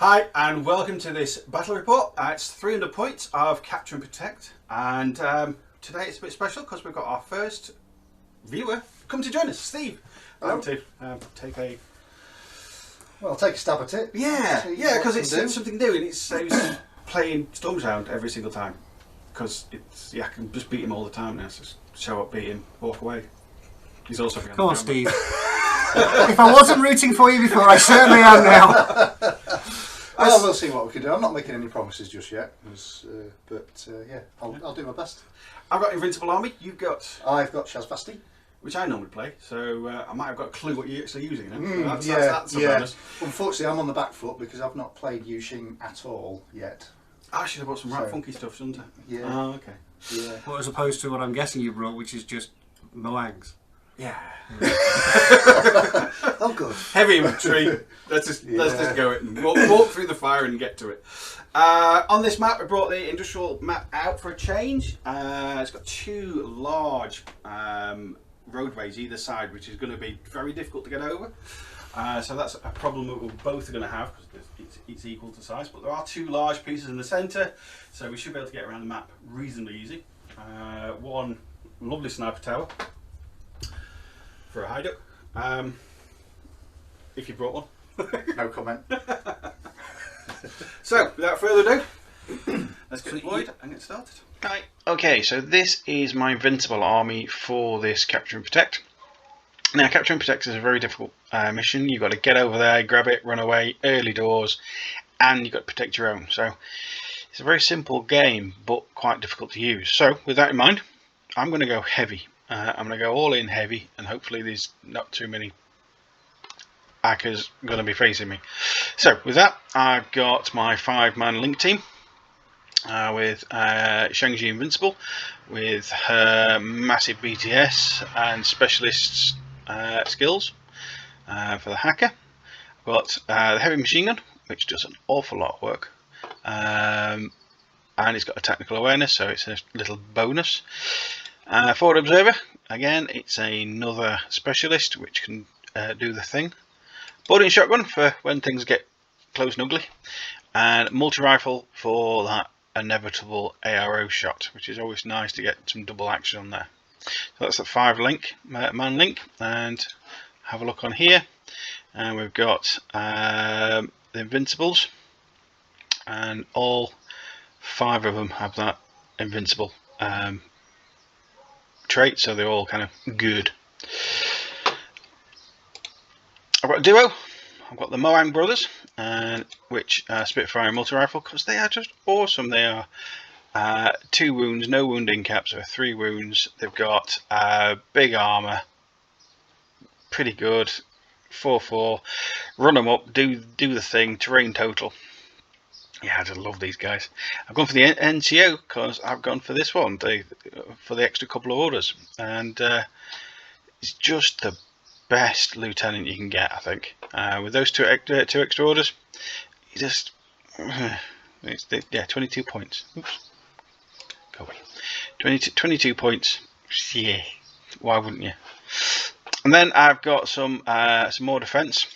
Hi and welcome to this battle report. It's 300 points of capture and protect, and today it's a bit special because we've got our first viewer come to join us, Steve. Hello. To take a Well, take a stab at it. yeah, because it's something new, and it's playing Stormsound every single time because it's I can just beat him all the time now. So just show up, beat him, walk away. He's also come on, Steve. If I wasn't rooting for you before, I certainly am now. Well, we'll see what we can do. I'm not making any promises just yet, but yeah, I'll do my best. I've got Invincible Army. You've got. I've got Shasvastii, which I normally play, so I might have got a clue what you're actually using. That's a yeah. bonus. Unfortunately, I'm on the back foot because I've not played Yushing at all yet. I should have bought some right funky stuff, shouldn't I? Yeah. Oh, okay. Yeah. Well, as opposed to what I'm guessing you brought, which is just Moangs. Yeah. Oh, good. Heavy infantry. Let's just go it and walk through the fire and get to it. On this map, we brought the industrial map out for a change. It's got two large roadways either side, which is going to be very difficult to get over. So that's a problem that we're both going to have because it's equal to size. But there are two large pieces in the centre, so we should be able to get around the map reasonably easy. One lovely sniper tower for a hideout. If you brought one. No comment. So, without further ado, let's get deployed and get started. Right. Okay, so this is my Invincible Army for this Capture and Protect. Now, Capture and Protect is a very difficult mission. You've got to get over there, grab it, run away, early doors, and you've got to protect your own. So, it's a very simple game, but quite difficult to use. So, with that in mind, I'm going to go heavy. I'm going to go all in heavy, and hopefully there's not too many hackers going to be facing me. So with that, I've got my 5-man link team with Shang-Chi Invincible, with her massive BTS and specialist skills for the hacker. I've got the heavy machine gun, which does an awful lot of work, and it's got a technical awareness, so it's a little bonus. Forward observer, again, it's another specialist which can do the thing. Boarding shotgun for when things get close and ugly, and multi-rifle for that inevitable ARO shot, which is always nice to get some double action on there. So that's the 5-man link, and have a look on here, and we've got the Invincibles, and all 5 of them have that Invincible trait, so they're all kind of good. I've got a duo. I've got the Moang brothers, which Spitfire and multi-rifle, because they are just awesome. They are 2 wounds, no wounding cap, so 3 wounds. They've got big armour, pretty good, 4/4. Run them up, do the thing, terrain total. Yeah, I just love these guys. I've gone for the NCO because I've gone for this one, for the extra couple of orders, and it's just the best lieutenant you can get, I think. With those two extra orders, you just yeah, 22 points. Oops, go away. 22 points. Yeah, why wouldn't you? And then I've got some more defense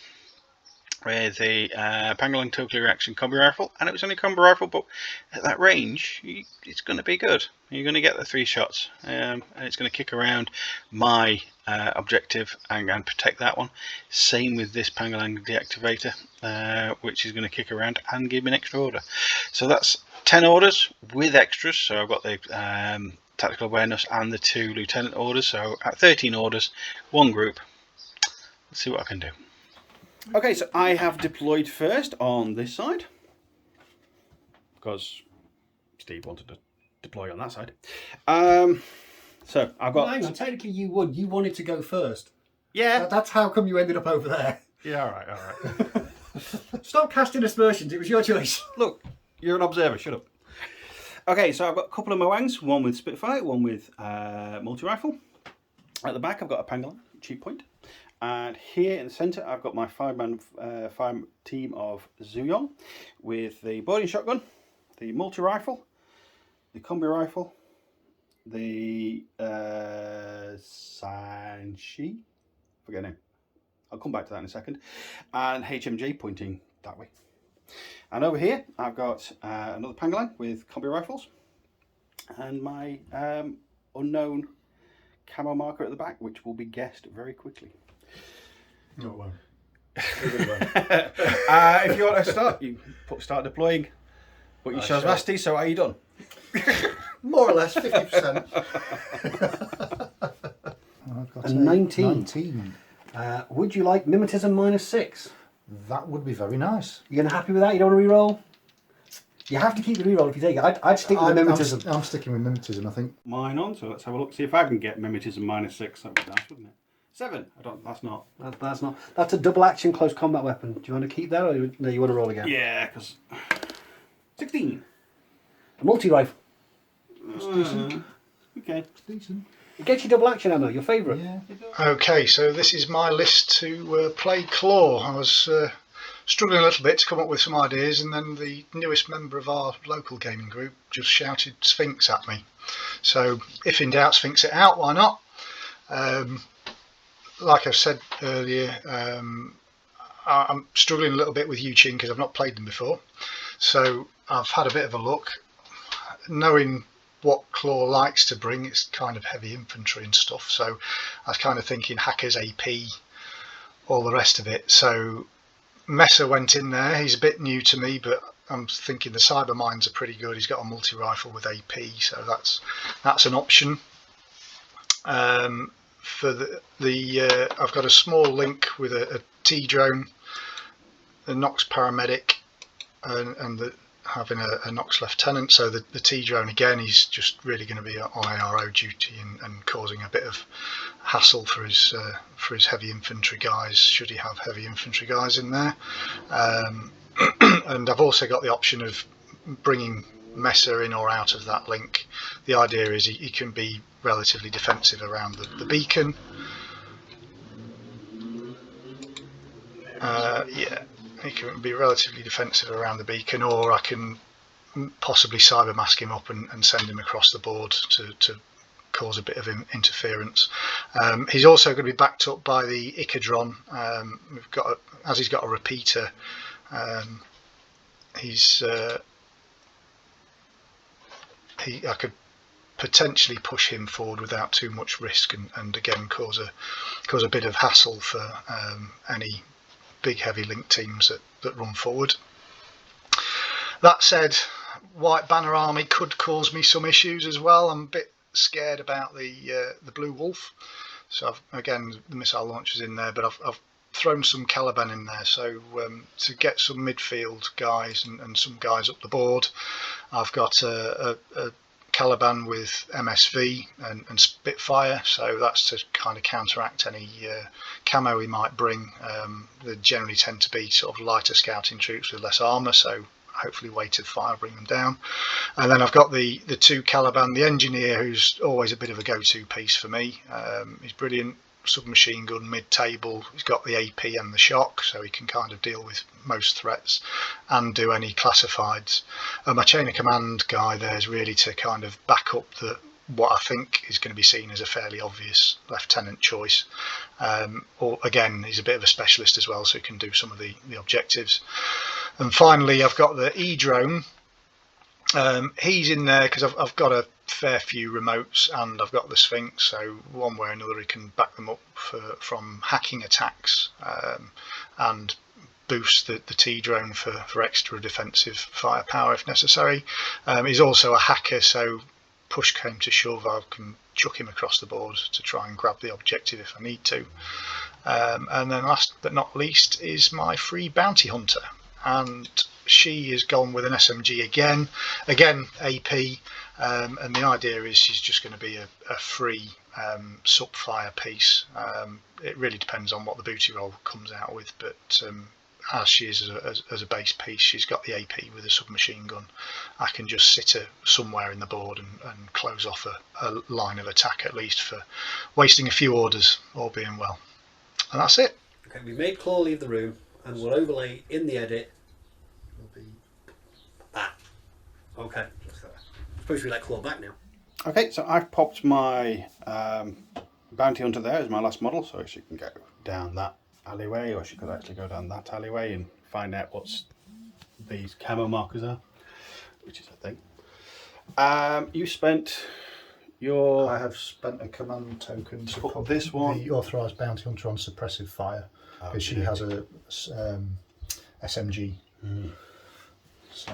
with the Pangolin Totally Reaction combi rifle, and it was only combi rifle, but at that range, it's going to be good. You're going to get the 3 shots, and it's going to kick around my objective and protect that one. Same with this Pangolin Deactivator, which is going to kick around and give me an extra order. So that's 10 orders with extras. So I've got the tactical awareness and the 2 lieutenant orders. So at 13 orders, 1 group. Let's see what I can do. Okay, so I have deployed first on this side because Steve wanted to deploy on that side. So I've got. Well, hang on, technically you would. You wanted to go first. Yeah. That's how come you ended up over there. Yeah. All right. Stop casting aspersions. It was your choice. Look, you're an observer. Shut up. Okay, so I've got a couple of Moangs, one with Spitfire, one with multi-rifle. At the back, I've got a Pangolin cheap point. And here in the centre, I've got my 5-man team of Zuyong with the boarding shotgun, the multi-rifle, the combi rifle, the Sanshi, forget her name. I'll come back to that in a second, and HMG pointing that way. And over here, I've got another pangolin with combi rifles, and my unknown camo marker at the back, which will be guessed very quickly. No, it won't. If you want to start, you start deploying. Put your Shasvastii, so are you done? More or less, 50%. I've got A 19. 19. Would you like mimetism -6? That would be very nice. You gonna happy with that? You don't want to re-roll? You have to keep the re-roll if you take it. I'd stick with the mimetism. I'm sticking with mimetism, I think. Mine on, so let's have a look, see if I can get mimetism -6. That would be nice, wouldn't it? 7. That's not. That's not. That's a double action close combat weapon. Do you want to keep that, or no? You want to roll again? Yeah, because 16. A multi-rifle. That's decent. Okay. Decent. It gets you double action ammo. Your favourite. Yeah. Okay, so this is my list to play Claw. I was struggling a little bit to come up with some ideas, and then the newest member of our local gaming group just shouted Sphinx at me. So if in doubt, Sphinx it out, why not? Like I've said earlier, I'm struggling a little bit with Yuchin because I've not played them before. So I've had a bit of a look. Knowing what Claw likes to bring, it's kind of heavy infantry and stuff. So I was kind of thinking hackers, AP, all the rest of it. So Messer went in there. He's a bit new to me, but I'm thinking the cyber mines are pretty good. He's got a multi-rifle with AP, so that's an option. For the I've got a small link with a T drone, a Nox paramedic, and having a Nox lieutenant. So the T drone again, he's just really going to be on ARO duty and causing a bit of hassle for his heavy infantry guys, should he have heavy infantry guys in there. And I've also got the option of bringing Messer in or out of that link. The idea is he can be relatively defensive around the beacon. Yeah, he can be relatively defensive around the beacon, or I can possibly cyber mask him up and send him across the board to cause a bit of interference. He's also going to be backed up by the Icadron. As he's got a repeater, I could potentially push him forward without too much risk, and again cause a bit of hassle for any big heavy link teams that run forward. That said, White Banner Army could cause me some issues as well. I'm a bit scared about the Blue Wolf. So again, the missile launcher's in there, but I've thrown some Caliban in there, so to get some midfield guys and some guys up the board. I've got a Caliban with MSV and Spitfire, so that's to kind of counteract any camo he might bring. They generally tend to be sort of lighter scouting troops with less armour, so hopefully weighted fire bring them down. And then I've got the two Caliban, the engineer, who's always a bit of a go-to piece for me. He's brilliant, submachine gun mid-table. He's got the AP and the shock, so he can kind of deal with most threats and do any classifieds. My chain of command guy there is really to kind of back up what I think is going to be seen as a fairly obvious lieutenant choice. Or again, he's a bit of a specialist as well, so he can do some of the objectives. And finally, I've got the E-drone. He's in there because I've got a fair few remotes, and I've got the Sphinx, so one way or another he can back them up from hacking attacks, and boost the T-drone for extra defensive firepower if necessary. He's also a hacker, so push came to shove, I can chuck him across the board to try and grab the objective if I need to. And then last but not least is my free bounty hunter, and she is gone with an SMG again AP, and the idea is she's just going to be a free sup fire piece. It really depends on what the booty roll comes out with, but as she is as a base piece, she's got the AP with a submachine gun. I can just sit her somewhere in the board and close off a line of attack, at least for wasting a few orders, all being well. And that's it. Okay, we've made Claw leave the room, and we'll overlay in the edit. Will be that. Okay. Suppose we let Claw back now. Okay, so I've popped my bounty hunter there as my last model, so she can go down that alleyway, or she could actually go down that alleyway and find out what's these camo markers are, which is a thing. You spent your... I have spent a command token to put put this one... the authorised bounty hunter on suppressive fire, because she has a SMG. So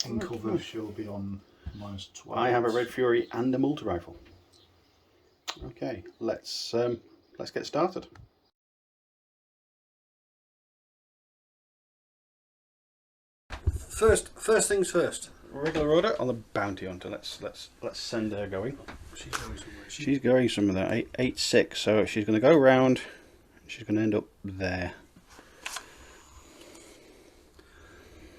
in cover she'll be on -12. I have a Red Fury and a multi-rifle. Okay, let's get started. First things first. Regular order on the bounty hunter. Let's send her going. She's going somewhere. She's going somewhere. 8-6. So she's going to go round. She's going to end up there.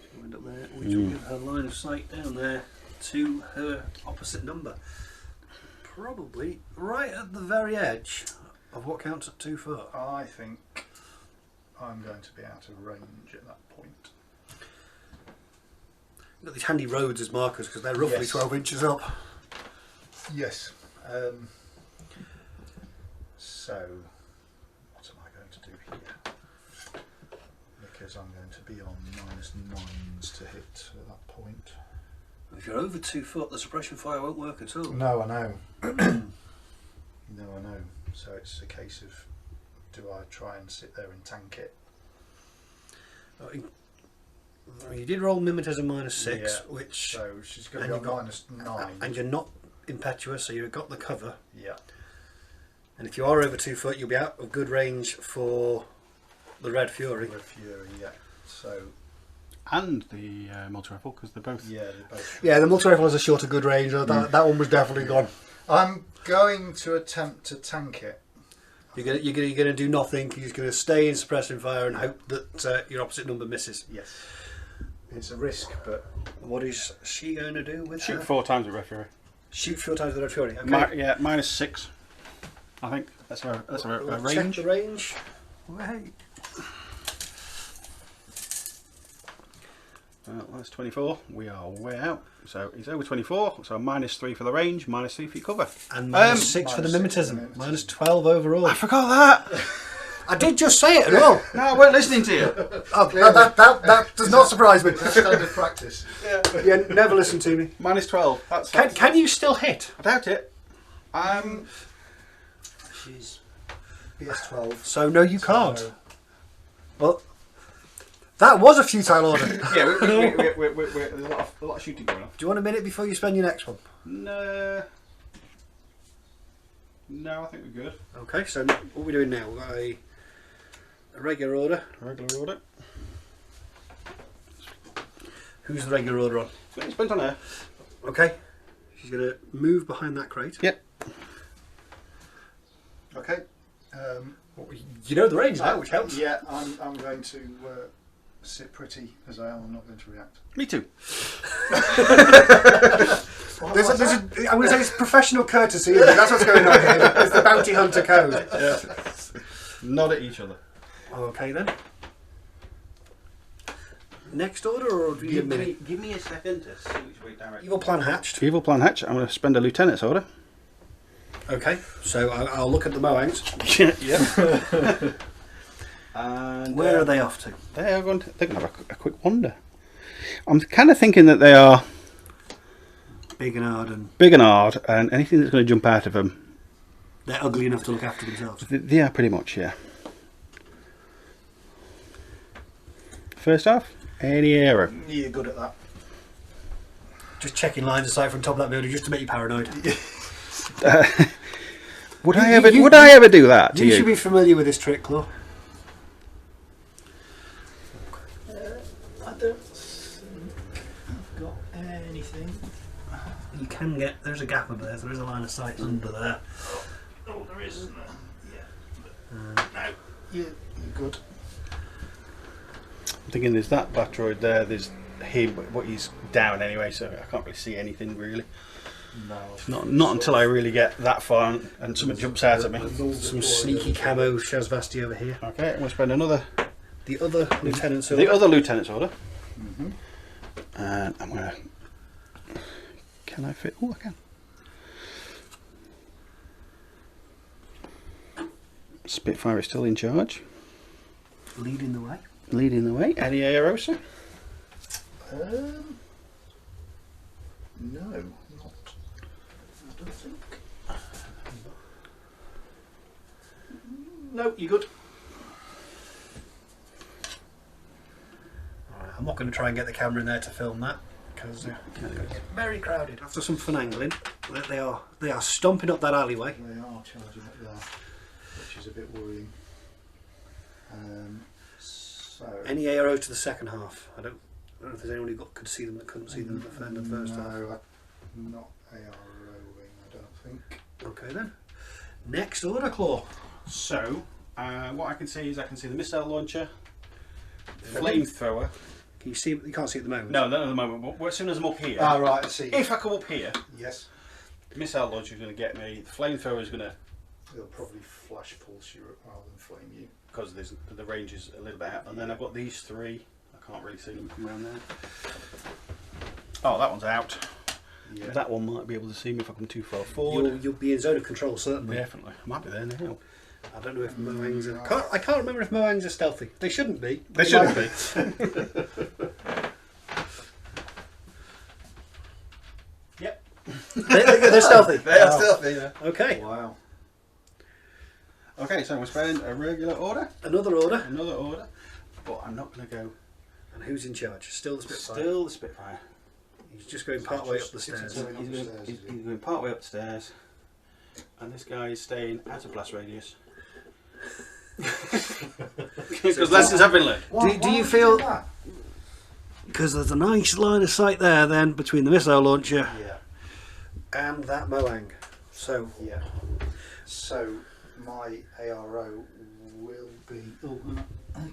She's going to end up there, which will give her line of sight down there to her opposite number. Probably right at the very edge of what counts at 2 foot. I think I'm going to be out of range at that point. You've got these handy roads as markers because they're roughly 12 inches up. Yes. So, what am I going to do here? Because I'm going to be on -9s to hit at that point. If you're over 2 foot, the suppression fire won't work at all. No, I know. No, I know. So it's a case of, do I try and sit there and tank it? You did roll mimetism -6, Yeah, which so she's going to be on -9. and you're not impetuous, so you've got the cover. Yeah. And if you are over 2 foot, you'll be out of good range for the Red Fury. Red Fury, yeah. So. And the multi-rifle, because they're both... Yeah, they're both. Yeah, the multi-rifle has a shorter good range. That one was definitely gone. I'm going to attempt to tank it. You're gonna do nothing. You're just gonna stay in suppressing fire and hope that your opposite number misses. Yes. It's a risk, but What is she going to do with Shoot her? 4 times with Red Fury. Shoot 4 times the Red Fury. Okay. Yeah, -6. I think that's a We'll range. check the range. Wait. Well, that's 24. We are way out. So he's over 24. So -3 for the range, -3 for your cover. And -6 for the mimetism. -12 overall. I forgot that. I did just say it as well. No, I weren't listening to you. Oh, that does not surprise me. that's standard practice. Yeah, never listen to me. -12. That's Can you still hit? I doubt it. She's PS12. so no, you can't. Well, that was a futile order. Yeah, there's a lot of shooting going on. Do you want a minute before you spend your next one? No, I think we're good. Okay, so what are we doing now? We've got a regular order. Regular order. Who's the regular order on? It's spent on her. Okay, she's going to move behind that crate. Yep. Okay. You know the range now, which helps. Yeah, I'm going to sit pretty as I am. I'm not going to react. Me too. I'm going to say it's professional courtesy. Isn't it? That's what's going on here. It's the bounty hunter code. Yeah. Nod at each other. Okay then. Next order, or do you give me? Give me a second to see which way direction. Evil plan hatched. Evil plan hatch. I'm going to spend a lieutenant's order. Okay, so I'll look at the Moangs. Yeah. And Where are they off to? They're going to have a quick wander. I'm kind of thinking that they are Big and hard, and big and hard, and anything that's going to jump out of them, they're ugly enough to look after themselves. they are pretty much, yeah. First off, any arrow. You're good at that. Just checking lines of sight from top of that building just to make you paranoid. Would I ever do that to You you? should be familiar with this trick, Claw. I don't think I've got anything. You can get. There's a gap under there, so there is a line of sight under there. Oh, there is, isn't there? Yeah. No, you're good. I'm thinking there's that Batroid there, there's him, but he's down anyway, so I can't really see anything really. No. Not until I really get that far and something jumps out at me. Some sneaky camo Shasvastii over here. Okay, I'm going to spend another... The other lieutenant's The other lieutenant's order. And I'm going to... Can I fit? Oh, I can. Spitfire is still in charge. leading the way. Leading the way. Eddie Aerosa. No, not. I don't think. No, you're good. Alright, I'm not going to try and get the camera in there to film that because it's very crowded. After some finagling, they are stomping up that alleyway. They are charging up there, which is a bit worrying. So Any arrows to the second half? I don't know if there's anyone who could see them that couldn't see them in the first half. No, not AROing, I don't think. Okay then. Next order, Claw. So, what I can see is I can see the missile launcher, flamethrower. Can you see? You can't see at the moment. No, not at the moment. But as soon as I'm up here, Ah, right, I see. if I come up here, Yes. the missile launcher is going to get me. The flamethrower is going to, It'll probably flash pulse you rather than flame you. because the range is a little bit out. And then I've got these three. I can't really see them from around there. Oh, that one's out. Yeah. That one might be able to see me if I come too far forward. You'll be in zone of control certainly. Definitely. I might be there now. I don't know if Moangs are. I can't remember if Moangs are stealthy. They shouldn't be. They shouldn't be. Yep. They're stealthy. They are stealthy, yeah. Okay. Wow. Okay, so we're spelling a regular order. Another order. Another order. But I'm not going to go. And who's in charge? Still the Spitfire. Still the Spitfire. He's just going part way up the stairs. He's going part way up the stairs. And this guy is staying out of blast radius. Because lessons have been learned. Do you feel? Because there's a nice line of sight there then between the missile launcher and that Moang. So yeah. So my ARO will be. Oh,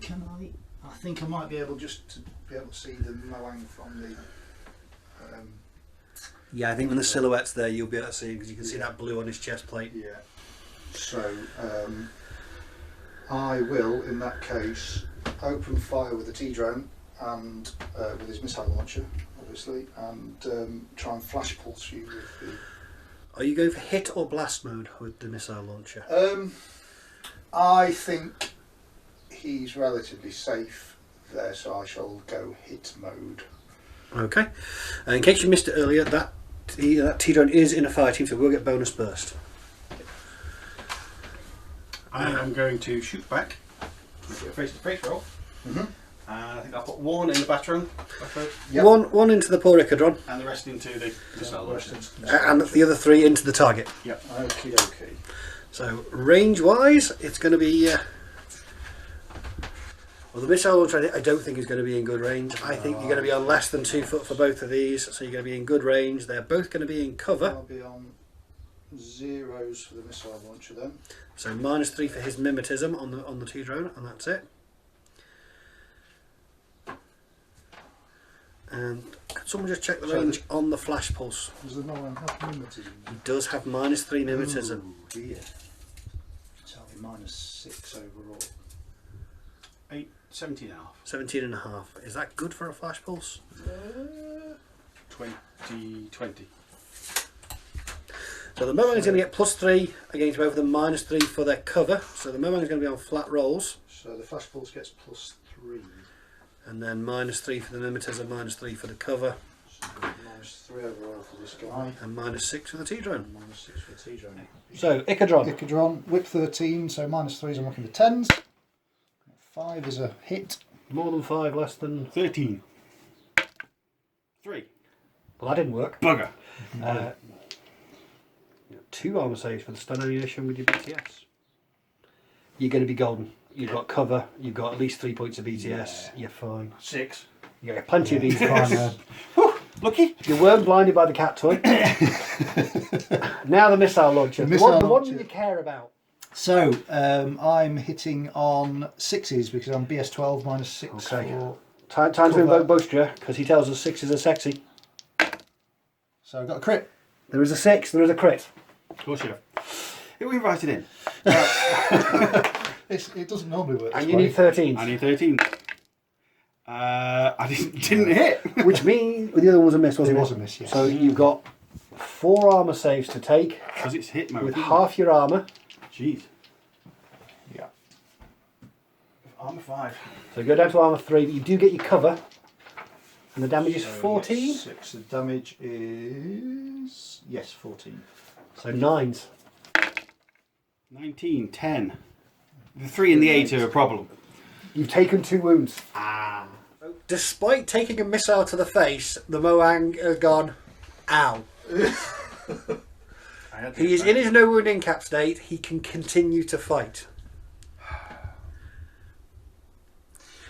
can I? I think I might be able just to be able to see the Moang from the. yeah, I think when the silhouette's there, you'll be able to see because you can see that blue on his chest plate. Yeah. So I will, in that case, open fire with the T-drone and with his missile launcher, obviously, and try and flash pulse you with the. Are you going for hit or blast mode with the missile launcher? I think he's relatively safe there, so I shall go hit mode. Okay. In case you missed it earlier, that T-drone is in a fire team, so we'll get bonus burst. I am going to shoot back. Make it a face-to-face roll. I think I'll put one in the battering. Yep. One into the poor Icodron. And the rest into the missile launcher. And the other three into the target. Yep. Okie dokie. So range-wise, it's going to be. Well, the missile launcher I don't think is going to be in good range. I think you're going to be on less than 2 foot for both of these, so you're going to be in good range. They're both going to be in cover. I'll be on zeros for the missile launcher then. So -3 for his mimetism on the T-drone, and that's it. And could someone just check the range on the flash pulse? Does the Moang have mimetism? He does have -3 mimetism. Oh dear. So I'll be -6 overall. 17.5. 17.5. Is that good for a flash pulse? 20. So the Moang is going to get +3 against both of them, -3 for their cover. So the Moang is going to be on flat rolls. So the flash pulse gets +3. And then -3 for the mimetism, -3 for the cover. So -3 overall for this guy. And -6 for the T-drone. -6 for the T-drone. So Icodron. Icodron, whip 13, so -3s, I'm looking for 10s. 5 is a hit. More than 5, less than 13. 3. Well, that didn't work. Bugger. 2 armor saves for the stun ammunition with your BTS. You're going to be golden. You've got cover. You've got at least 3 points of BTS. You're fine. 6. You got plenty of BTS. Lucky. You weren't blinded by the cat toy. Now the missile launcher. The one you care about. So I'm hitting on 6s because I'm BS12 -6. Okay. For Time to invoke Boaster because he tells us 6s are sexy. So I've got a crit. There is a 6. There is a crit. Of course you have. Who invited in? It doesn't normally work. And you need 13s. I need 13. I didn't hit. Which means the other one was a miss, wasn't it? It was a miss, yes. So you've got 4 armour saves to take Because it's hit mode. with half your armour. Jeez. Yeah. Armour 5. So go down to armour 3, but you do get your cover. And the damage is 14? 6. The damage is... Yes, 14. So 9s. 19, 10. The 3 and the 8 are a problem. You've taken 2 wounds. Despite taking a missile to the face, the Moang has gone, ow. He is in his no wound in cap state. He can continue to fight.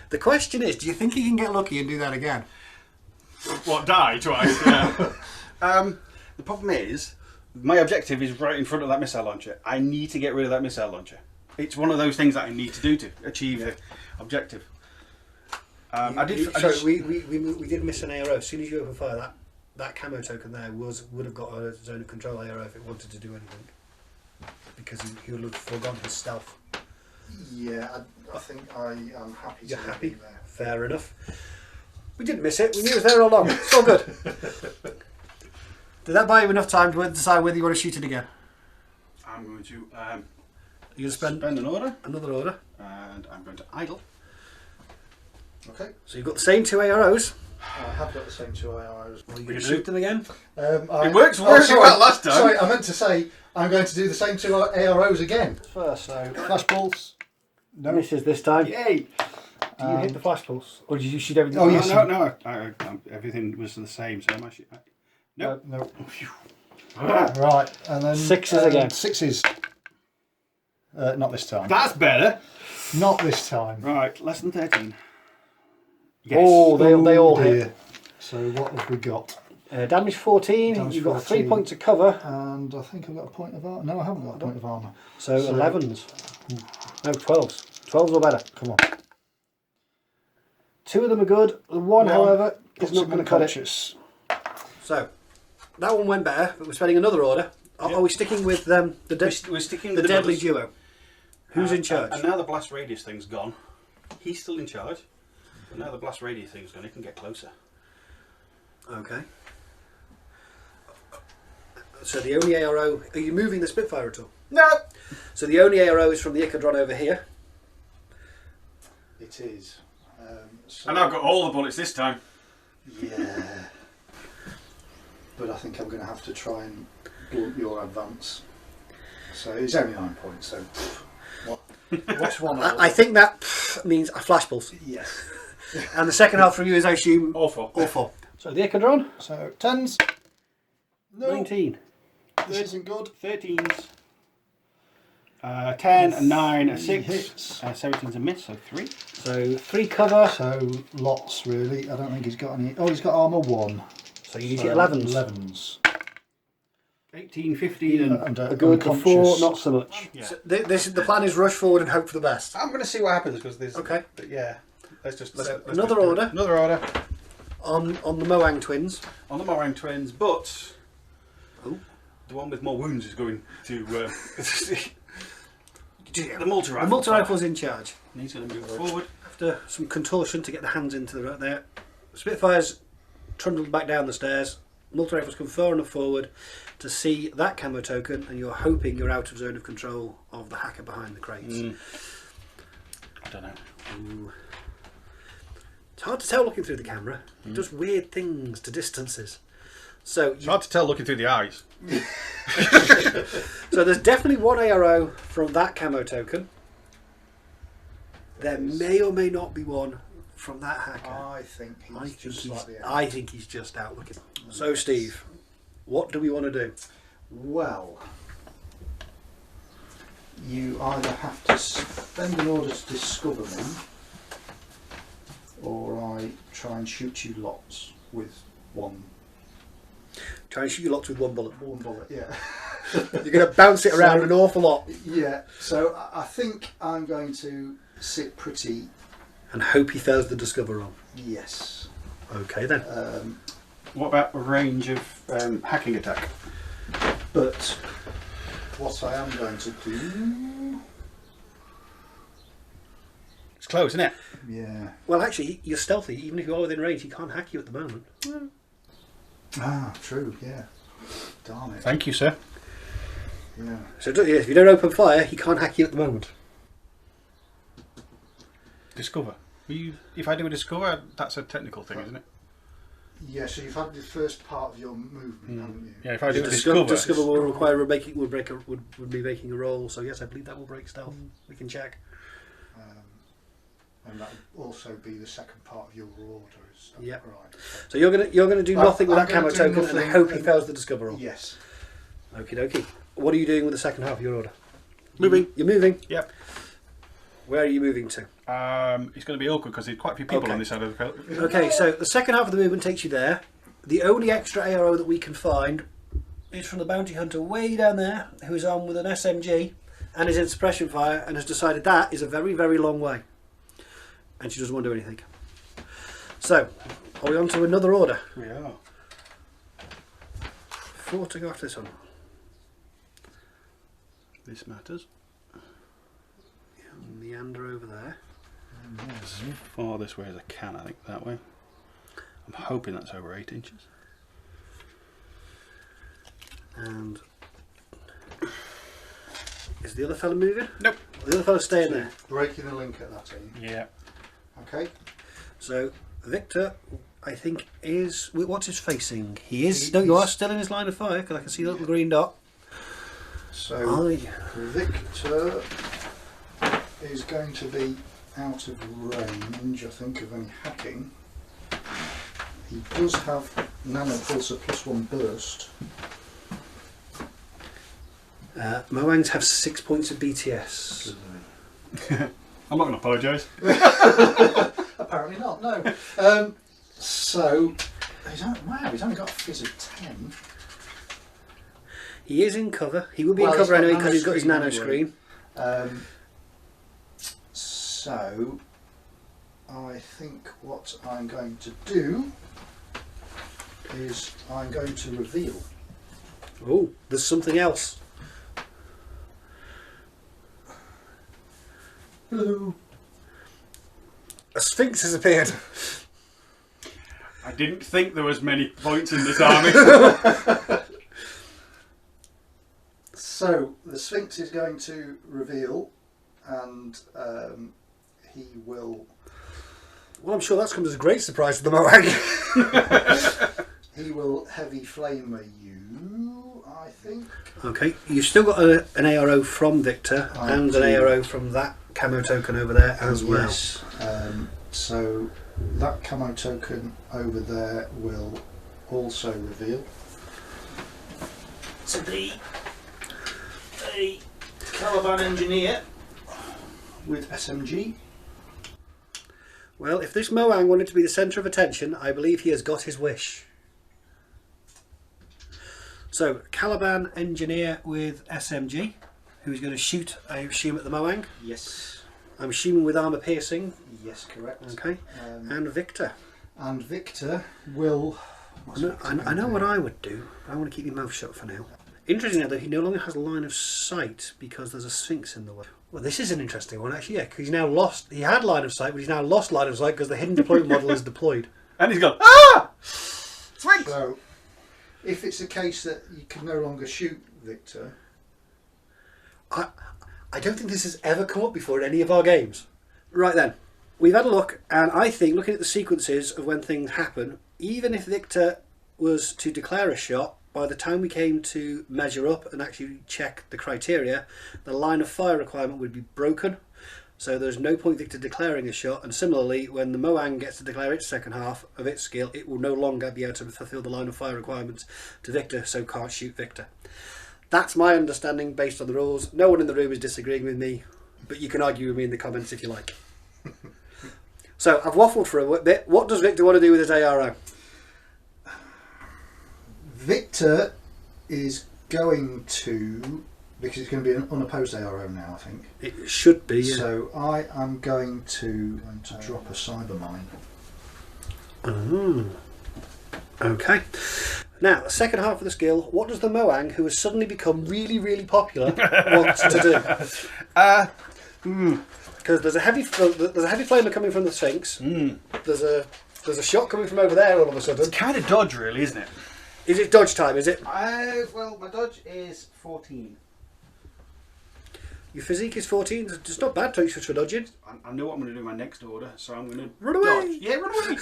The question is, do you think he can get lucky and do that again? What, die twice? Yeah. The problem is, my objective is right in front of that missile launcher. I need to get rid of that missile launcher. It's one of those things that I need to do to achieve the objective. We did miss an ARO. As soon as you open fire, that camo token there would have got a zone of control ARO if it wanted to do anything, because he would have forgone his stealth. Yeah, I think I am happy. You're happy? There. Fair enough. We didn't miss it. We knew it was there all along. It's all good. Did that buy you enough time to decide whether you want to shoot it again? I'm going to You're going to spend an order, another order, and I'm going to idle. Okay. So you've got the same 2 AROs. I have got the same 2 AROs. Are you going to shoot them again? It works well last time. Sorry, I meant to say I'm going to do the same 2 AROs again. First, so Flash pulse. no misses this time. Yay! Do you hit the flash pulse, or did you shoot everything? Oh, yes. No. Everything was the same, so I'm actually... Nope. No. Right, and then 6s again. 6s. Not this time. That's better. Not this time. Right, less than 13. Yes. Oh, they all hit. dear. So what have we got? Damage 14. Damage You've got 3 14. points of cover. And I think I've got a point of armor. No, I haven't got a point of armor. So 11s. No, 12s. 12s or better. Come on. 2 of them are good. The one, however, is not going to cut it. Unconscious. So that one went better, but we're spending another order. Are we sticking with We're sticking the with deadly brothers. duo? Who's in charge? And now the blast radius thing's gone. He's still in charge. But now the blast radius thing's gone, he can get closer. Okay. So the only ARO... Are you moving the Spitfire at all? No! So the only ARO is from the Icodron over here. It is. And I've got all the bullets this time. Yeah. But I think I'm going to have to try and blunt your advance. So it's only 9 points, so... What's one? I think that means a flash pulse. Yes. And the second half for you is, I assume... Awful. Awful. So the Icodron? So 10s. No. 19. This isn't good. 13s. 10 and 9 are 6. Hits. 17's a miss, so 3. So 3 cover. So lots really. I don't think he's got any. Oh, he's got armor 1. So you need to get 11s. 11s. 18, 15 and... A good, the 4 not so much. Yeah. So the plan is rush forward and hope for the best. I'm going to see what happens because there's... Okay. But yeah. Let's Another order. Another order. On the Moang twins. On the Morang twins, but... The one with more wounds is going to... the multi-rifle. The multi-rifle's in charge. And he's going to move forward. After some contortion to get the hands into the right there. Spitfire's trundled back down the stairs. Multi-rifle's come far enough forward to see that camo token, and you're hoping you're out of zone of control of the hacker behind the crates. I don't know. Ooh. It's hard to tell looking through the camera. It does weird things to distances. So It's hard to tell looking through the eyes. So there's definitely one ARO from that camo token. There may or may not be one from that hacker. I think I think he's just out looking. So Steve, what do we want to do? Well, you either have to spend an order to discover me, or I try and shoot you lots with one. Try and shoot you lots with one bullet. One bullet, yeah. You're going to bounce it around an awful lot. Yeah, so I think I'm going to sit pretty. And hope he fails the discover roll. Yes. Okay then. What about a range of hacking attack? But what I am going to do... It's close, isn't it? Yeah. Well, actually, you're stealthy. Even if you are within range, he can't hack you at the moment. Ah, true, yeah. Darn it. Thank you, sir. Yeah. So if you don't open fire, he can't hack you at the moment. Discover. If I do a discover, that's a technical thing, isn't it? Yeah, so you've had the first part of your movement, haven't you? Yeah, if I do Discover discover. will require would be making a roll. So yes, I believe that will break stealth. We can check. And that would also be the second part of your order. Is that Yep. right? So you're gonna do nothing with I'm that camo gonna do token, and I nothing, hope he and- fails the discover roll. Yes. Okie dokie. What are you doing with the second half of your order? Moving. You're moving. Yep. Where are you moving to? It's going to be awkward because there's quite a few people Okay. on this side of the field. Okay, so the second half of the movement takes you there. The only extra ARO that we can find is from the bounty hunter way down there, who is armed with an SMG and is in suppression fire, and has decided that is a very, very long way, and she doesn't want to do anything. So, are we on to another order? We are. 4 to go after this one. This matters. Meander over there. As far this way as I can, I think, that way. I'm hoping that's over 8 inches. And is the other fella moving? Nope. The other fella's staying there. Breaking the link at that, are you? Yeah. Okay. So Victor, I think, is what's his facing? He is. He No, you is- are still in his line of fire because I can see the little green dot. So I Victor is going to be out of range, I think, of any hacking. He does have nano pulsar +1 burst. Moangs have 6 points of BTS. I'm not going to apologise. Apparently not, no. So, he's only got a fizz of 10. He is in cover. He will be Well, in cover he's got anyway because he's got his nano nano screen screen. So, I think what I'm going to do is I'm going to reveal. Oh, there's something else. Hello. A Sphinx has appeared. I didn't think there was many points in this army. So, the Sphinx is going to reveal, and he will. Well, I'm sure that's come as a great surprise to the Moang. He will heavy flamer you, I think. Okay, you've still got an ARO from Victor I and an do. ARO from that camo token over there as well. Yes. So that camo token over there will also reveal. To be a Caliban engineer. With SMG. Well, if this Moang wanted to be the centre of attention, I believe he has got his wish. So, Caliban engineer with SMG, who's going to shoot, I assume, at the Moang. Yes. I'm assuming with armour piercing. Yes, correct. Okay. And Victor. And Victor will. I know what I would do, but I want to keep my mouth shut for now. Interestingly, though, he no longer has a line of sight because there's a Sphinx in the way. Well, this is an interesting one, actually, yeah, because he's now lost. He had line of sight, but he's now lost line of sight because the hidden deployment model is deployed. And he's gone, ah! Sphinx! So, if it's a case that you can no longer shoot Victor. I don't think this has ever come up before in any of our games. Right then, we've had a look, and I think, looking at the sequences of when things happen, even if Victor was to declare a shot, by the time we came to measure up and actually check the criteria, the line of fire requirement would be broken. So there's no point Victor declaring a shot, and similarly, when the Moang gets to declare its second half of its skill, it will no longer be able to fulfill the line of fire requirements to Victor, so can't shoot Victor. That's my understanding based on the rules. No one in the room is disagreeing with me, but you can argue with me in the comments if you like. So I've waffled for a bit. What does Victor want to do with his ARO? Victor is going to, because it's going to be an unopposed ARO now, I think. It should be. Yeah. So I am going to drop a cyber mine. Okay. Now, the second half of the skill, what does the Moang, who has suddenly become really, really popular, want to do? Because there's a heavy flamer coming from the Sphinx. There's a shot coming from over there all of a sudden. It's kind of dodge, really, isn't it? Is it dodge time, is it? Well, my dodge is 14. Your physique is 14. It's not bad for dodging. I know what I'm going to do in my next order, so I'm going to Run away! dodge. Yeah, run away!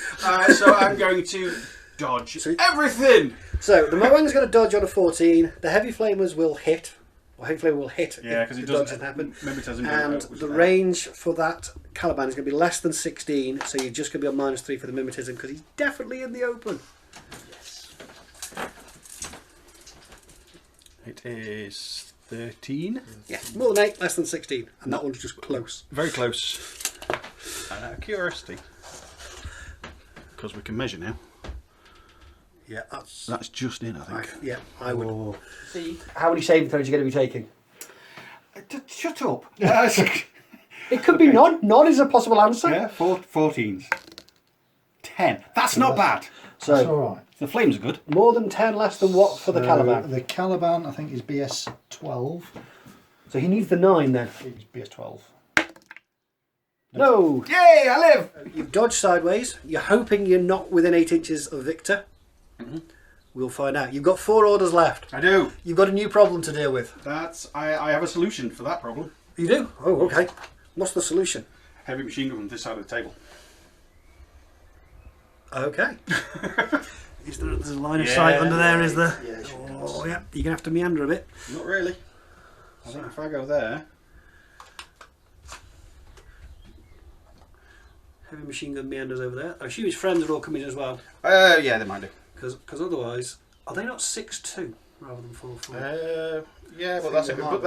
So I'm going to dodge So- everything. So the Moang's going to dodge on a 14. The Heavy Flamers will hit. Or Heavy Flamer will hit Yeah, if because the it dodge doesn't happen. happen. And the range for that Caliban is going to be less than 16, so you're just going to be on -3 for the mimetism because he's definitely in the open. Yes. It is 13. Yeah, more than 8, less than 16, and that one's just close. Very close. And out of curiosity, because we can measure now. Yeah, That's just in, I think. I would. See, how many saving throws are you going to be taking? Shut up. It could be none. None is a possible answer. Yeah, 14s. 10. That's not bad. So That's all right. The flames are good. more than 10, less than what for the Caliban? The Caliban, I think, is BS 12. So he needs the 9 then. It's BS 12. No. Yay, I live! You've dodged sideways. You're hoping you're not within 8 inches of Victor. We'll find out. You've got 4 orders left. I do. You've got a new problem to deal with. I have a solution for that problem. You do? Oh, okay. What's the solution? Heavy machine gun on this side of the table. Okay. There's a line of sight under there, is there? Yeah, Oh, yeah. You're going to have to meander a bit. Not really. I think if I go there. Heavy machine gun meanders over there. I assume his friends are all coming as well. Yeah, they might do. Because otherwise, are they not 6'2" rather than 4'4"? Yeah, but that's a good.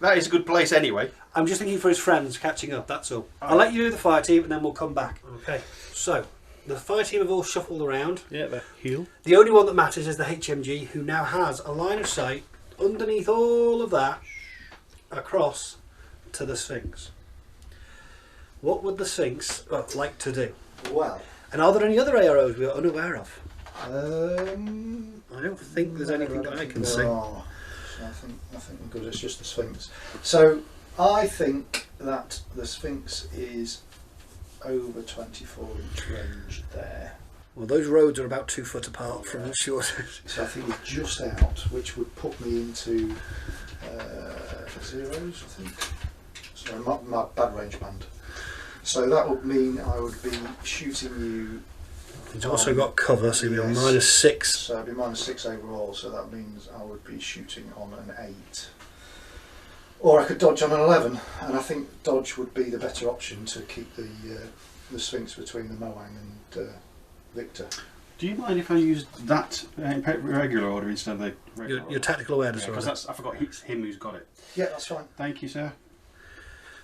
That is a good place anyway. I'm just thinking for his friends catching up, that's all. I'll let you do the fire team and then we'll come back. Okay. So, the fire team have all shuffled around. Yeah, the heal. The only one that matters is the HMG, who now has a line of sight underneath all of that across to the Sphinx. What would the Sphinx like to do? Well, And are there any other AROs we are unaware of? I I don't think there's anything that I can see. So I think we're good. It's just the Sphinx. So I think that the Sphinx is over 24-inch range there. Well, those roads are about 2 foot apart from the shortest. So I think it's just out, which would put me into zeros, I think. So my bad range band. So that would mean I would be shooting you. He's also got cover, so he'll be on Yes. -6. So it'd be -6 overall. So that means I would be shooting on an 8. Or I could dodge on an 11, and I think dodge would be the better option to keep the Sphinx between the Moang and Victor. Do you mind if I use that in regular order instead of the regular Your order? tactical awareness order. Because I forgot it's him who's got it. Yeah, that's fine. Thank you, sir.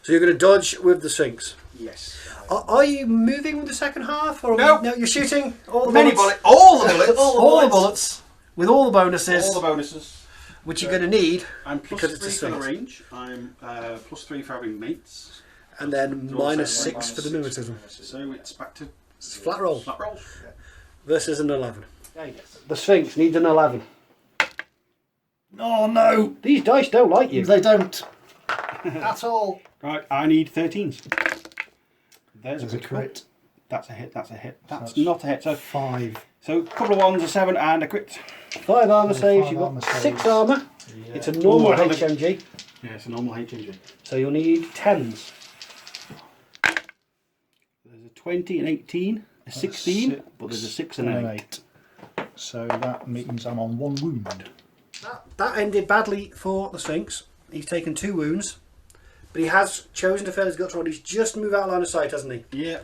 So you're going to dodge with the Sphinx. Yes. Are you moving with the second half? Or No. No, you're shooting all the Many bullets. all the bullets. All the bullets. With all the bonuses. All the bonuses. Which you're going to need. I'm plus Because it's 3 a for the Sphinx. range. I'm plus 3 for having mates. And then Also -6 for the mimetism. So it's back to It's flat roll. flat rolls. Versus an 11. The Sphinx needs an 11. Oh no! These dice don't like you. They don't at all. Right, I need 13s. There's There's a a crit. crit. That's a hit. That's a hit. That's That's not a hit. So 5. a couple of ones, a 7, and a crit. 5 armour saves. 5 You've armour got saves. 6 armour. Yeah. It's a normal Oh, I had a- HMG. Yeah, it's a normal HMG. So you'll need 10s. There's a 20, an 18, a 16, Six but there's a 6 and an 8. So that means I'm on 1 wound. That ended badly for the Sphinx. He's taken 2 wounds. But he has chosen to fail his gut roll. He's just moved out of line of sight, hasn't he? Yeah.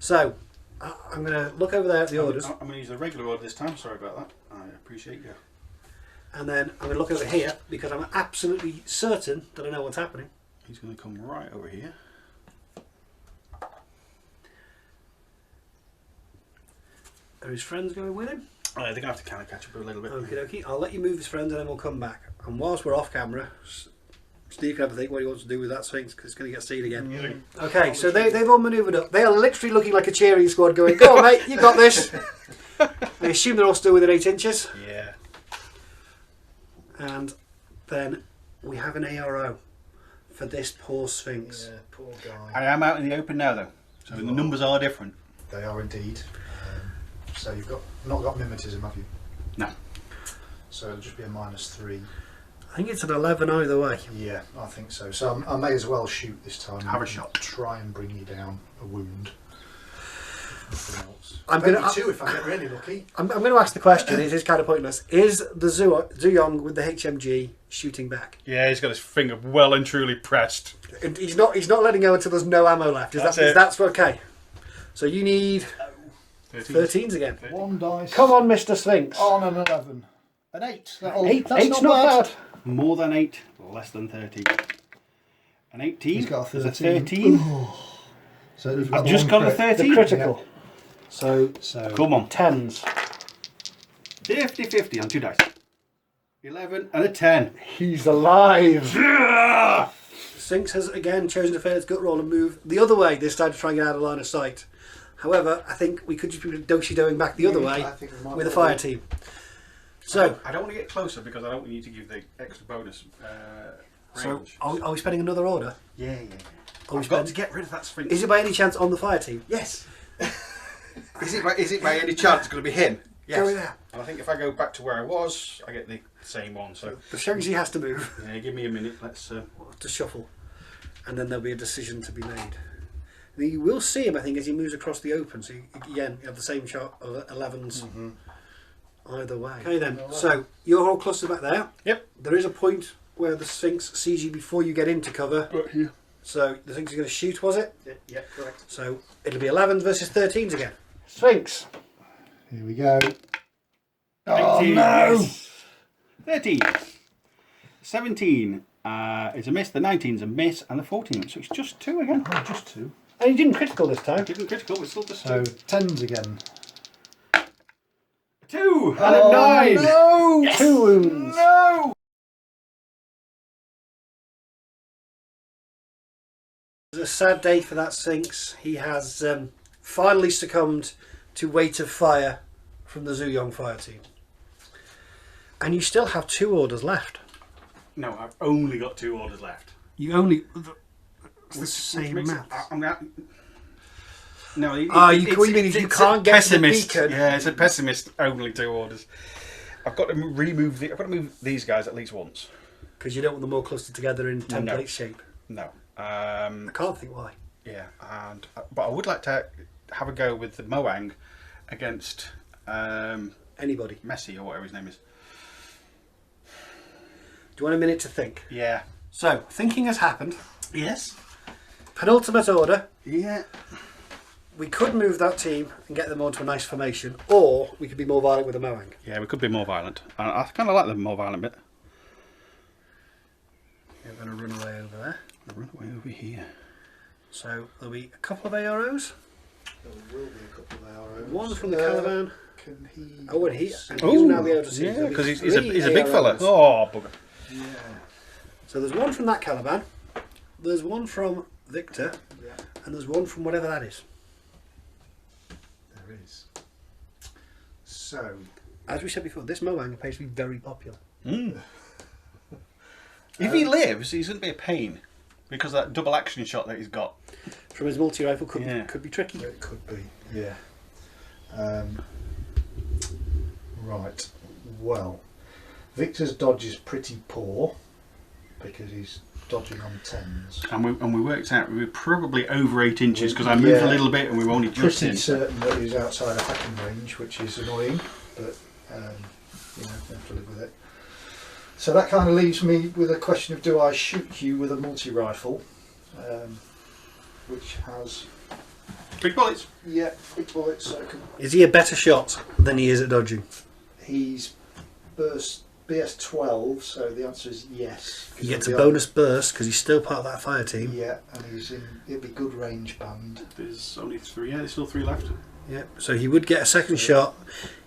So, I'm going to look over there at the orders. I'm going to use the regular order this time. Sorry about that. I appreciate you. And then I'm going to look over here because I'm absolutely certain that I know what's happening. He's going to come right over here. Are his friends going with him? I think I have to kind of catch up a little bit. Okie dokie. I'll let you move his friends and then we'll come back. And whilst we're off camera, Steve can have a think what he wants to do with that Sphinx because it's going to get seen again. Okay, so they've all manoeuvred up. They are literally looking like a cheering squad going, go on mate, you got this. I assume they're all still within 8 inches. Yeah. And then we have an ARO for this poor Sphinx. Yeah, poor guy. I am out in the open now though. So the numbers are different. They are indeed. So you've not got mimetism, have you? No. So it'll just be a -3. I think it's an 11 either way. Yeah, I think so. So I may as well shoot this time. Have a and shot. Try and bring you down a wound. something else. Maybe two if I get really lucky. I'm going to ask the question. It is kind of pointless. Is the Zuyong with the HMG shooting back? Yeah, he's got his finger well and truly pressed. And he's not letting go until there's no ammo left. That's okay? So you need 13s again. One dice. Come on, Mr. Sphinx. On an 11. An 8. Eight's not bad. More than 8, less than 13. An 18. He's got a 13. There's a 13. So I've just got a 13. The critical. Yeah. So come on. 10s. 50-50 on 2 dice. 11 and a 10. He's alive. Sphinx has again chosen to fail its gut roll and move the other way this time to try and get out of line of sight. However, I think we could just be doing back the other way with a fire team. So I don't want to get closer because I don't want you to give the extra bonus range. So are we spending another order? Yeah. I've got to get rid of that Sphinx. Is it by any chance on the fire team? Yes. Is it by any chance going to be him? Yes. Go with that. And I think if I go back to where I was, I get the same one. So The Shang-Chi has to move. yeah, give me a minute. Let's. We'll have to shuffle, and then there'll be a decision to be made. You will see him, I think, as he moves across the open. So again, you have the same shot of 11s either way. Okay then. So you're all clustered back there. Yep. There is a point where the Sphinx sees you before you get into cover. Right here. So the Sphinx is going to shoot, was it? Yeah, correct. So it'll be 11s versus 13s again. Sphinx. Here we go. 18, no! yes. 13. 17 is a miss, the 19's a miss, and the 14. So it's just 2 again. Oh, just 2. And he didn't critical this time. Didn't critical, but still just So 2. 10s again. 2 and a 9. No! Yes! 2 wounds. No! It's a sad day for that Sphinx. He has finally succumbed to weight of fire from the Zuyong fire team. And you still have 2 orders left. No, I've only got 2 orders left. You only... It's the same makes it- math. I'm gonna, no, You can't get to the beacon. Yeah, it's a pessimist. Only 2 orders. I've got to I've got to move these guys at least once. Because you don't want them all clustered together in template shape. No. I can't think why. Yeah, but I would like to have a go with the Moang against Anybody. Messi or whatever his name is. Do you want a minute to think? Yeah. So, thinking has happened. Yes. Penultimate order. Yeah. We could move that team and get them onto a nice formation, or we could be more violent with the Moang. Yeah, we could be more violent. I kind of like the more violent bit. We're going to run away over there. Run away over here. So there'll be a couple of AROs. There will be a couple of arrows. One from the Caliban. Can he... Oh, and he'll now be able to see. Yeah, There'll be because he's three a big fella. AROs. Oh, bugger. Yeah. So there's one from that Caliban. There's one from Victor. Yeah. And there's one from whatever that is. There is. So... As we said before, this Moang appears to be very popular. Mm. If he lives, he's going to be a pain. Because that double action shot that he's got. From his multi-rifle Yeah. could be tricky. It could be, yeah. Right. Well, Victor's dodge is pretty poor because he's dodging on 10s. And we worked out we were probably over 8 inches because I moved a little bit and we were only just Pretty in. certain that he's outside of hacking range, which is annoying, but you have to live with it. So that kind of leaves me with a question of, do I shoot you with a multi-rifle, which has Big bullets. big bullets. So Is he a better shot than he is at dodging? he's burst BS12, so the answer is yes. He gets a bonus burst because he's still part of that fire team. Yeah, and he's in. It'd be good range band. There's only 3. Yeah, there's still 3 left. Yeah. So he would get a second shot.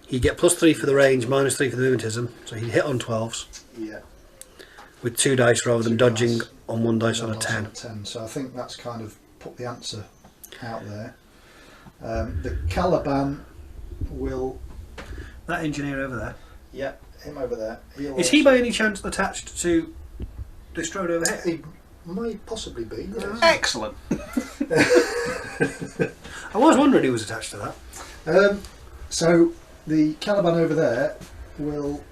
He'd get +3 for the range, -3 for the mimetism. So he'd hit on 12s Yeah. with 2 dice rather than 2 dodging dice. on 1 dice on a One 10. 10. So I think that's kind of put the answer out there. The Caliban will. That engineer over there. Yeah, him over there. Is he by any chance attached to Destroyed over here? He may possibly be. Yes. Excellent. I was wondering who was attached to that. So the Caliban over there will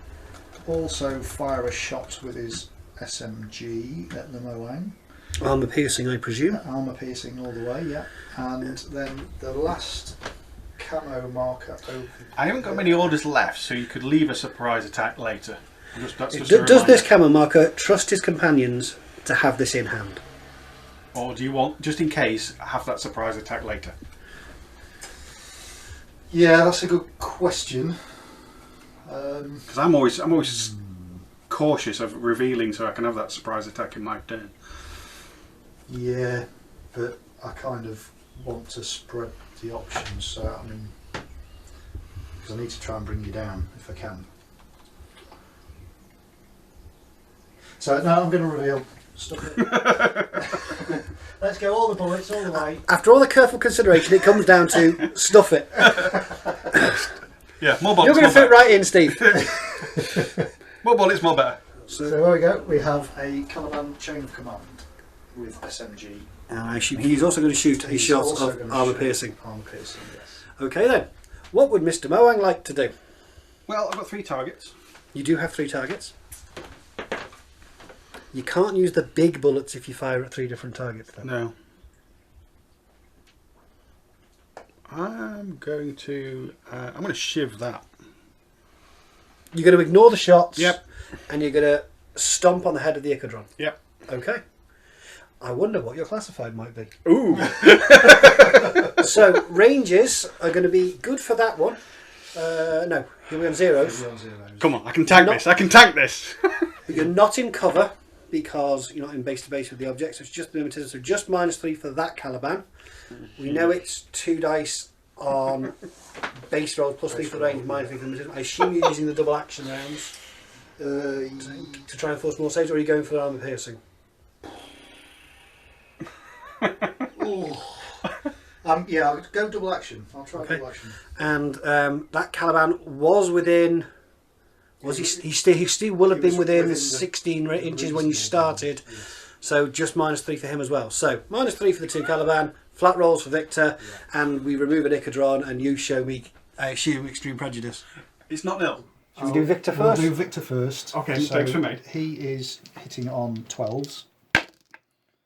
also fire a shot with his SMG at the Moang. Armour piercing, I presume. Armour piercing all the way, yeah. And then the last camo marker over. I haven't got many orders left, so you could leave a surprise attack later. That's just Does this camo marker trust his companions to have this in hand? Or do you want, just in case, have that surprise attack later? Yeah, that's a good question. Because I'm always cautious of revealing, so I can have that surprise attack in my turn. Yeah, but I kind of want to spread the options. So I mean, because I need to try and bring you down if I can. So now I'm going to reveal. Stop it. Let's go all the bullets all the way. After all the careful consideration, it comes down to stuff it. Yeah, more bullets. You're going to fit right in, Steve. More bullets, more better. So there we go. We have a Caliban chain of command with SMG. And I assume he's also going to shoot a He's shot also of gonna armour shoot piercing. Armour piercing, yes. Okay then. What would Mr. Moang like to do? Well, I've got 3 targets. You do have 3 targets. You can't use the big bullets if you fire at 3 different targets though. No. I'm going to shiv that. You're going to ignore the shots. Yep. And you're going to stomp on the head of the Icodron. Yep. Okay. I wonder what your classified might be. Ooh. So ranges are going to be good for that one. No, you'll be on zeros. Come on, I can tank this. I can tank this. But you're not in cover because you're not in base to base with the object. So it's just limited. So just -3 for that Caliban. We know it's 2 dice on base rolls plus 3 for range, -3 for limited. I assume you're using the double action rounds to try and force more saves, or are you going for armour piercing? Yeah, I'll go double action. I'll try Okay. double action. And that Caliban was within. Was he still will have He been was within within the 16 inches when you reasonable started. range, yes. So just -3 for him as well. So -3 for the 2 Caliban, flat rolls for Victor, and we remove an Icodron, and you show me, I assume, extreme prejudice. It's not nil. Should we do Victor We'll first? do Victor first. Okay, thanks for me. He is hitting on 12s.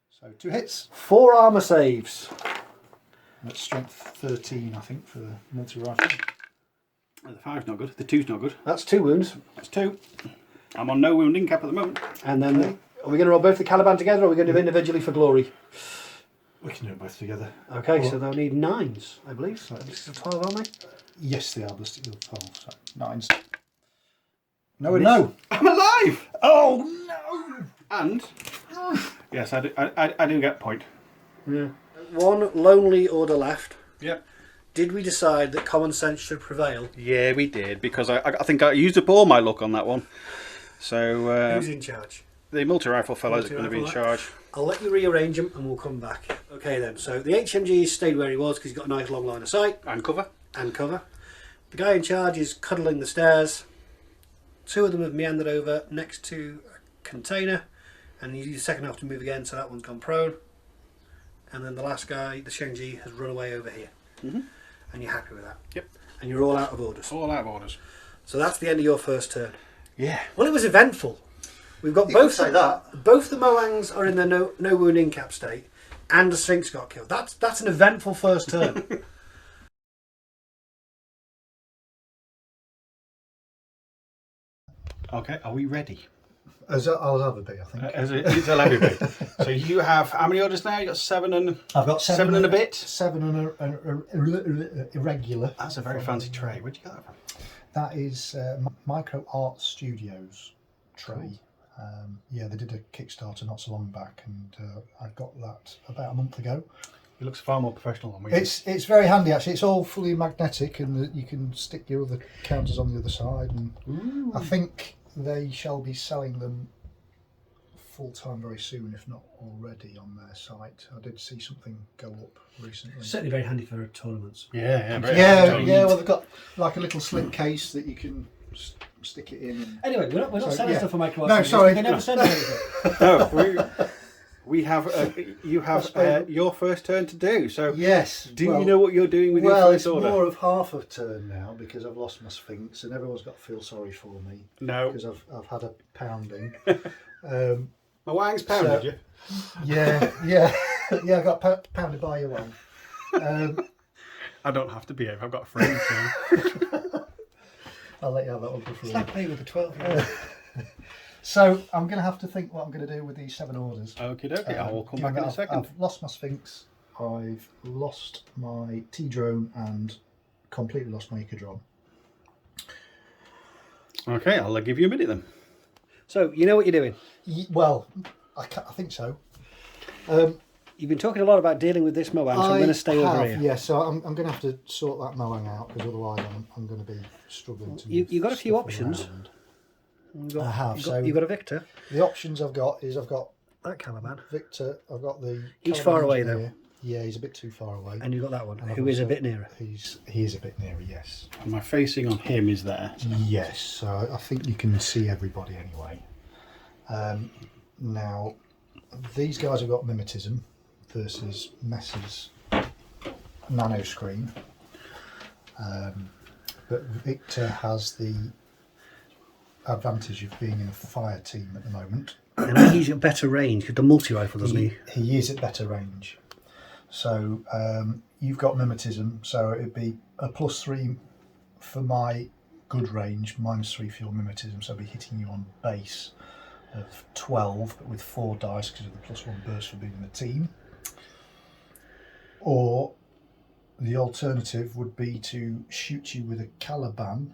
So 2 hits. 4 armour saves. That's strength 13, I think, for the multi-rifle. The 5's not good. The 2's not good. That's 2 wounds. That's 2. I'm on no wounding cap at the moment. And then, are we going to roll both the Caliban together, or are we going to do individually for glory? We can do it both together. Okay, Well- so they'll need 9s, I believe. So this is a 12, aren't they? Yes, they are ballistic with 12, so 9s. No. I'm alive! Oh, no! And, yes, I do get a point. Yeah. 1 lonely order left. Yep. Did we decide that common sense should prevail? Yeah, we did, because I think I used up all my luck on that one. So, Who's in charge? the multi-rifle fellows are going to be in Multi-rifle, charge. I'll let you rearrange them and we'll come back. Okay then, so the HMG stayed where he was because he's got a nice long line of sight And cover. and cover. The guy in charge is cuddling the stairs. 2 of them have meandered over next to a container, and you use the second half to move again, so that one's gone prone. And then the last guy, the Shengji, has run away over here. Mhm. And you're happy with that? Yep. And you're all out of orders. All out of orders. So that's the end of your first turn. Yeah. Well, it was eventful. We've got You both could say that. Both the Moangs are in the no wounding cap state, and the Sphinx got killed. That's an eventful first turn. Okay, are we ready? I'll have a bit, I think. It's a levy bit. So you have how many orders now? You got 7 and I've got 7 and a bit. 7 and a irregular. That's a very fancy tray. Where'd you get that from? That is Micro Art Studios tray. Yeah, they did a Kickstarter not so long back, and I got that about a month ago. It looks far more professional than we. It's very handy actually. It's all fully magnetic, and you can stick your other counters on the other side. And Ooh. I think they shall be selling them full time very soon, if not already, on their site. I did see something go up recently. Certainly very handy for tournaments. Yeah, very Yeah. Well, they've got like a little slit case that you can stick it in. And Anyway, we're not So, selling yeah. stuff for micro. No, sorry. They never send anything. No, we have. You have your first turn to do. So yes. do you know what you're doing with Well, your it's first order? more of half a turn now because I've lost my Sphinx, and everyone's got to feel sorry for me No. because I've had a pounding. My wang's pounded So- you. Yeah. I got pounded by your one. I don't have to behave. I've got a friend now. I'll let you have that one for free. Stop playing with the 12-year-old. So I'm going to have to think what I'm going to do with these 7 orders. Okie dokie, I will come back in a second. I've lost my Sphinx, I've lost my T-drone, and completely lost my Echidron. Okay, I'll give you a minute then. So, you know what you're doing? Well, I think so. You've been talking a lot about dealing with this Moang, so I'm going to stay over here. Yeah, so I'm going to have to sort that Moang out, because otherwise I'm going to be struggling to move You've got a few stuff options. around. I have. You've got a Victor. The options I've got That Caliban. Victor, I've got the... He's Caliban far away, engineer. Yeah, he's a bit too far away. And you've got that one, And I've who is a also- bit nearer. He is a bit nearer, yes. And my facing on him is there. Yes, so I think you can see everybody anyway. Now, these guys have got mimetism versus Messer's nano screen. But Victor has the advantage of being in a fire team at the moment. And I think he's got better range with the multi-rifle, doesn't he? He is at better range. So you've got mimetism, so it'd be a +3 for my good range, -3 for your mimetism, so I'd be hitting you on base of 12, but with 4 dice because of the +1 burst for being in the team. Or the alternative would be to shoot you with a Caliban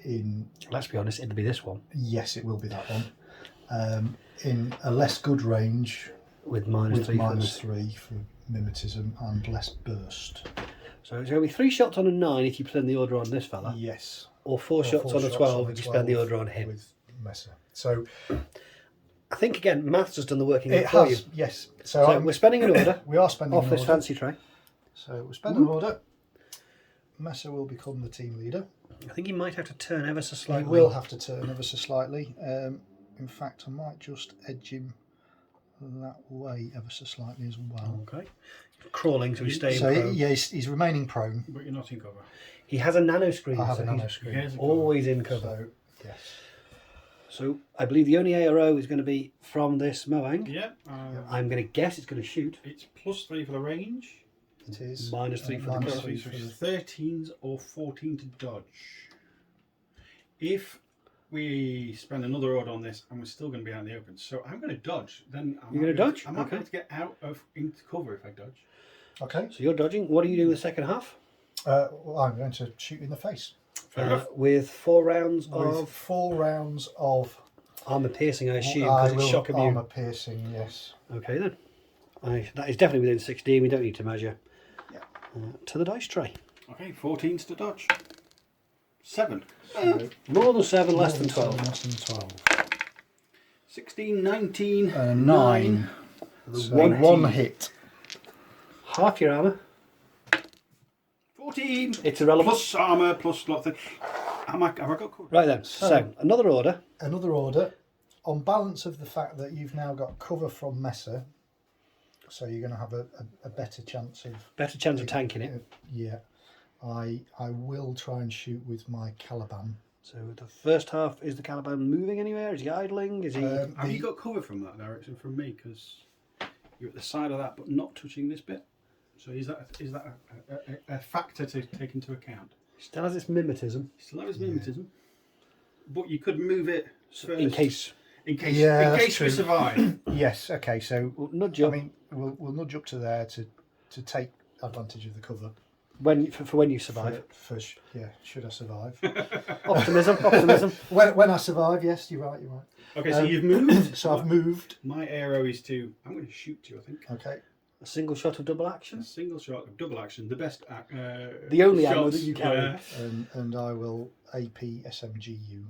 in... Let's be honest, it'd be this one. Yes, it will be that one. In a less good range With -3 -3 for mimetism and less burst. So it's going to be 3 shots on a 9 if you spend the order on this fella. Yes. Or 4 shots on a 12 if you spend the order on him. With Messer. So I think, again, maths has done the working it for you. has, yes. So we're spending an order we are spending off an this order. fancy tray. So we're spending an order. Messer will become the team leader. I think he might have to turn ever so He slightly. will have to turn ever so slightly. In fact, I might just edge him that way ever so slightly as well. Okay. Crawling, so he's staying So prone. yeah, he's remaining prone. But you're not in cover. He has a nano screen. I have so a nano he's screen. Here's a always in cover. So yes. So I believe the only ARO is going to be from this Moang. Yeah. I'm going to guess it's going to shoot. It's +3 for the range. It is. -3 for the minus cover. 3 So for it's the... 13s or 14 to dodge. If we spend another order on this and we're still going to be out in the open, so I'm going to dodge. Then You're going to dodge? I might be Okay. able to get out of into cover if I dodge. Okay. So you're dodging. What do you do in the second half? Well, I'm going to shoot in the face. Fair enough. With 4 rounds With of 4 rounds of armour piercing, I assume, because it's shock immune. armour piercing, yes. Okay then. That is definitely within 16. We don't need to measure. Yeah. To the dice tray. Okay, 14s to dodge. 7. So, More than 7, less than 12. Less than 12. 16, 19, And a 9. So one one hit. Half your armour. 14. It's irrelevant. Plus armour, plus lot of things. Have I got cover? Right then. So another order. Another order. On balance of the fact that you've now got cover from Messer, so you're going to have a better chance of... Better chance of tanking it. Yeah. I will try and shoot with my Caliban. So the first half, is the Caliban moving anywhere? Is he idling? Is he? Have you got cover from that direction from me? Because you're at the side of that, but not touching this bit. So is that a factor to take into account? Still has its mimetism. Still have his mimetism, but you could move it first, In case. in case Yeah, we that's true. survive. Yes, okay, so We'll nudge I up mean, we'll nudge up to there to take advantage of the cover. for when you survive. Should I survive? Optimism. when I survive, yes, you're right. Okay, so you've moved. So I've moved. My arrow is to. I'm going to shoot you. I think Okay. A single shot of double a action. single shot of double action. The best. The only ammo shots that you carry. were- And I will AP SMG you.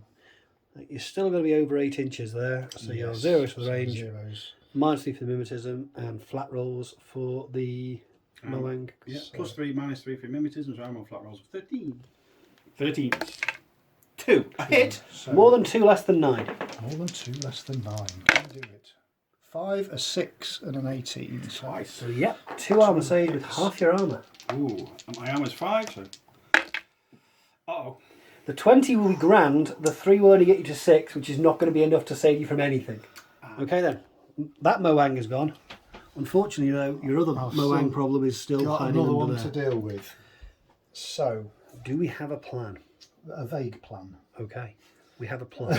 You're still going to be over 8 inches there. So you're Yes, 0s for the so range, Zeros. -3 for the mimetism, and flat rolls for the Moang. Yeah, So- +3, -3 for mimetism. So I'm on flat rolls of 13. 13. 2. A hit. So More than 2, less than 9. more than 2, less than 9. Can do it. 5, a 6, and an 18. So Twice. So yep, 2 armour save with half your armour. Ooh, and my armor's 5. So. Uh-oh. The 20 will be grand, the 3 will only get you to 6, which is not going to be enough to save you from anything. Okay then, that Moang is gone. Unfortunately, though, your other I've Moang still problem is still got hiding another under one to there. deal with. So, Do we have a plan? a vague plan. Okay, we have a plan.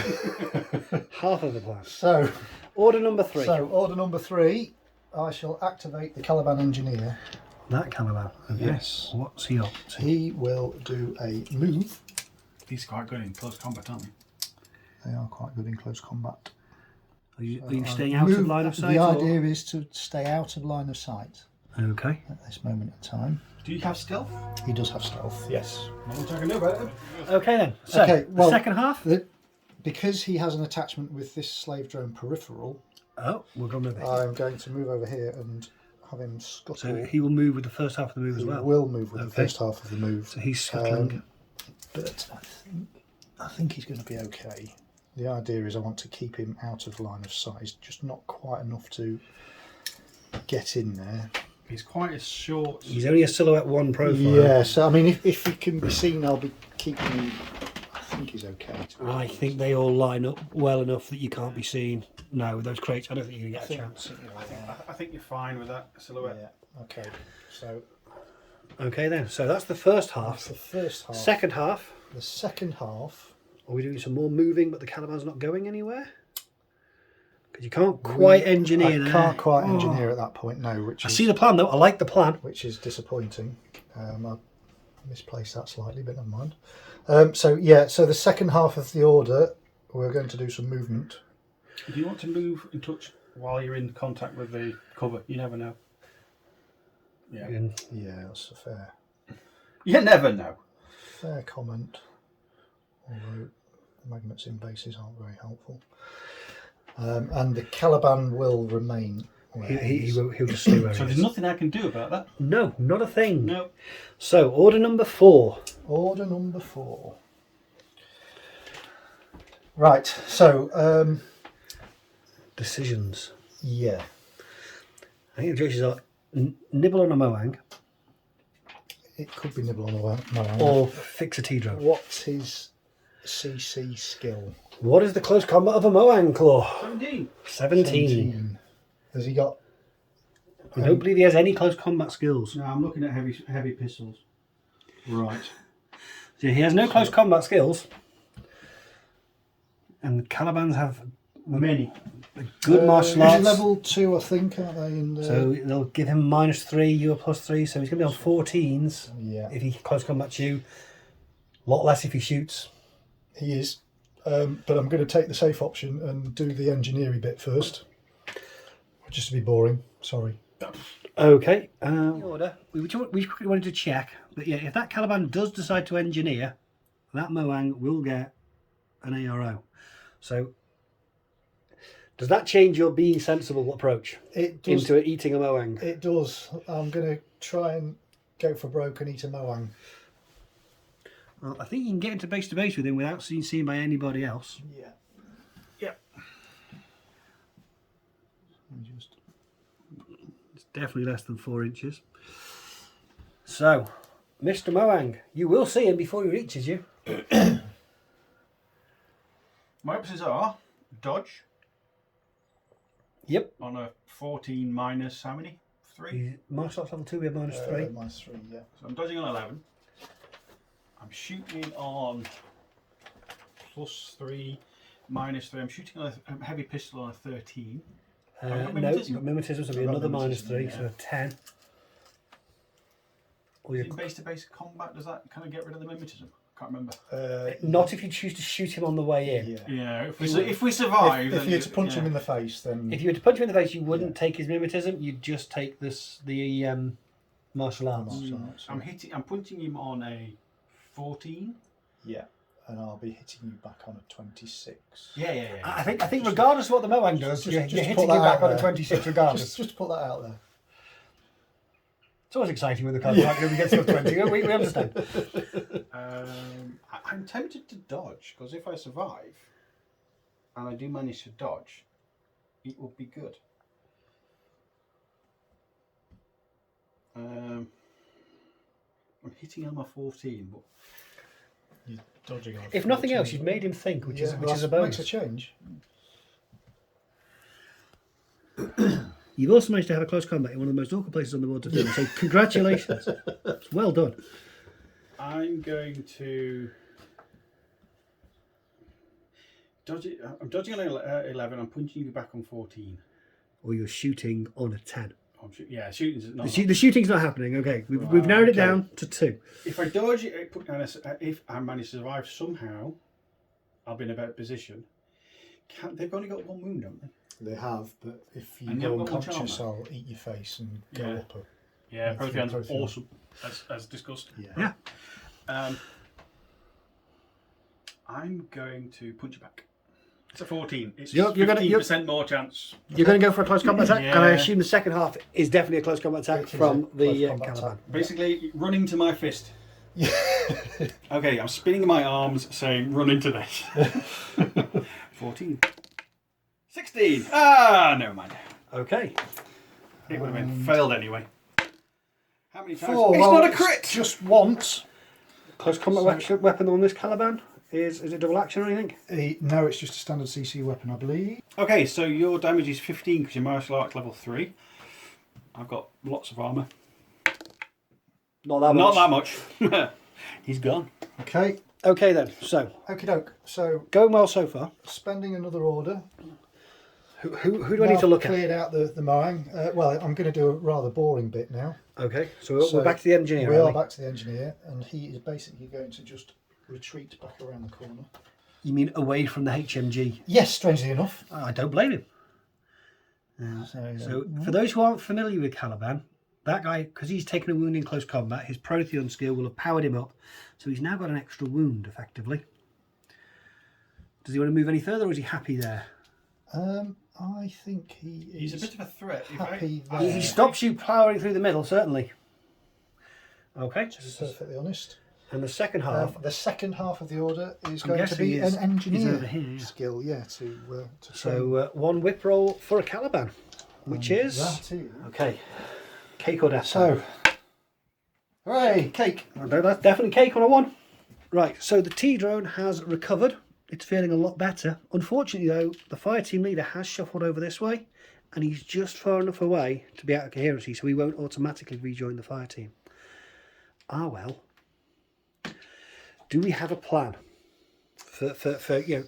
Half of the plan. So, Order number 3. order number 3, I shall activate the Caliban engineer. That Caliban. Okay. Yes. What's he up to? He will do a move. He's quite good in close combat, aren't they? They are quite good in close combat. Are you staying out of line of sight? The or- idea is to stay out of line of sight Okay. at this moment in time. Do you have stealth? He does have stealth, yes. Not much I can do about it. Okay then. So, Okay, well- the second half? Because he has an attachment with this slave drone peripheral, Oh, we're going with it. I'm going to move over here and have him scuttle. So he will move with the first half of the move as He well. will move with the Okay. first half of the move. So he's scuttling. But I think he's going to be okay. The idea is I want to keep him out of line of sight. He's just not quite enough to get in there. He's quite a short. He's only a silhouette 1 profile. Yeah, so I mean, if he can be seen, I'll be keeping him. I think he's okay. I think they all line up well enough that you can't be seen. No, with those crates, I don't think you get a chance. I think you're fine with that silhouette. Yeah, okay. So Okay then, so that's the first that's half. the first half. Second half, The second half. are we doing some more moving but the Caliban's not going anywhere? Because you can't quite engineer I there. can't quite Oh. engineer at that point, no, which I is, see the plan though, I like the plan. which is disappointing. I misplaced that slightly, but never mind. So the second half of the order, we're going to do some movement. Do you want to move and touch while you're in contact with the cover? You never know. Yeah. And Yeah, that's a You never know. fair comment. Although magnets in bases aren't very helpful. And the Caliban will remain. where it is. he'll just stay where So he there's is. nothing I can do about that. No, not a thing. No. So, order number 4. Order number 4. Right, so Decisions. yeah, I think the choices are nibble on a Moang it could be nibble on the Moang. or fix a T-drone. What's his CC skill? What is the close combat of a Moang Claw? 17. 17. Has he got? I don't believe he has any close combat skills. No, I'm looking at heavy pistols. Right. So he has no close combat skills. And the Calibans have Many. good martial arts. Level 2, I think, aren't they? In the... So they'll give him -3, you a +3. So he's going to be on 14s yeah, if he close combats you. A lot less if he shoots. he is. But I'm going to take the safe option and do the engineering bit first, just to be boring. Sorry. Okay. Order. We wanted to check that if that Caliban does decide to engineer, that Moang will get an ARO. So does that change your being sensible approach It does. into eating a Moang? It does. I'm going to try and go for broke and eat a Moang. Well, I think you can get into base to base with him without being seen by anybody else. Yeah. Yep. It's definitely less than 4 inches. So, Mr. Moang, you will see him before he reaches you. My options are dodge Yep. on a 14 minus how many? 3? Martial arts level 2, we have -3. -3, yeah. So I'm dodging on 11. I'm shooting on +3, -3. I'm shooting on a heavy pistol on a 13. No, mimetism? mimetism will be I've got another mimetism, -3, yeah. so 10. Or In your, base-to-base combat, does that kind of get rid of the mimetism? I can't remember. not if you choose to shoot him on the way in. Yeah. Yeah, if we survive, If then you were to punch him in the face, then If you were to punch him in the face, you wouldn't take his mimetism. You'd just take the martial arts. I'm punching him on a 14. yeah, and I'll be hitting you back on a 26. Yeah. I think regardless of what the Moang does, Just- you're just hitting put him that back out on a there. 26 regardless. Just to put that out there. It's always exciting when the card when gets to a 20. We understand. I'm tempted to dodge because if I survive and I do manage to dodge, it will be good. I'm hitting on my 14, but You're dodging on a If nothing 14. else, you've made him think, which is well, a that bonus. makes a change. You've also managed to have a close combat in one of the most awkward places on the board to film. So congratulations. It's well done. I'm going to dodge it. I'm dodging on 11. I'm punching you back on 14. Or you're shooting on a 10. Yeah, shooting's not. The shooting's not happening. Okay, we've narrowed it down to 2. If I dodge it, if I manage to survive somehow, I'll be in a better position. They've only got 1 wound, don't they? They have, but if you And go you haven't got much unconscious, armour. I'll eat your face and go Yeah. up. Yeah, Protheon's Protheon. awesome, as discussed. Yeah. I'm going to punch you back. It's a 14. It's You're gonna- 15% more chance. You're going to go for a close combat attack, and I Yeah. assume the second half is definitely a close combat attack It is from a the close combat Caliban. attack. Basically, run into my fist. Okay, I'm spinning my arms saying run into this. 14. 16. Ah, never mind. Okay. It would have been failed anyway. How many times? 4. It's well, not a it's crit! just once. Close combat weapon on this Caliban is it double action or anything? No, it's just a standard CC weapon, I believe. Okay, so your damage is 15 because you're martial arts level 3. I've got lots of armour. Not that much. Not that much. He's gone. Okay. Okay then. So Okie doke. So, going well so far. spending another order. Who do I need to look at? Cleared out the mowing. Well, I'm going to do a rather boring bit now. Okay, so we're back to the engineer. We are are back to the engineer, and he is basically going to just retreat back around the corner. You mean away from the HMG? Yes, strangely enough. I don't blame him. So for those who aren't familiar with Caliban, that guy, because he's taken a wound in close combat, his Protheon skill will have powered him up, so he's now got an extra wound, effectively. Does he want to move any further, or is he happy there? I think He's a bit of a threat. happy He there. stops you ploughing through the middle, certainly. Okay. To be perfectly honest. And the second half, The second half of the order is I'm going to guessing be is- an engineer is over here, yeah. skill, to so one whip roll for a Caliban, which is... that is. Okay. Cake or death? So, hooray, cake. No, that's definitely cake on a 1. Right, so the T-drone has recovered. It's feeling a lot better. Unfortunately, though, the fire team leader has shuffled over this way, and he's just far enough away to be out of coherency, so he won't automatically rejoin the fire team. Ah, well. Do we have a plan? For you know,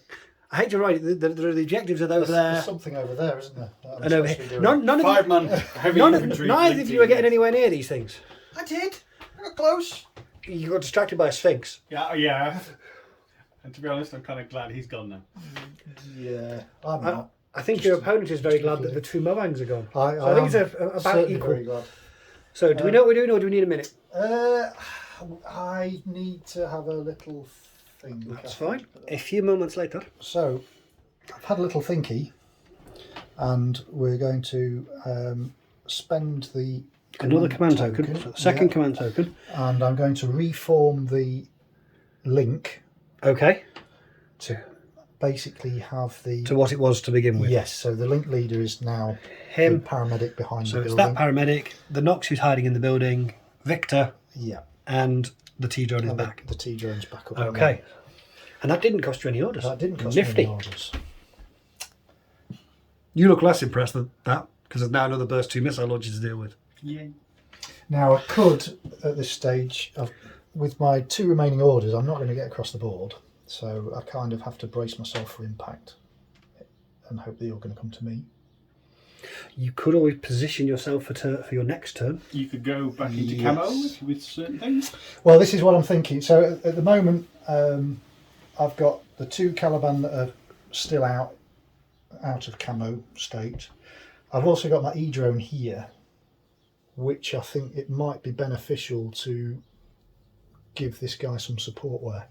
I hate to write it, the objectives are over there. There's something over there, isn't there? that I'm And over supposed to here. be doing. None of 5-man heavy infantry. neither of you are getting anywhere near these things. I did. I got close. You got distracted by a Sphinx. Yeah. And to be honest, I'm kind of glad he's gone now. Yeah, I'm not. I think your opponent is very glad that the 2 Moangs are gone. I So I think it's am about certainly equal. very glad. So do we know what we're doing, or do we need a minute? I need to have a little think. That's fine. A few moments later. So, I've had a little thinky, and we're going to spend the Another command token. So the second yeah, command token. and I'm going to reform the link Okay. to basically have the To what it was to begin with. yes. So the link leader is now Him. the paramedic behind So the it's building. that paramedic, the Nox who's hiding in the building, Victor, Yeah, and the T-drone is and back. the T-drone's back up. Okay. And that didn't cost you any orders. That didn't cost me Nifty. any orders. You look less impressed than that, because there's now another burst 2 missile launcher to deal with. Yeah. Now I could, at this stage, with my 2 remaining orders, I'm not going to get across the board, so I kind of have to brace myself for impact and hope that you're going to come to me. You could always position yourself for your next turn. You could go back into Yes. camo with certain things. Well, this is what I'm thinking. So at the moment, I've got the 2 Caliban that are still out of camo state. I've also got my E-drone here, which I think it might be beneficial to give this guy some support wear.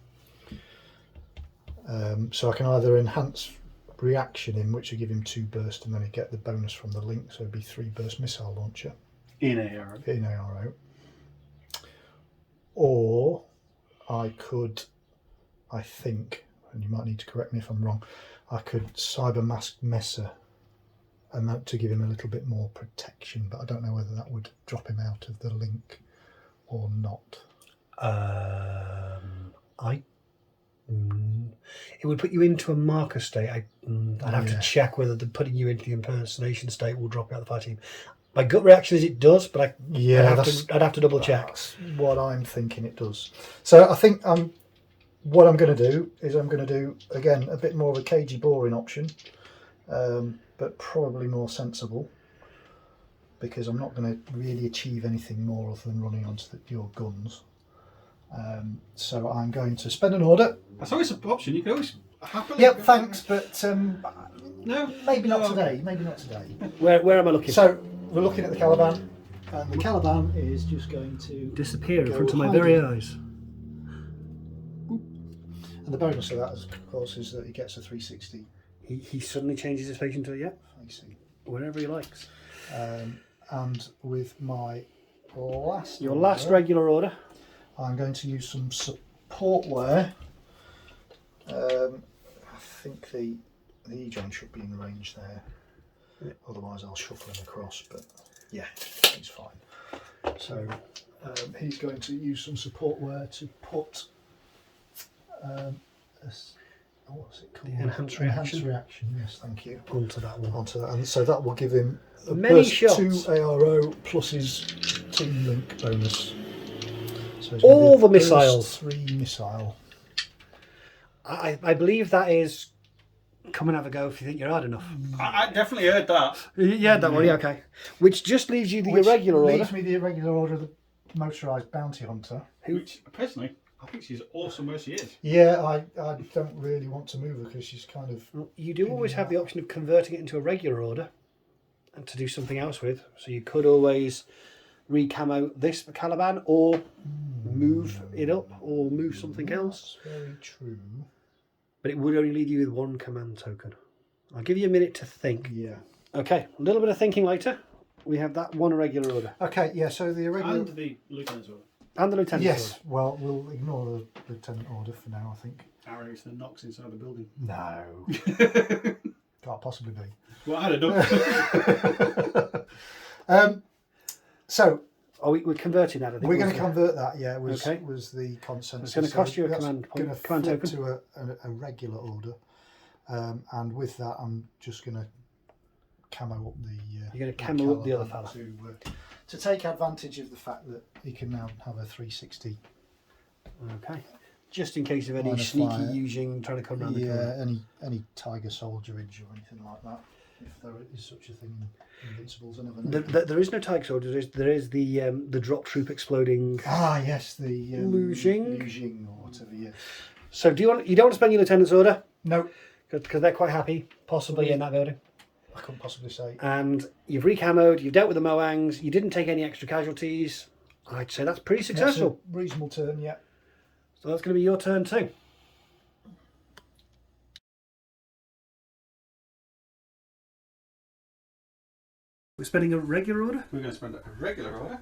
So I can either enhance reaction in, which will give him 2 burst, and then he'd get the bonus from the link, so it'd be 3 burst missile launcher In ARO. in ARO. Or I could, I think, and you might need to correct me if I'm wrong, I could cyber mask Messer, and that to give him a little bit more protection, but I don't know whether that would drop him out of the link or not. It would put you into a marker state. I'd have to check whether putting you into the impersonation state will drop you out of the fire team. My gut reaction is it does, but I'd have to double check. That's what I'm thinking it does. So I think what I'm going to do is I'm going to do, again, a bit more of a cagey, boring option, but probably more sensible, because I'm not going to really achieve anything more other than running onto your guns. So I'm going to spend an order. That's always an option. You can always happily. Yep, thanks, but no, maybe not today. Maybe not today. Where am I looking? So we're looking at the Caliban, and the Caliban is just going to disappear in go front of my hiding. very eyes. And the bonus of that, of course, is that he gets a 360. He suddenly changes his face into a Facing. wherever he likes. And with my last Your order, last regular order. I'm going to use some support wear. I think the E-John should be in range there. Yeah. Otherwise I'll shuffle him across, but yeah, he's fine. So he's going to use some support wear to put what's it called? Enhanced Enhanced reaction. reaction, yes, thank you. Onto that one. Onto that, and so that will give him a Many burst shots. 2 ARO plus his team link bonus. So it's All gonna be the a burst missiles. 3 missile. I believe that is come and have a go if you think you're hard enough. I definitely heard that. Yeah, that one. Yeah, okay. Which just leaves you the Which irregular order. leaves me the irregular order of the motorised bounty hunter. Which personally, I think she's awesome where she is. Yeah, I don't really want to move her because she's kind of... You do always have the option of converting it into a regular order and to do something else with. So you could always re-camo this Caliban or move it up or move something else. That's very true. But it would only leave you with one command token. I'll give you a minute to think. Yeah. Okay, a little bit of thinking later. We have that one irregular order. Okay, yeah, so the irregular... And the lieutenant's order. And the lieutenant's Yes, order. well, we'll ignore the lieutenant order for now, I think. Arrows that knocks inside the building. No. Can't possibly be. Well, I had a done. So, We're converting that, I think. we're going to wasn't convert that, yeah, Okay. was the consensus. It's going to cost you a that's command gonna command flip token. to a regular order. And with that, I'm just going to camo up the... You're going to camo up the other Caliban fella. to take advantage of the fact that he can now have a 360. Okay. Just in case of any Minus sneaky fire. using trying to come round the corner. Yeah, any tiger soldierage or anything like that. If there is such a thing in Invincibles, I never know. There is no tiger soldier. There is the drop troop exploding. Ah, yes, the Luging. Luging or whatever. Yeah. So you don't want to spend your lieutenant's order No, because they're quite happy, possibly in that building. I couldn't possibly say. And you've recamoed. You've dealt with the Moangs. You didn't take any extra casualties. I'd say that's pretty successful. That's a reasonable turn, yeah. So that's going to be your turn too. We're spending a regular order? We're going to spend a regular order.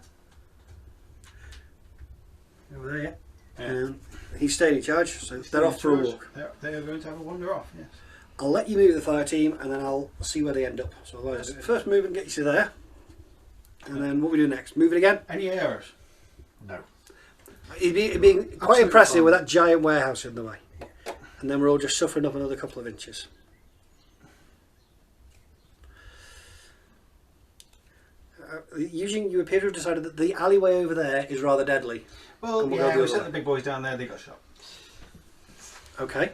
Over there, yeah. Yeah. He's staying in charge, so they're off for a walk. They are going to have a wander off, yes. I'll let you move the fire team and then I'll see where they end up. So otherwise, first move and get you to there. And then what we do next? Move it again? Any errors? No. It'd be quite Absolutely impressive fine. with that giant warehouse in the way. And then we're all just suffering up another couple of inches. Eugene, you appear to have decided that the alleyway over there is rather deadly. Well, And we'll go yeah, the we other sent way. the big boys down there, they got shot. Okay.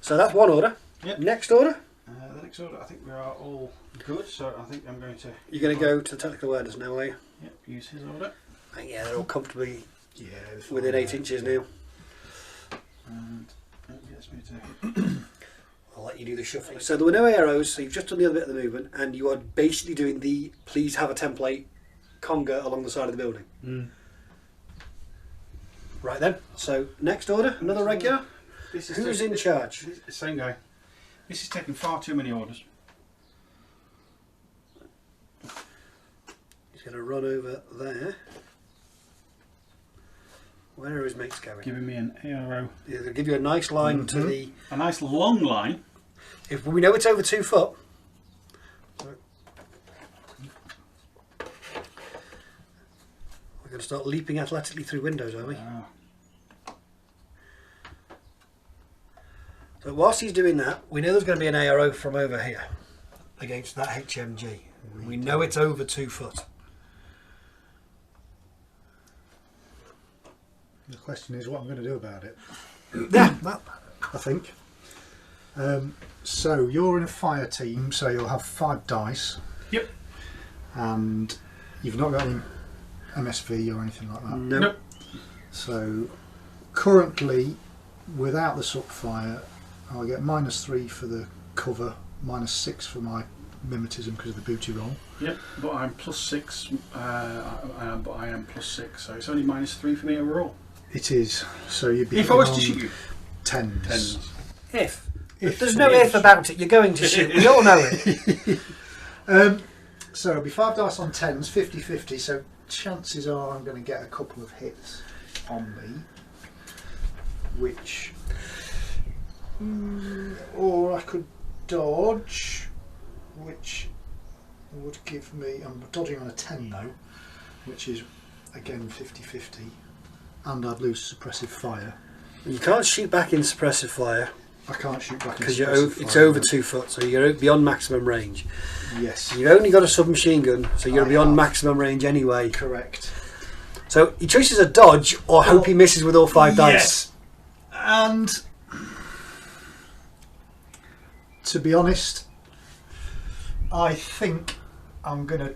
So that's one order. Yep. Next order, The next order, I think we are all good, so I think I'm going to... you're going to go to the technical awareness now, are you? Yep, use his order. Yeah, they're all comfortably Yeah, within 8 inches now. And that gets me to... I'll let you do the shuffling. So there were no arrows, so you've just done the other bit of the movement, and you are basically doing the please have a template conga along the side of the building. Right then, so next order, another regular. This is Who's in charge? The same guy. This is taking far too many orders. He's going to run over there. Where are his mates going? Giving me an arrow. He's going to give you a nice line to the... A nice long line. If we know it's over 2 foot... We're going to start leaping athletically through windows, are we? But whilst he's doing that, we know there's going to be an ARO from over here against that HMG. We know it's over 2 foot. The question is what I'm going to do about it. Yeah, that, I think. So you're in a fire team, so you'll have 5 dice. Yep. And you've not got any MSV or anything like that. Nope. So currently, without the suck fire, I'll get -3 for the cover, -6 for my mimetism because of the booty roll. Yep, but I'm +6. But I am +6, so it's only -3 for me overall. It is. So you'd be. If I was to shoot you, 10s. 10s. if there's no if about it, you're going to shoot. We all know it. So it'll be 5 dice on 10s, 50-50. So chances are I'm going to get a couple of hits on me, which, or I could dodge, which would give me. I'm dodging on a 10 though, which is again 50-50, and I'd lose suppressive fire. You can't shoot back in suppressive fire I can't shoot back because suppressive it's fire, over no. 2 foot, so you're beyond maximum range. Yes, You've only got a submachine gun, so you're I beyond have. maximum range anyway. correct. So your choice is a dodge or hope he misses with all 5 dice. Yes. And to be honest, I think I'm going to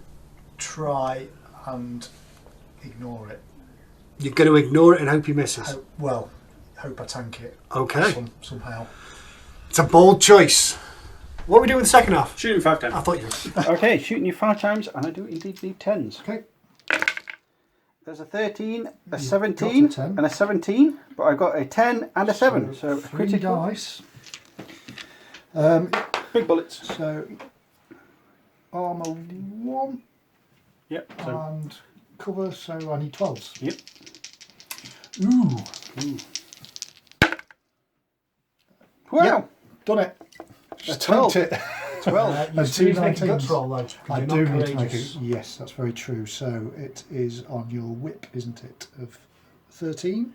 try and ignore it. You're going to ignore it and hope he misses. Hope I tank it. Okay. Somehow. It's a bold choice. What are we doing with the second half? Shooting 5 times. I thought you Okay, shooting you 5 times, and I do indeed need 10s. Okay. There's a 13, a got 17, a 10. and a 17, but I've got a 10 and a 7, so a 3 critical. dice. Big bullets. So armour 1 Yep. So, and cover, so I need 12s. yep. Ooh. Wow! Yep. Done it. Just 12. tanked it. 12. And 2 19s. roll though. I do need to make it. Yes, that's very true. So it is on your whip, isn't it? Of 13.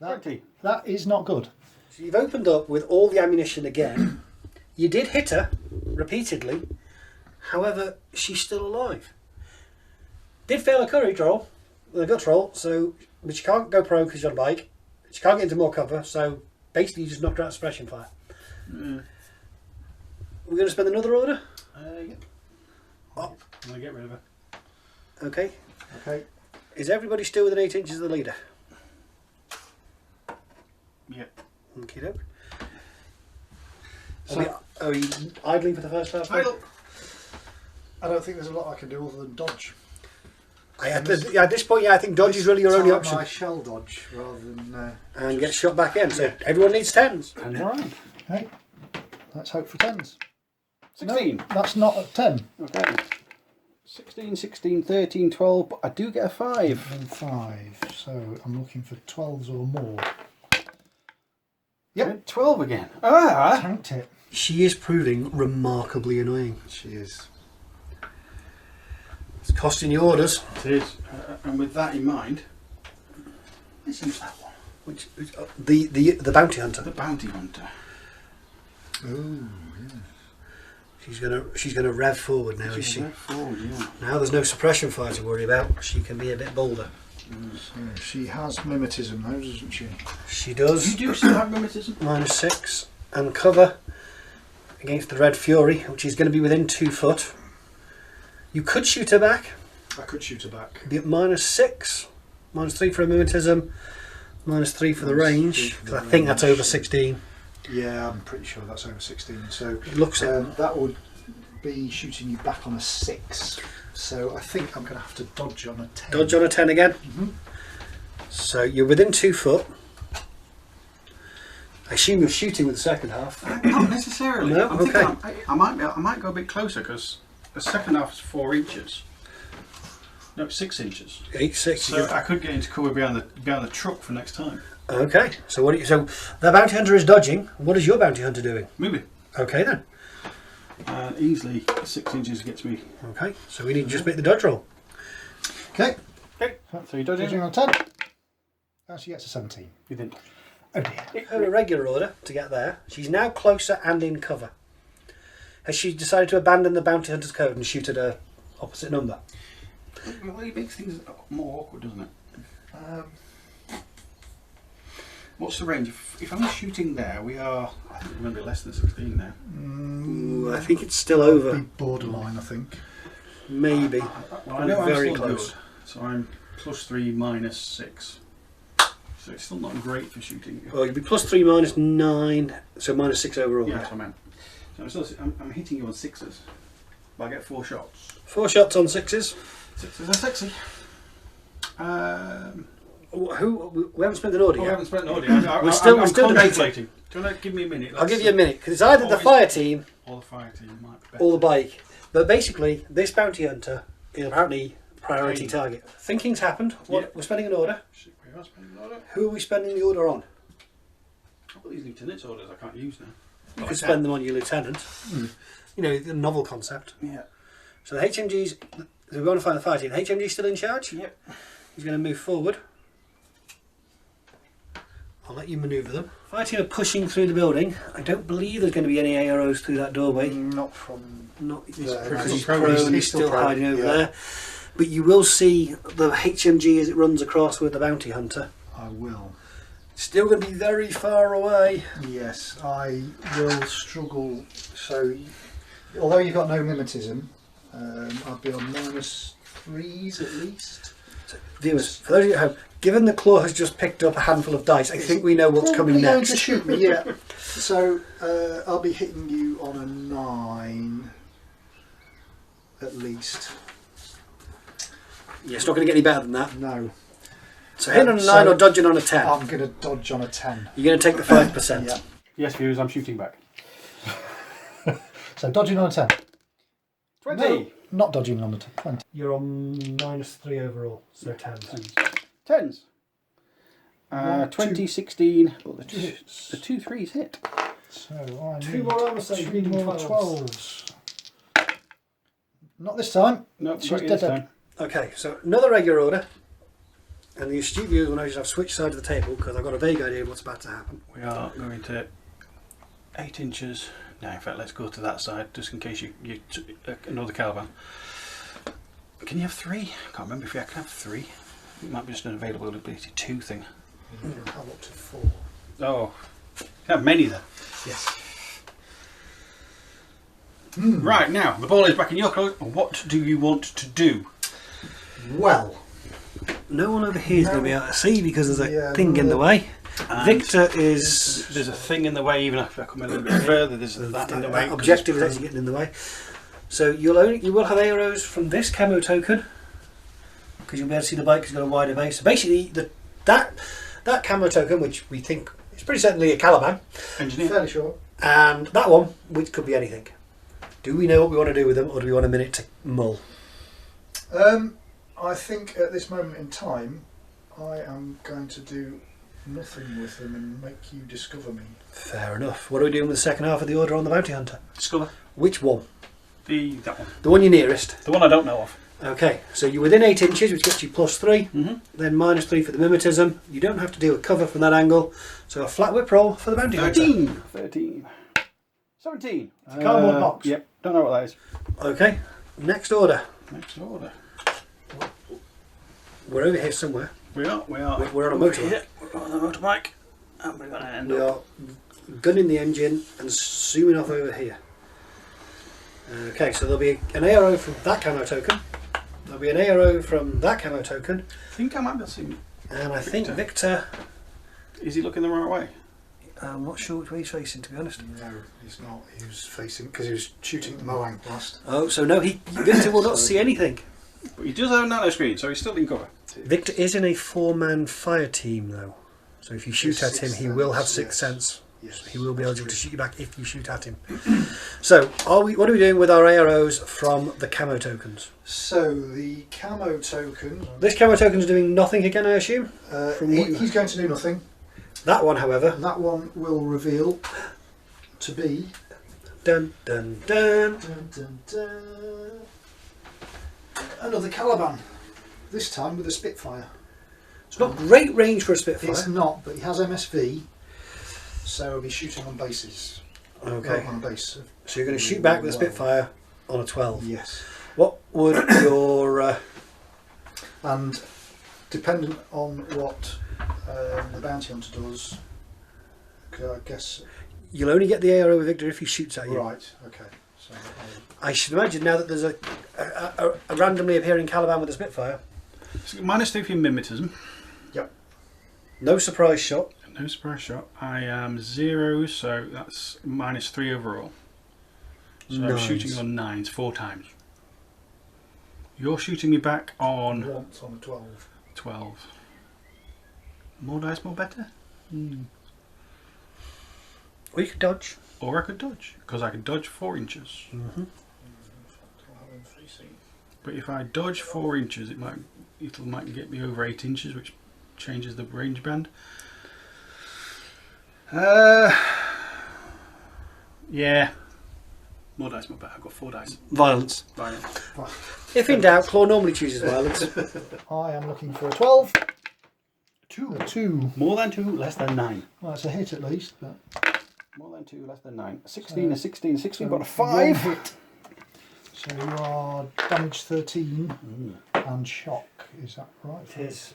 20. That is not good. So you've opened up with all the ammunition again. You did hit her repeatedly. However, she's still alive. Did fail a courage roll, a gut roll, but she can't go prone because she's on a bike. She can't get into more cover, so basically you just knocked her out of suppression fire. We're going to spend another order? Yep. Oh. I'm going to get rid of her. Okay. Okay. Is everybody still within 8 inches of the leader? Yep. Okie doke. So- Are we idling for the first half? Idle. I don't think there's a lot I can do other than dodge. At this point, I think dodge is really your only Target option. my shell dodge rather than. And get shot back in. So everyone needs 10s. And around. Hey, let's hope for 10s. 16. No, that's not a 10. Okay. 16, 16, 13, 12, but I do get a 5. And 5. So I'm looking for 12s or more. Yep, 12 again. Ah! Tanked it. She is proving remarkably annoying. She is. It's costing you orders. It is. And with that in mind, this is that one. Which the bounty hunter. The bounty hunter. Ooh, She's gonna rev forward now, is she? Forward, yeah. Now there's no suppression fire to worry about. She can be a bit bolder. So she has mimetism though, doesn't she? She does. You do still have mimetism? -6 and cover against the Red Fury, which is going to be within 2 foot. You could shoot her back. I could shoot her back. Be at -6, -3 for a mimetism, -3 for the range. Because I think that's over 16. Yeah, I'm pretty sure that's over 16. So It looks it. that would be shooting you back on a 6. So I think I'm going to have to dodge on a 10. Dodge on a 10 again. So you're within 2 foot. I assume you're shooting with the second half. Not necessarily. No? I'm thinking Okay. I might go a bit closer because the second half is 4 inches. No, 6 inches. 8-6. So I could get into cover behind the truck for next time. Okay. So so the bounty hunter is dodging. What is your bounty hunter doing? Moving. Okay then. Easily 6 inches gets me. Okay. So we need to just make the dodge roll. Okay, Okay, so you're dodging. dodging on a 10. She gets a 17. You didn't. Oh dear. Her irregular order to get there. She's now closer and in cover. Has she decided to abandon the bounty hunter's code and shoot at a opposite number? Well, it makes things more awkward, doesn't it? What's the range? If I'm shooting there, we are, I think we're going to be less than 16 now. I think it's still over. Be borderline, I think. Maybe. Well, I know I'm Very still close. good, so I'm +3 -6. So it's still not great for shooting. Well, you'd be +3 -9, so -6 overall. Yeah, that's what I meant. So I'm hitting you on 6s, but I get 4 shots. 4 shots on 6s. 6s are sexy. We haven't spent an order We yet. haven't spent an order. We're still contemplating. Do you want to give me a minute? I'll give you a minute, because it's either the fire team or the fire team might be better. or the bike. But basically, this bounty hunter is apparently priority target. Thinking's happened. Yeah. We're spending an order. We are spending an order. Who are we spending the order on? I've got these lieutenant's orders I can't use now. You could spend them on your lieutenant. You know, the novel concept. Yeah. So the HMG's, we're going to find the fire team. The HMG's still in charge? Yep. He's going to move forward. I'll let you manoeuvre them. Fire team are pushing through the building. I don't believe there's going to be any AROs through that doorway. Not from. Not there. because he's prone, prone, he's still still prone, hiding over yeah. there. But you will see the HMG as it runs across with the bounty hunter. I will. Still going to be very far away. Yes, I will struggle. So, although you've got no mimetism, I'll be on -3s at least. So, viewers, for those of you at home, given the claw has just picked up a handful of dice, I think we know what's coming Probably going next. to shoot me, yeah. So I'll be hitting you on a 9 at least. Yeah, it's not going to get any better than that. No, So hitting on a 9 So- or dodging on a 10. I'm going to dodge on a 10. You're going to take the 5%. Yeah. Yes, viewers, I'm shooting back. So dodging on a 10. 20. No, not dodging on a 20. You're on -3 overall, so 10. 10s. 1, 20, 16. Well, the hits. two threes hit. So I Two need more armor saves, 2 needing more 12s. 12s. Not this time. No, She's got you dead. this time. Okay, so another regular order. And the astute viewers will notice I've switched sides of the table because I've got a vague idea of what's about to happen. We are going to 8 inches. No, in fact, let's go to that side just in case you another caravan. Can you have 3? I can't remember if you can have 3. It might be just an availability 2 thing. You can have up to 4. Oh, you can have many then. Yes. Right, now the ball is back in your court. What do you want to do? Well, No one over here is going to be able to see because there's a Yeah, thing in the way. And Victor is... There's a thing in the way, even if I come a little bit further, there's that in the way. That objective is actually getting in the way. So you will have arrows from this camo token because you'll be able to see the bike has got a wider base. So basically, that camo token, which we think is pretty certainly a Caliban, Engineer. fairly short. and that one, which could be anything. Do we know what we want to do with them, or do we want a minute to mull? I think at this moment in time, I am going to do nothing with them and make you discover me. Fair enough. What are we doing with the second half of the order on the bounty hunter? Discover. Which one? That one. The one you're nearest. The one I don't know of. Okay, so you're within 8 inches, which gets you +3. Mm-hmm. Then -3 for the mimetism. You don't have to deal with cover from that angle. So a flat whip roll for the bounty hunter. 13. 17. It's a cardboard box. Yep, don't know what that is. Okay, next order. Next order. We're over here somewhere. We are. We're on a Over motorbike. here. We're on a motorbike. And we're going to end We up. are gunning the engine and zooming off over here. Okay, so there'll be an arrow from that camo token. There'll be an arrow from that camo token. I think I might be able to see. And I think Victor... Is he looking the right way? I'm not sure which way he's facing, to be honest. No, he's not. He was facing because he was shooting the Moang blast. Oh, so no, Victor will not see anything. But he does have a nano screen, so he's still in cover. Victor is in a 4-man fire team, though. So if you shoot at him, he will have sixth sense. Yes. He will be eligible to shoot you back if you shoot at him. So, what are we doing with our arrows from the camo tokens? So the camo token, This camo token is doing nothing again, I assume? he's going to do nothing. That one, however... That one will reveal to be Dun, dun, dun. dun, dun, dun, another Caliban. This time with a Spitfire. It's not great range for a Spitfire. It's not, but he has MSV So I'll be shooting on bases. Okay. On a base. So you're going to shoot back with a Spitfire on a 12. Yes. What would your... And dependent on what the bounty hunter does, 'cause I guess... You'll only get the AR over Victor if he shoots at you. Right, okay. So I should imagine now that there's a randomly appearing Caliban with a Spitfire. So -3 for your mimetism. Yep. No surprise shot. No surprise shot. I am 0, so that's -3 overall. So I'm shooting on 9s 4 times. You're shooting me back on once on a 12. 12. More dice, more better. Or you could dodge. Or I could dodge, because I could dodge 4 inches. But if I dodge 4 inches, it might get me over 8 inches, which changes the range band. Yeah. More dice, more better. I've got 4 dice. Violence. Violence. If in doubt, Claw normally chooses violence. I am looking for a 12. 2. A 2. More than 2, less than 9. Well, that's a hit at least. But More than 2, less than 9. 16, a 16, 16, so got a 5. hit. So you are damage 13 and shock. Is that right? It is.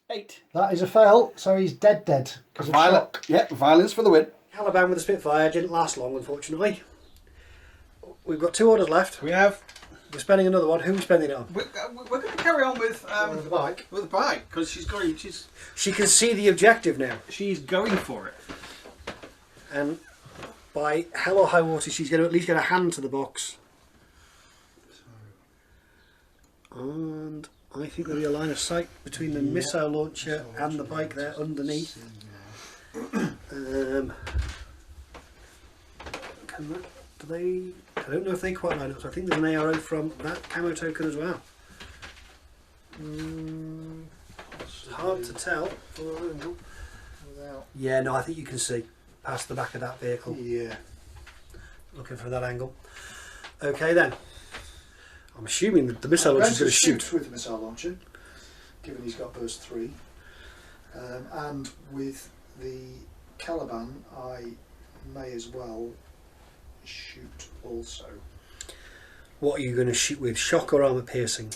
8. That is a fail. So he's dead because of shock. Yeah, violence for the win. Caliban with a Spitfire didn't last long, unfortunately. We've got 2 orders left. We have. We're spending another one. Who are we spending it on? We're going to carry on with the bike. With the bike because she's She can see the objective now. going for it. And by hell or high water, she's going to at least get a hand to the box. And I think there'll be a line of sight between the missile launcher and the bike there underneath. Do they? I don't know if they quite line up. So I think there's an arrow from that camo token as well. It's hard to tell. Yeah, no, I think you can see past the back of that vehicle. Yeah. Looking for that angle. Okay then. I'm assuming that the missile launcher is going to shoot. With the missile launcher, given he's got burst 3. And with the Caliban, I may as well shoot also. What are you going to shoot with? Shock or armor piercing?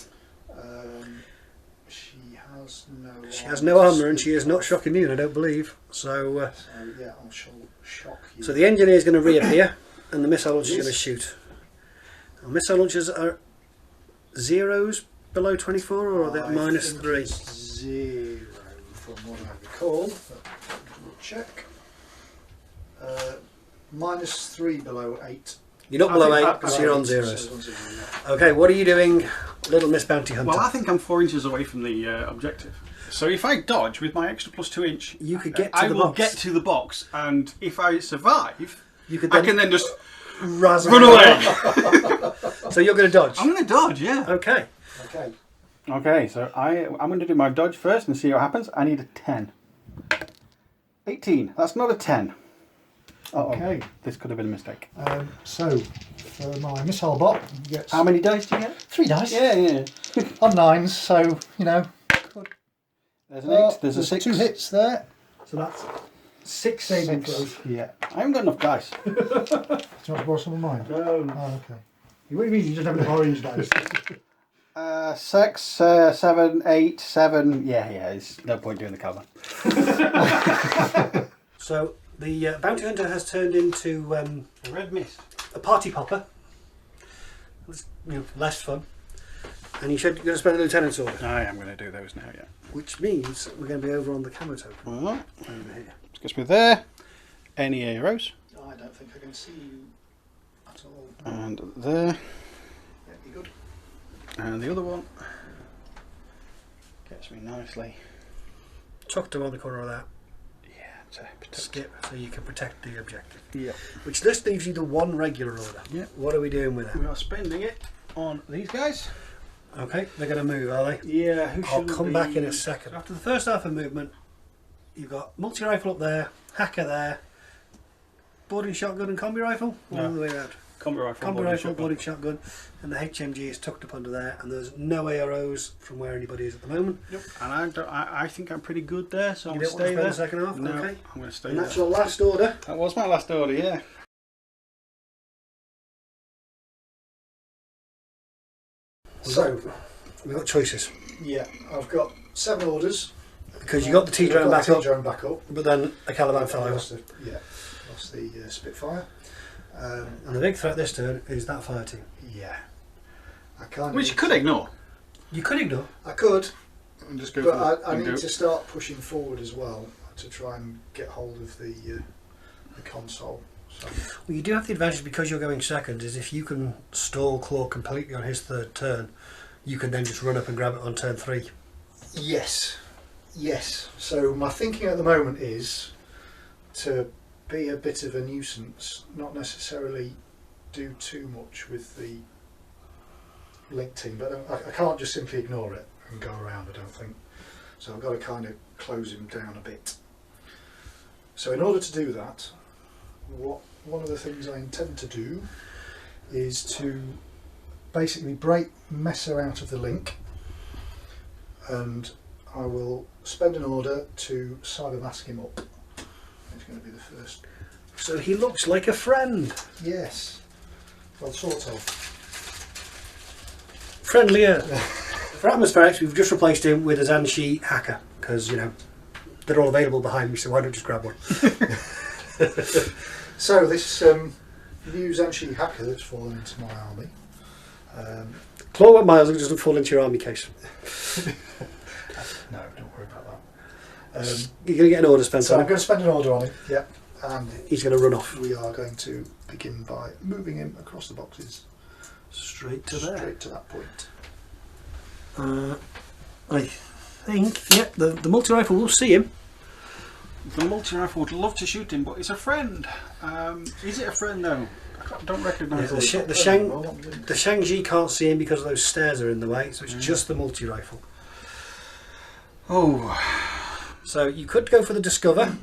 She has no. She has no armor and she is not shock immune, I don't believe. So yeah, I shall shock you. So the engineer is going to reappear, and the missile launcher is going to shoot. Now, missile launchers are 0s below 24, or are they at -3? 0 from what I recall. But we'll check. -3 below 8. You're not below 8 because you're on 0s. Okay, what are you doing, Little Miss Bounty Hunter? Well, I think I'm 4 inches away from the objective. So if I dodge with my extra +2 inch, you could get to I the will box. get to the box, and if I survive, you could I can then just run away. So you're going to dodge? I'm going to dodge, yeah. Okay. Okay. Okay, so I'm going to do my dodge first and see what happens. I need a 10. 18. That's not a 10. Okay. This could have been a mistake. So, for my missile bot, he gets How many dice do you get? 3 dice. Yeah. On 9s, so, you know. There's an 8, there's a 6. 2 hits there. So that's 6 saving throws. Yeah. I haven't got enough dice. Do you want to borrow some of mine? No. Oh, okay. What do you mean you just have enough orange dice? 6, 7, 8, 7. Yeah, there's no point doing the cover. So the bounty hunter has turned into A red mist. a party popper. It's, less fun. And you said you're going to spend a lieutenant's order, I am going to do those now, yeah. which means we're going to be over on the camo token Uh-huh. over here. Let's get me there. Any arrows. I don't think I can see you at all. And there. Yeah, you good? And the other one gets me nicely. Tucked around the corner of that. Yeah, to protect. Skip, so you can protect the objective. Yeah. Which this leaves you the 1 regular order. Yeah. What are we doing with We that? are spending it on these guys. Okay, they're going to move, are they? Yeah, who I'll should come back in a second. After the first half of movement, you've got multi-rifle up there, hacker there, boarding shotgun and combi rifle, all No. the way around. combat rifle, loading shotgun, and the HMG is tucked up under there, and there's no AROs from where anybody is at the moment. Yep. And I think I'm pretty good there, so I'm you going to stay don't there. want to spend the second half? No, Okay. I'm going to stay And there. that's your last order. That was my last order, yeah. So, We've got choices. yeah, I've got 7 orders. Because you got the T-drone back up, T-drone back up. but then a Caliban fell over. Lost the Spitfire. And the big threat this turn is that fire team. Yeah. I kind Which you could ignore. You could ignore. I could, And just go but for I and need go. to start pushing forward as well to try and get hold of the console. So, Well, you do have the advantage because you're going second, is if you can stall Claw completely on his third turn, you can then just run up and grab it on turn 3. yes. So my thinking at the moment is to be a bit of a nuisance, not necessarily do too much with the link team, but I can't just simply ignore it and go around, I don't think. So I've got to kind of close him down a bit. So in order to do that, one of the things I intend to do is to basically break Messer out of the link, and I will spend an order to cyber mask him up. It's going to be the first. So he looks like a friend. Yes. Well, sort of. Friendlier. For atmospherics, we've just replaced him with a Zanshi hacker, because, you know, they're all available behind me, so why don't you just grab one? So this new Zanshi hacker that's fallen into my army. Claw miles doesn't fall into your army case. No, don't worry about that. You're going to get an order, Spencer. So I'm going to spend an order on him. Yeah, and He's going to run off. we are going to begin by moving him across the boxes Straight to there. straight to that point. I think, yeah, the multi-rifle will see him. The multi-rifle would love to shoot him, but it's a friend. Is it a friend though? I don't recognise Yeah, it. the Shang-Chi can't see him because those stairs are in the way, so it's just the multi-rifle. Oh, So you could go for the Discover.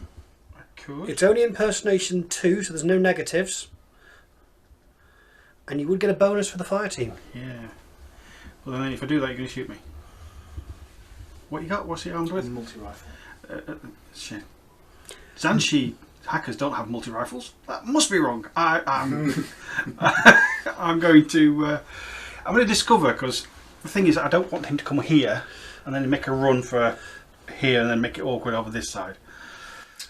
I could. It's only impersonation 2, so there's no negatives. And you would get a bonus for the fire team. Yeah. Well, then if I do that, you're going to shoot me. What you got? What's he armed with? Multi-rifle. Shit. Zanshi hackers don't have multi-rifles. That must be wrong. I'm going to discover, because the thing is, I don't want him to come here and then make a run for here and then make it awkward over this side.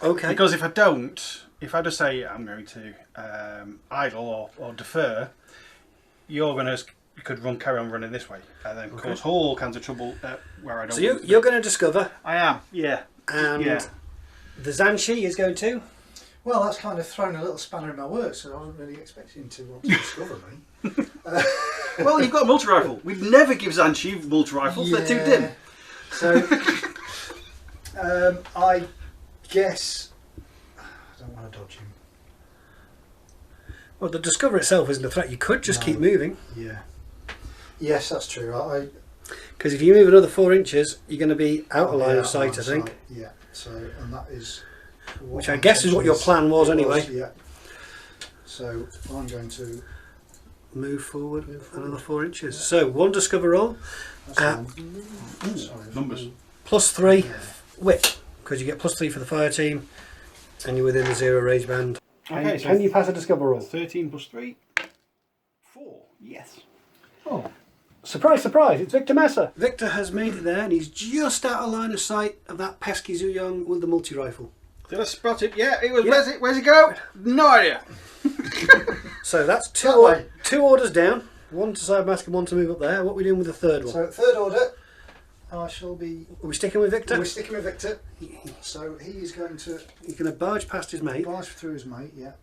Okay. Because if I don't, if I just say I'm going to idle or defer, you could carry on running this way and then cause all kinds of trouble where I don't. So you're going to Discover, I am. Yeah. and Yeah. the Zanshi is going to. Well, that's kind of thrown a little spanner in my works, so I wasn't really expecting to want to discover me. Well, you've got a multi-rifle. We'd never give Zanshi multi-rifles. They're too dim. So, I guess I don't want to dodge him. Well, the Discover itself isn't a threat. You could just keep moving. Yeah. Yes, that's true. Because if you move another 4 inches, you're going to be out of line yeah, of sight, I think. Yeah. So, and that is. Which I guess is what your plan was anyway. Yeah. So I'm going to Move forward another 4 inches. So 1 Discover roll, sorry, Numbers. +3 whip, because you get +3 for the fire team, and you're within the 0 range band. Okay, so Can you pass a Discover roll? 13 plus 3. 4. Yes. Oh, surprise, surprise! It's Victor Messer. Victor has made it there, and he's just out of line of sight of that pesky Zuyong with the multi-rifle. Did I spot it? Yeah, it was. Yeah. Where's it go? No idea. So that's That way. two orders down. 1 to side mask and 1 to move up there. What are we doing with the third one? So third order, I shall be. Are we sticking with Victor? We're sticking with Victor. So he is going to He's going to barge past his mate, barge through his mate, yeah.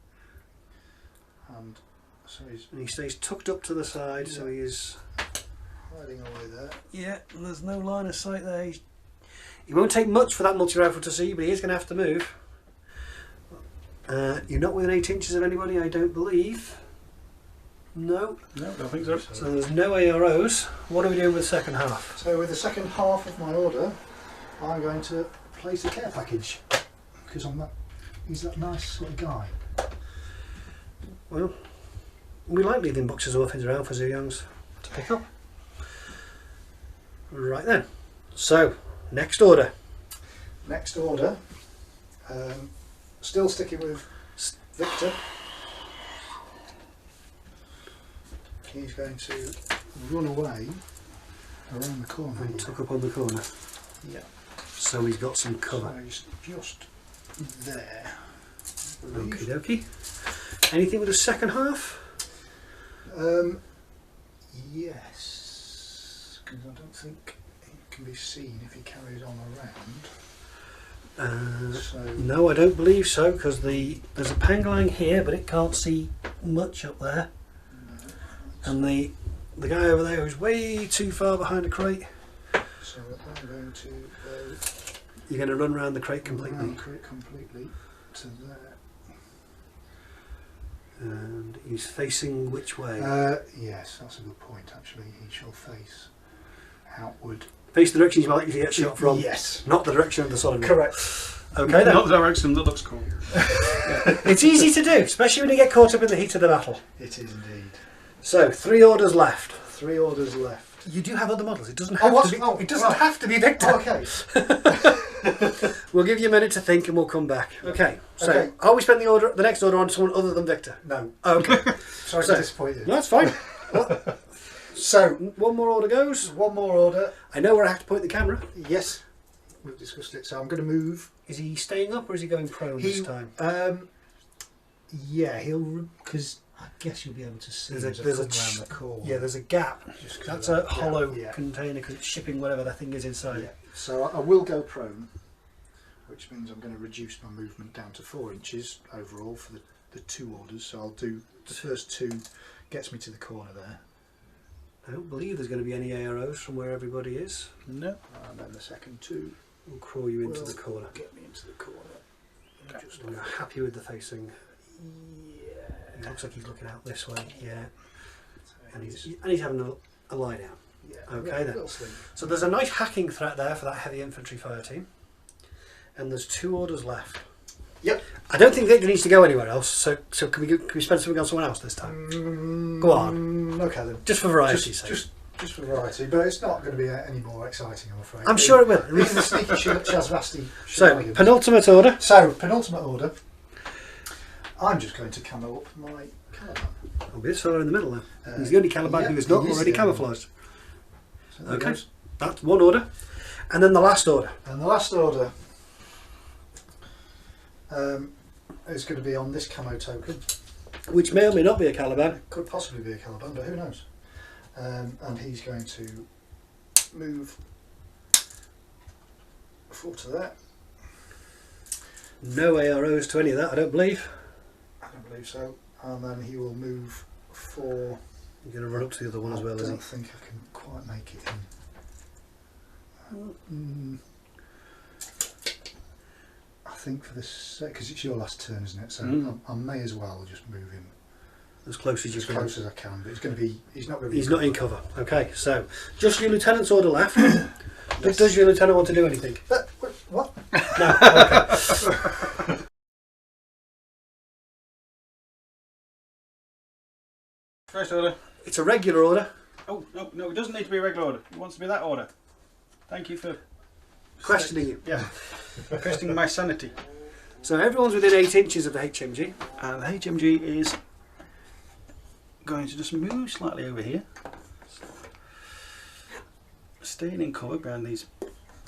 And so he's and he stays tucked up to the side, so he is. hiding away there. Yeah, and there's no line of sight there. He won't take much for that multi-rifle to see, but he is going to have to move. You're not within 8 inches of anybody, I don't believe. No. No, I don't think so. So there's no AROs. What are we doing with the second half? So with the second half of my order, I'm going to place a care package because he's that nice sort of guy. Well, we like leaving boxes of muffins around for zoo youngs to pick up. Right then, so next order. Next order, still sticking with Victor. He's going to run away around the corner. And tuck up on the corner. Yeah. So he's got some cover. So he's just there. Okie dokie. Anything with the second half? Yes, because I don't think it can be seen if he carries on around. No, I don't believe so, because there's a pangolin here, but it can't see much up there. And the guy over there who's way too far behind the crate. So I'm going to go. You're going to run around the crate completely. Around the crate completely to there. And he's facing which way? Yes, that's a good point. Actually, he shall face outward. Face the direction you might usually get shot from. Yes. Not the direction of the solid. Correct. Okay then. Not the direction that looks cool. It's easy to do, especially when you get caught up in the heat of the battle. It is indeed. So 3 orders left. 3 orders left. You do have other models. It doesn't have to be. It doesn't have to be Victor. Okay. We'll give you a minute to think, and we'll come back. Okay. So, Okay. are we spending the next order on someone other than Victor? No. Okay. Sorry So- to disappoint you. No, that's fine. So, One more order goes. one more order. I know where I have to point the camera. Yes, we've discussed it. So I'm going to move. Is he staying up or is he going prone this time? Yeah, he'll because I guess you'll be able to see. There's a around the corner. Yeah, there's a gap. Just 'cause That's of a that gap, hollow yeah. container because it's shipping whatever that thing is inside. Yeah. So I will go prone, which means I'm going to reduce my movement down to 4 inches overall for the 2 orders. So I'll do the first 2, gets me to the corner there, I don't believe there's going to be any AROs from where everybody is. No. and then the second 2 We'll crawl you into will the corner. get me into the corner. Just You're happy with the facing. yeah. It looks like he's looking out this way. Yeah. And he's having a lie down. Yeah. Okay, then. Little sleep. So there's a nice hacking threat there for that heavy infantry fire team. And there's 2 orders left. Yep. I don't think Victor needs to go anywhere else. So can we spend something on someone else this time? Go on. Okay then. Just for variety's sake. Just for variety, but it's not going to be any more exciting, I'm afraid. I'm sure it will. These are the sneaky Shasvastii So, shenanigans. penultimate order. So, penultimate order. I'm just going to camo up my Caliban. I'll be this fella in the middle then. He's the only Caliban who is not he is already the- camouflaged. So there Okay. goes. That's one order. And then the last order. And the last order is going to be on this camo token. Which may or may not be a Caliban. Could possibly be a Caliban, but who knows? And he's going to move 4 to there. No AROs to any of that, I don't believe. I don't believe so. And then he will move 4. You're going to run up to the other one as well, I is he? don't think I can quite make it in. I think for this, because it's your last turn, isn't it? So I may as well just move him As close as you as can. close as I can. But it's going to be. He's not going to be. He's not in cover. Okay, so just your lieutenant's order left. Yes. Does your lieutenant want to do anything? What? No. Okay. First order. It's a regular order. Oh, no, it doesn't need to be a regular order. It wants to be that order. Thank you for Questioning you. Yeah. Questioning my sanity. So everyone's within 8 inches of the HMG. And the HMG is going to just move slightly over here. Staying in cover behind these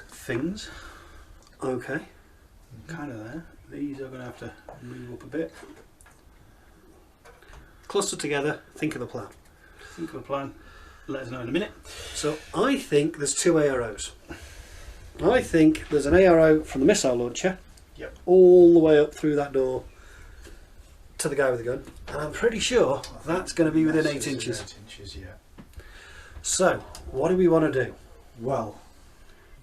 things. Okay. Kind of there. These are going to have to move up a bit. Cluster together, think of the plan. Think of a plan. Let us know in a minute. So I think there's 2 AROs. I think there's an ARO from the missile launcher. Yep. All the way up through that door to the guy with the gun. And I'm pretty sure that's going to be within 8 inches. 8 inches, yeah. So, what do we want to do? Well,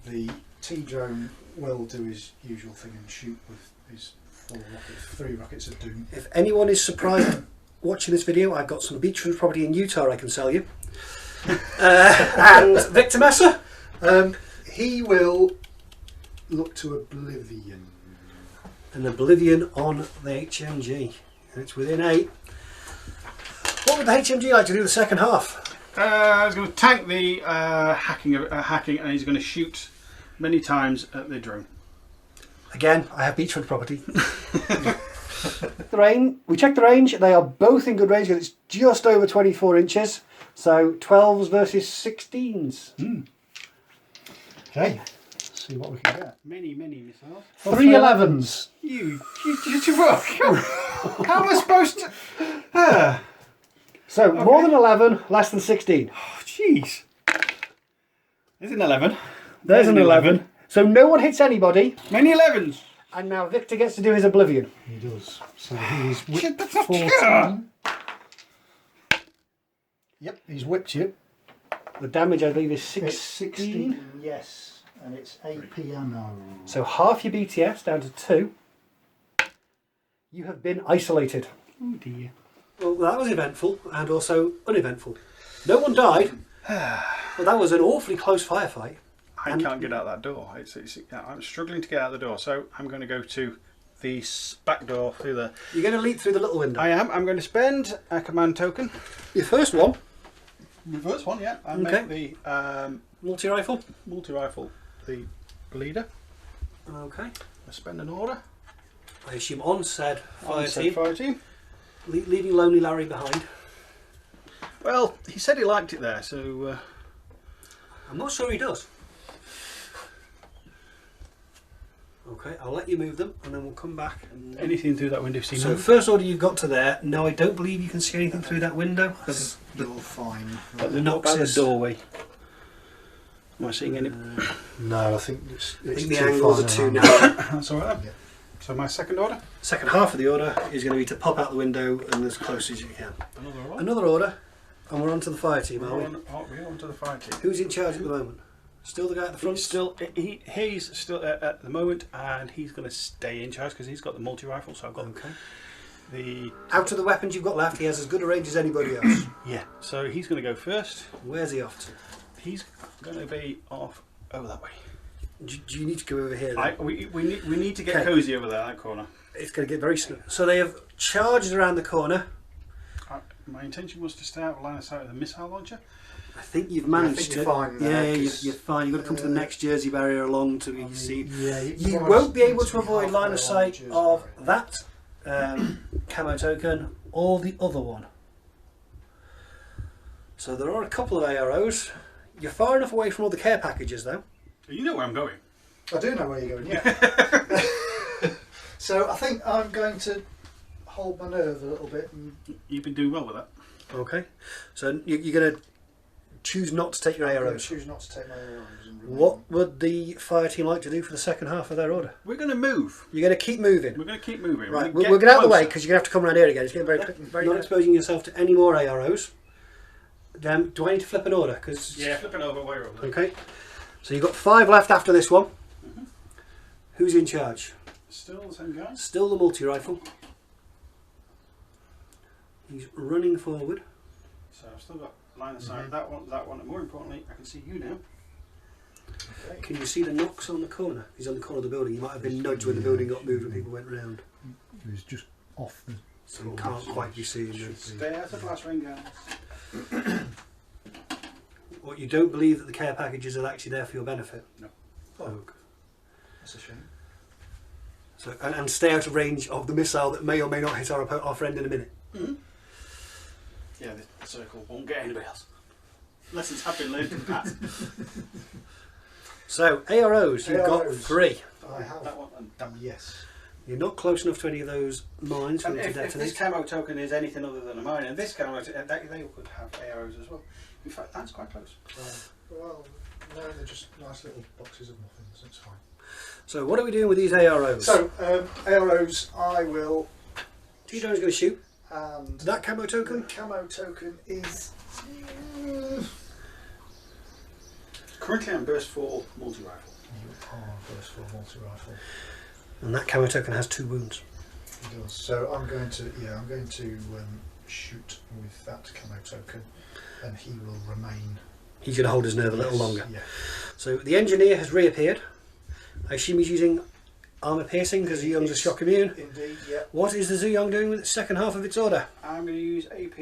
the T-drone will do his usual thing and shoot with his 3 rockets of doom. If anyone is surprised watching this video, I've got some beachfront property in Utah I can sell you. And Victor Messer? He will look to oblivion. An oblivion on the HMG. And it's within 8. What would the HMG like to do the second half? He's going to tank the hacking, and he's going to shoot many times at the drone. Again, I have beachfront property. We checked the range. They are both in good range because it's just over 24 inches. So 12s versus 16s. Okay, let's see what we can get. Many missiles. 3 11s. You how am I supposed to? So more than 11, less than 16. Oh, jeez. There's an 11. There's an 11. So no one hits anybody. Many 11s. And now Victor gets to do his Oblivion. He does. So he's whipped Shit, that's not 14. fair. Yep, he's whipped you. The damage, I believe, is It's 16. 16, yes. And it's 8 piano. So half your BTS down to 2. You have been isolated. Oh dear. Well, that was eventful and also uneventful. No one died, but that was an awfully close firefight. I can't get out that door. I'm struggling to get out the door, so I'm going to go to the back door through the... You're going to leap through the little window. I am. I'm going to spend a command token. Your first one, The first one, yeah. And Okay. make the multi-rifle. multi-rifle the leader. Okay. I spend an order. I assume on said fire On said team, fire team. leaving Lonely Larry behind. Well, he said he liked it there, so... I'm not sure he does. Okay, I'll let you move them and then we'll come back. And... anything through that window, see So no? first order you've got to there. No, I don't believe you can see anything through that window. Because You're fine. But the Knox knock out is- the doorway. Am I seeing any? No, I think it's I think too the angles fine are too around. narrow. That's alright. Yeah. So my second order? Second half of the order is going to be to pop out the window and as close as you can. Another one? Another order, and we're on to the fire team, are we? We're on to the fire team. Who's in charge at the moment? Still the guy at the front? He's still at the moment, and he's going to stay in charge because he's got the multi-rifle, so I've got Okay. the... Out of the weapons you've got left, he has as good a range as anybody else. Yeah, so he's going to go first. Where's he off to? He's going to be off over that way. Do you need to go over here then? We need to get Okay. cosy over there, that corner. It's going to get very slow. So they have charged around the corner. My intention was to stay out of line of sight of the missile launcher. I think you've managed think to. you're fine yeah, there, you're 'cause, fine. You've got to come to the next Jersey barrier along to be seen. Yeah, You wanna won't be able to be avoid line halfway of along sight Jersey of barrier. that camo token or the other one. So there are a couple of AROs. You're far enough away from all the care packages though. You know where I'm going. I do know where you're going, yeah. So I think I'm going to hold my nerve a little bit. And You've been doing well with that. Okay. So you're going to choose not to take your I'm gonna AROs. choose not to take my arrows. And remain. What would the fire team like to do for the second half of their order? We're going to move. You're going to keep moving. We're going to keep moving. Right, We're we'll get out of the way closer. because you're going to have to come around here again. It's getting very not exposing yourself to any more AROs. Do I need to flip an order? Cause Yeah, flipping over way over. Okay. So you've got 5 left after this one. Who's in charge? Still the same guy. Still the multi-rifle. He's running forward. So I've still got line of sight. That one, and more importantly, I can see you now. Okay. Can you see the Knox on the corner? He's on the corner of the building. He might have been nudged when the building got moved and people went round. He was just off the. So you can't quite be seeing them. Stay out of blast ring, guys. What, you don't believe that the care packages are actually there for your benefit? No. Oh, okay. That's a shame. So, and stay out of range of the missile that may or may not hit our friend in a minute. Yeah, the circle won't get anybody else. Lessons have been learned in the past. So, AROs, you've got AROs. 3. I have. That one and that one. Yes. You're not close enough to any of those mines for And them to if detonate. this camo token is anything other than a mine, and this camo, they could have arrows as well. In fact, that's quite close. Well, no, they're just nice little boxes of muffins. It's fine. So, what are we doing with these AROs? So arrows, I will. T-Done's going to shoot. And That camo the token? camo token is. Currently, I'm burst 4 multi-rifle. You are burst for multi-rifle. And that camo token has 2 wounds. It does. So I'm going to shoot with that camo token, and he will remain. He's going to hold his nerve a little Yes, longer. Yeah. So, the engineer has reappeared. I assume he's using armour piercing because Zuyong's a shock immune. Indeed, yeah. What is the Zuyong doing with the second half of its order? I'm going to use AP.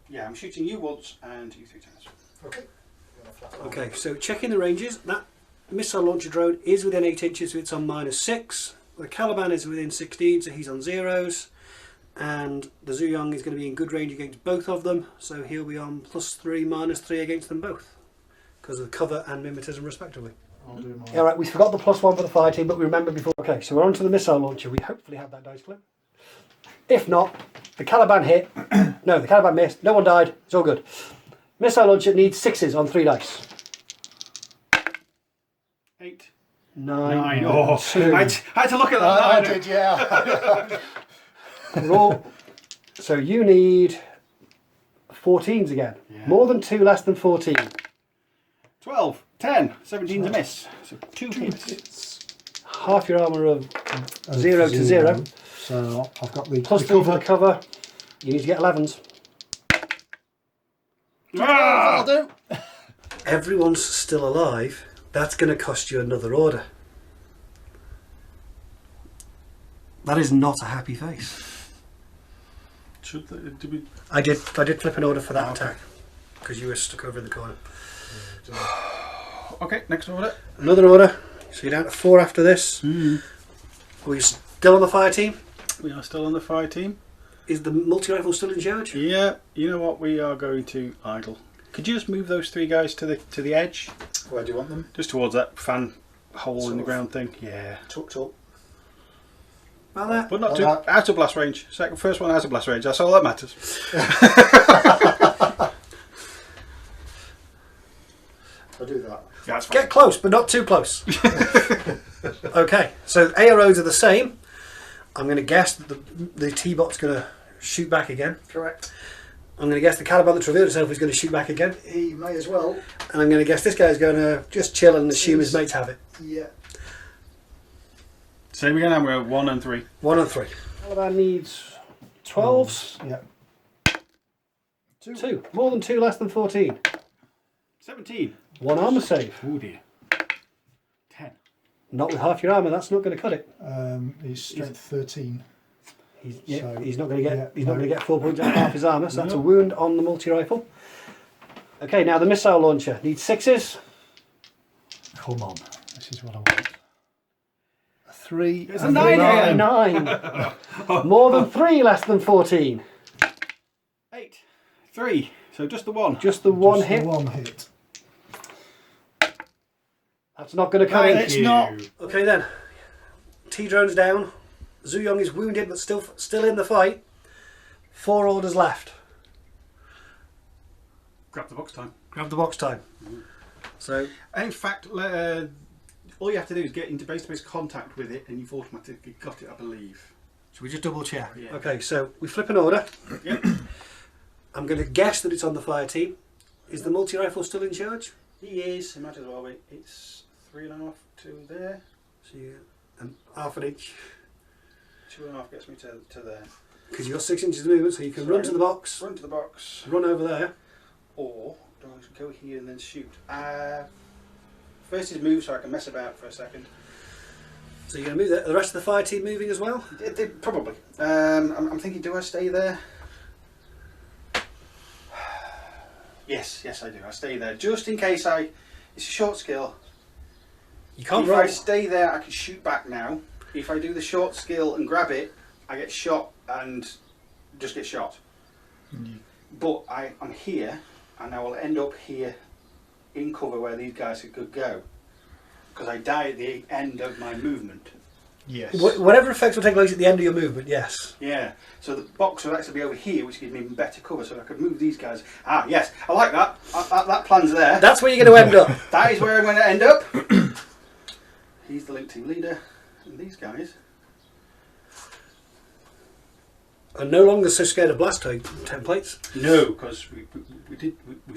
Yeah, I'm shooting you once and you 3 times. Okay. Okay, so checking the ranges. That missile launcher drone is within 8 inches, so it's on -6. The Caliban is within 16, so he's on 0s. And the Zuyong is going to be in good range against both of them, so he'll be on +3, -3 against them both, because of the cover and mimetism respectively. I'll do mine. Yeah, right, we forgot the +1 for the fire team, but we remembered before. Okay, so we're on to the missile launcher. We hopefully have that dice flip. If not, the Caliban hit. No, the Caliban missed. No one died. It's all good. Missile launcher needs 6s on 3 dice. 8. 9. Oh, 2. I had to look at that. I did, yeah. Roll. So you need 14s again. Yeah. More than 2, less than 14. 12, 10, 17's a miss. So 2 hits. Half your armour of 0 to 0. So I've got the Plus 3 for the cover. You need to get 11s. That'll do. Everyone's still alive. That's going to cost you another order. That is not a happy face. Should they, do we... I did flip an order for that attack because you were stuck over in the corner. Okay, next order. Another order. So you're down to 4 after this. Are we still on the fire team? We are still on the fire team. Is the multi-rifle still in charge? Yeah, you know what? We are going to idle. Could you just move those 3 guys to the edge? Where do you want them? Just towards that fan hole Sort in the of. ground thing. Yeah. Tucked up. About that. But not Like too that. out of blast range. First one out of blast range. That's all that matters. I'll do that. Yeah, that's fine. Get close, but not too close. Okay, so AROs are the same. I'm going to guess that the T-bot's going to shoot back again. Correct. I'm going to guess the Caliban that revealed itself is going to shoot back again. He may as well. And I'm going to guess this guy's going to just chill and assume his mates have it. Yeah. Same again, and we're 1 and 3. 1 and 3. Caliban needs 12s. Yeah. 2. More than 2, less than 14. 17. 1 armour save. Oh dear. 10. Not with half your armour, that's not going to cut it. He's strength 13. He's not going to get. yeah, he's not no. going to get 4 points out of half his armour, so that's a No. wound on the multi-rifle. Okay, now the missile launcher needs 6s. Come on. This is what I want. A 3. It's a and 9 again. 9. More than 3, less than 14. 8. 3. So just the 1. Just the one Just the hit. one hit. That's not going to cut Thank it. It's you. not. Okay then. T-drone's down. Zuyong is wounded but still in the fight. 4 orders left. Grab the box time. Grab the box time. So In fact, all you have to do is get into base-to-base contact with it and you've automatically got it, I believe. should we just double check? Yeah. Okay, so we flip an order. Yep. I'm going to guess that it's on the fire team. Is the multi-rifle still in charge? He is. It might as well be. It's 3.5 to there. So you, half an inch. 2.5 gets me to there. Because you've got 6 inches of movement, so you can run to the box, Run to the box. run over there. Or do I go here and then shoot? First is move so I can mess about for a second. So you're going to move the rest of the fire team moving as well? Probably. I'm thinking, do I stay there? Yes, I do. I stay there just in case it's a short skill. You can't If roll. I stay there, I can shoot back now. If I do the short skill and grab it, I get shot and just get shot. But I'm here, and I will end up here in cover where these guys could go. Because I die at the end of my movement. Yes. Whatever effects will take place at the end of your movement, yes. Yeah, so the box would actually be over here, which gives me even better cover, so I could move these guys. Ah, yes, I like that. That plan's there. That's where you're going to end up. That is where I'm going to end up. He's the link team leader, and these guys. I'm no longer so scared of blast templates. No, because we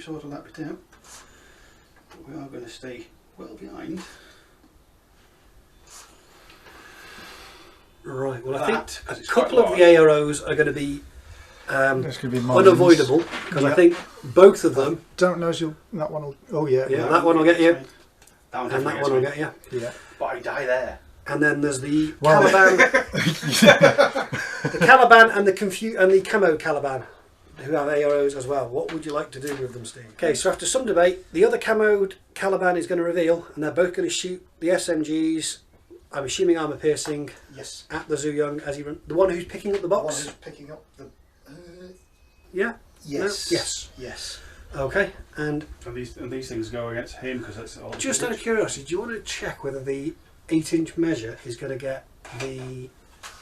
sorted that bit out. But we are going to stay well behind. Right, well I That, think 'cause a it's couple quite of the AROs are going to be That's going to be mine. unavoidable, because I think both of them, Don't know if you'll. That one will. Oh, yeah. yeah, that one will get you. That one and that one will get you. Yeah. But I die there. And then there's the Well- Caliban, the Caliban and the camo Caliban, who have AROs as well. What would you like to do with them, Steve? Okay, so after some debate, the other camoed Caliban is going to reveal, and they're both going to shoot the SMGs. I'm assuming armor piercing Yes. at the Zhu Young as he the one who's picking up the The one box. who's picking up the. Yeah. Yes. No? Yes. Yes. Okay, and And these things go against him because that's all. just out of curiosity, do you want to check whether the 8-inch measure is going to get the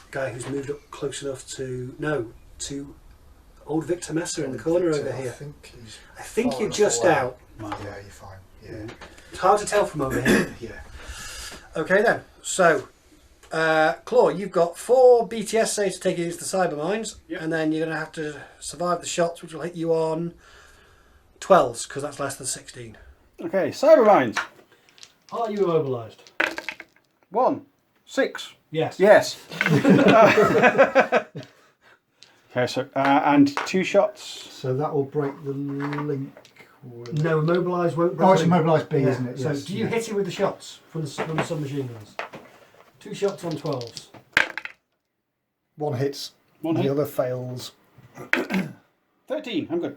guy who's moved up close enough to old Victor Messer in the corner over here? I think far you're enough just away. out. Yeah, you're fine. Yeah. It's hard to tell from over here. Yeah. Okay then, so Claw, you've got 4 BTS saves to take you into the cyber mines, Yep. and then you're going to have to survive the shots, which will hit you on 12s because that's less than 16. Okay, cyber mines. Are you immobilised? 1, 6. Yes. Yes. Okay, so and 2 shots. So that will break the link. With... No, immobilised won't break. Oh, it's the link. immobilised B, Yeah. isn't it? So Yes. do you hit it with the shots from the submachine guns? 2 shots on 12s. One hits. One the hit. other fails. 13. I'm good.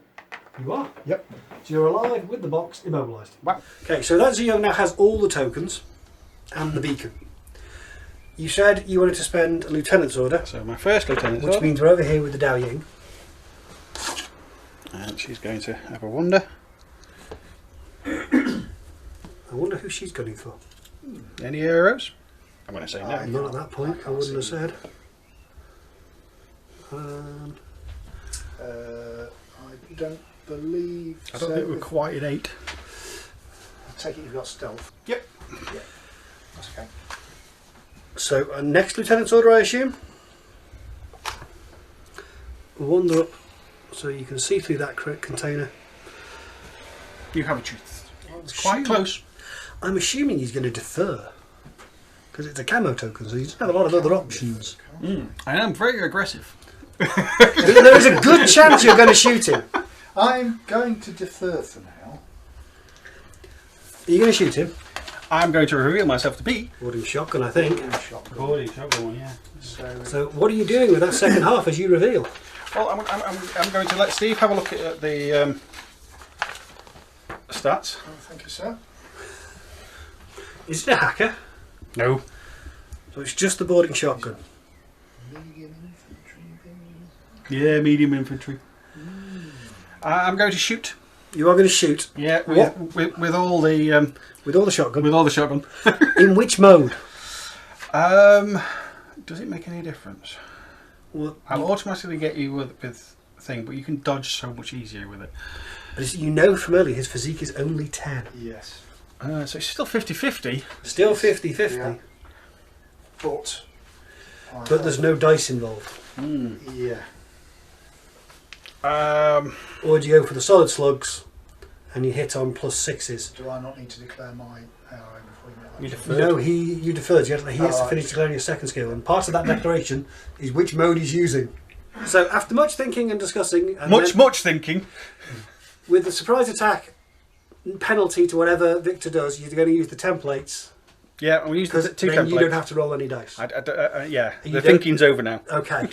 You are. Yep. So you're alive with the box, immobilised. Wow. Okay, so that Zeo now has all the tokens and the beacon. You said you wanted to spend a lieutenant's order, So my first lieutenant's which order. means we're over here with the Dao Ying. And she's going to have a wonder. I wonder who she's gunning for. Any arrows? I'm going to say no. Not at that point, I wouldn't have said. I don't believe. I don't think we're quite at 8. I take it you've got stealth. Yep. Yeah. That's okay. So, next lieutenant's order, I assume. Wander up so you can see through that container. You have a truth. It's quite close. I'm assuming he's going to defer because it's a camo token, so he doesn't have a lot of other options. I am very aggressive. There is a good chance you're going to shoot him. I'm going to defer for now. Are you going to shoot him? I'm going to reveal myself to be. Boarding shotgun, I think. Boarding shotgun, yeah. So, what are you doing with that second half as you reveal? Well, I'm going to let Steve have a look at the stats. Oh, thank you, sir. Is it a hacker? No. So it's just the boarding shotgun. Medium infantry. Yeah, medium infantry. I'm going to shoot. You are going to shoot. Yeah, What? with all the With all the shotgun. with all the shotgun. In which mode? Does it make any difference? Well, I'll automatically get you with thing, but you can dodge so much easier with it. as you know from earlier, his physique is only 10. Yes. So it's still 50-50. Still 50-50. Yeah. But. But there's no dice involved. Yeah. Or do you go for the solid slugs and you hit on +6s? Do I not need to declare my arrow before you make that? You choice? defer. No, you deferred. He has to finish declaring his second skill, and part of that declaration is which mode he's using. So after much thinking and discussing, and Much thinking. with the surprise attack penalty to whatever Victor does, you're going to use the templates Yeah, we'll use the because two then templates. you don't have to roll any dice. Yeah, You the don't- thinking's over now. Okay.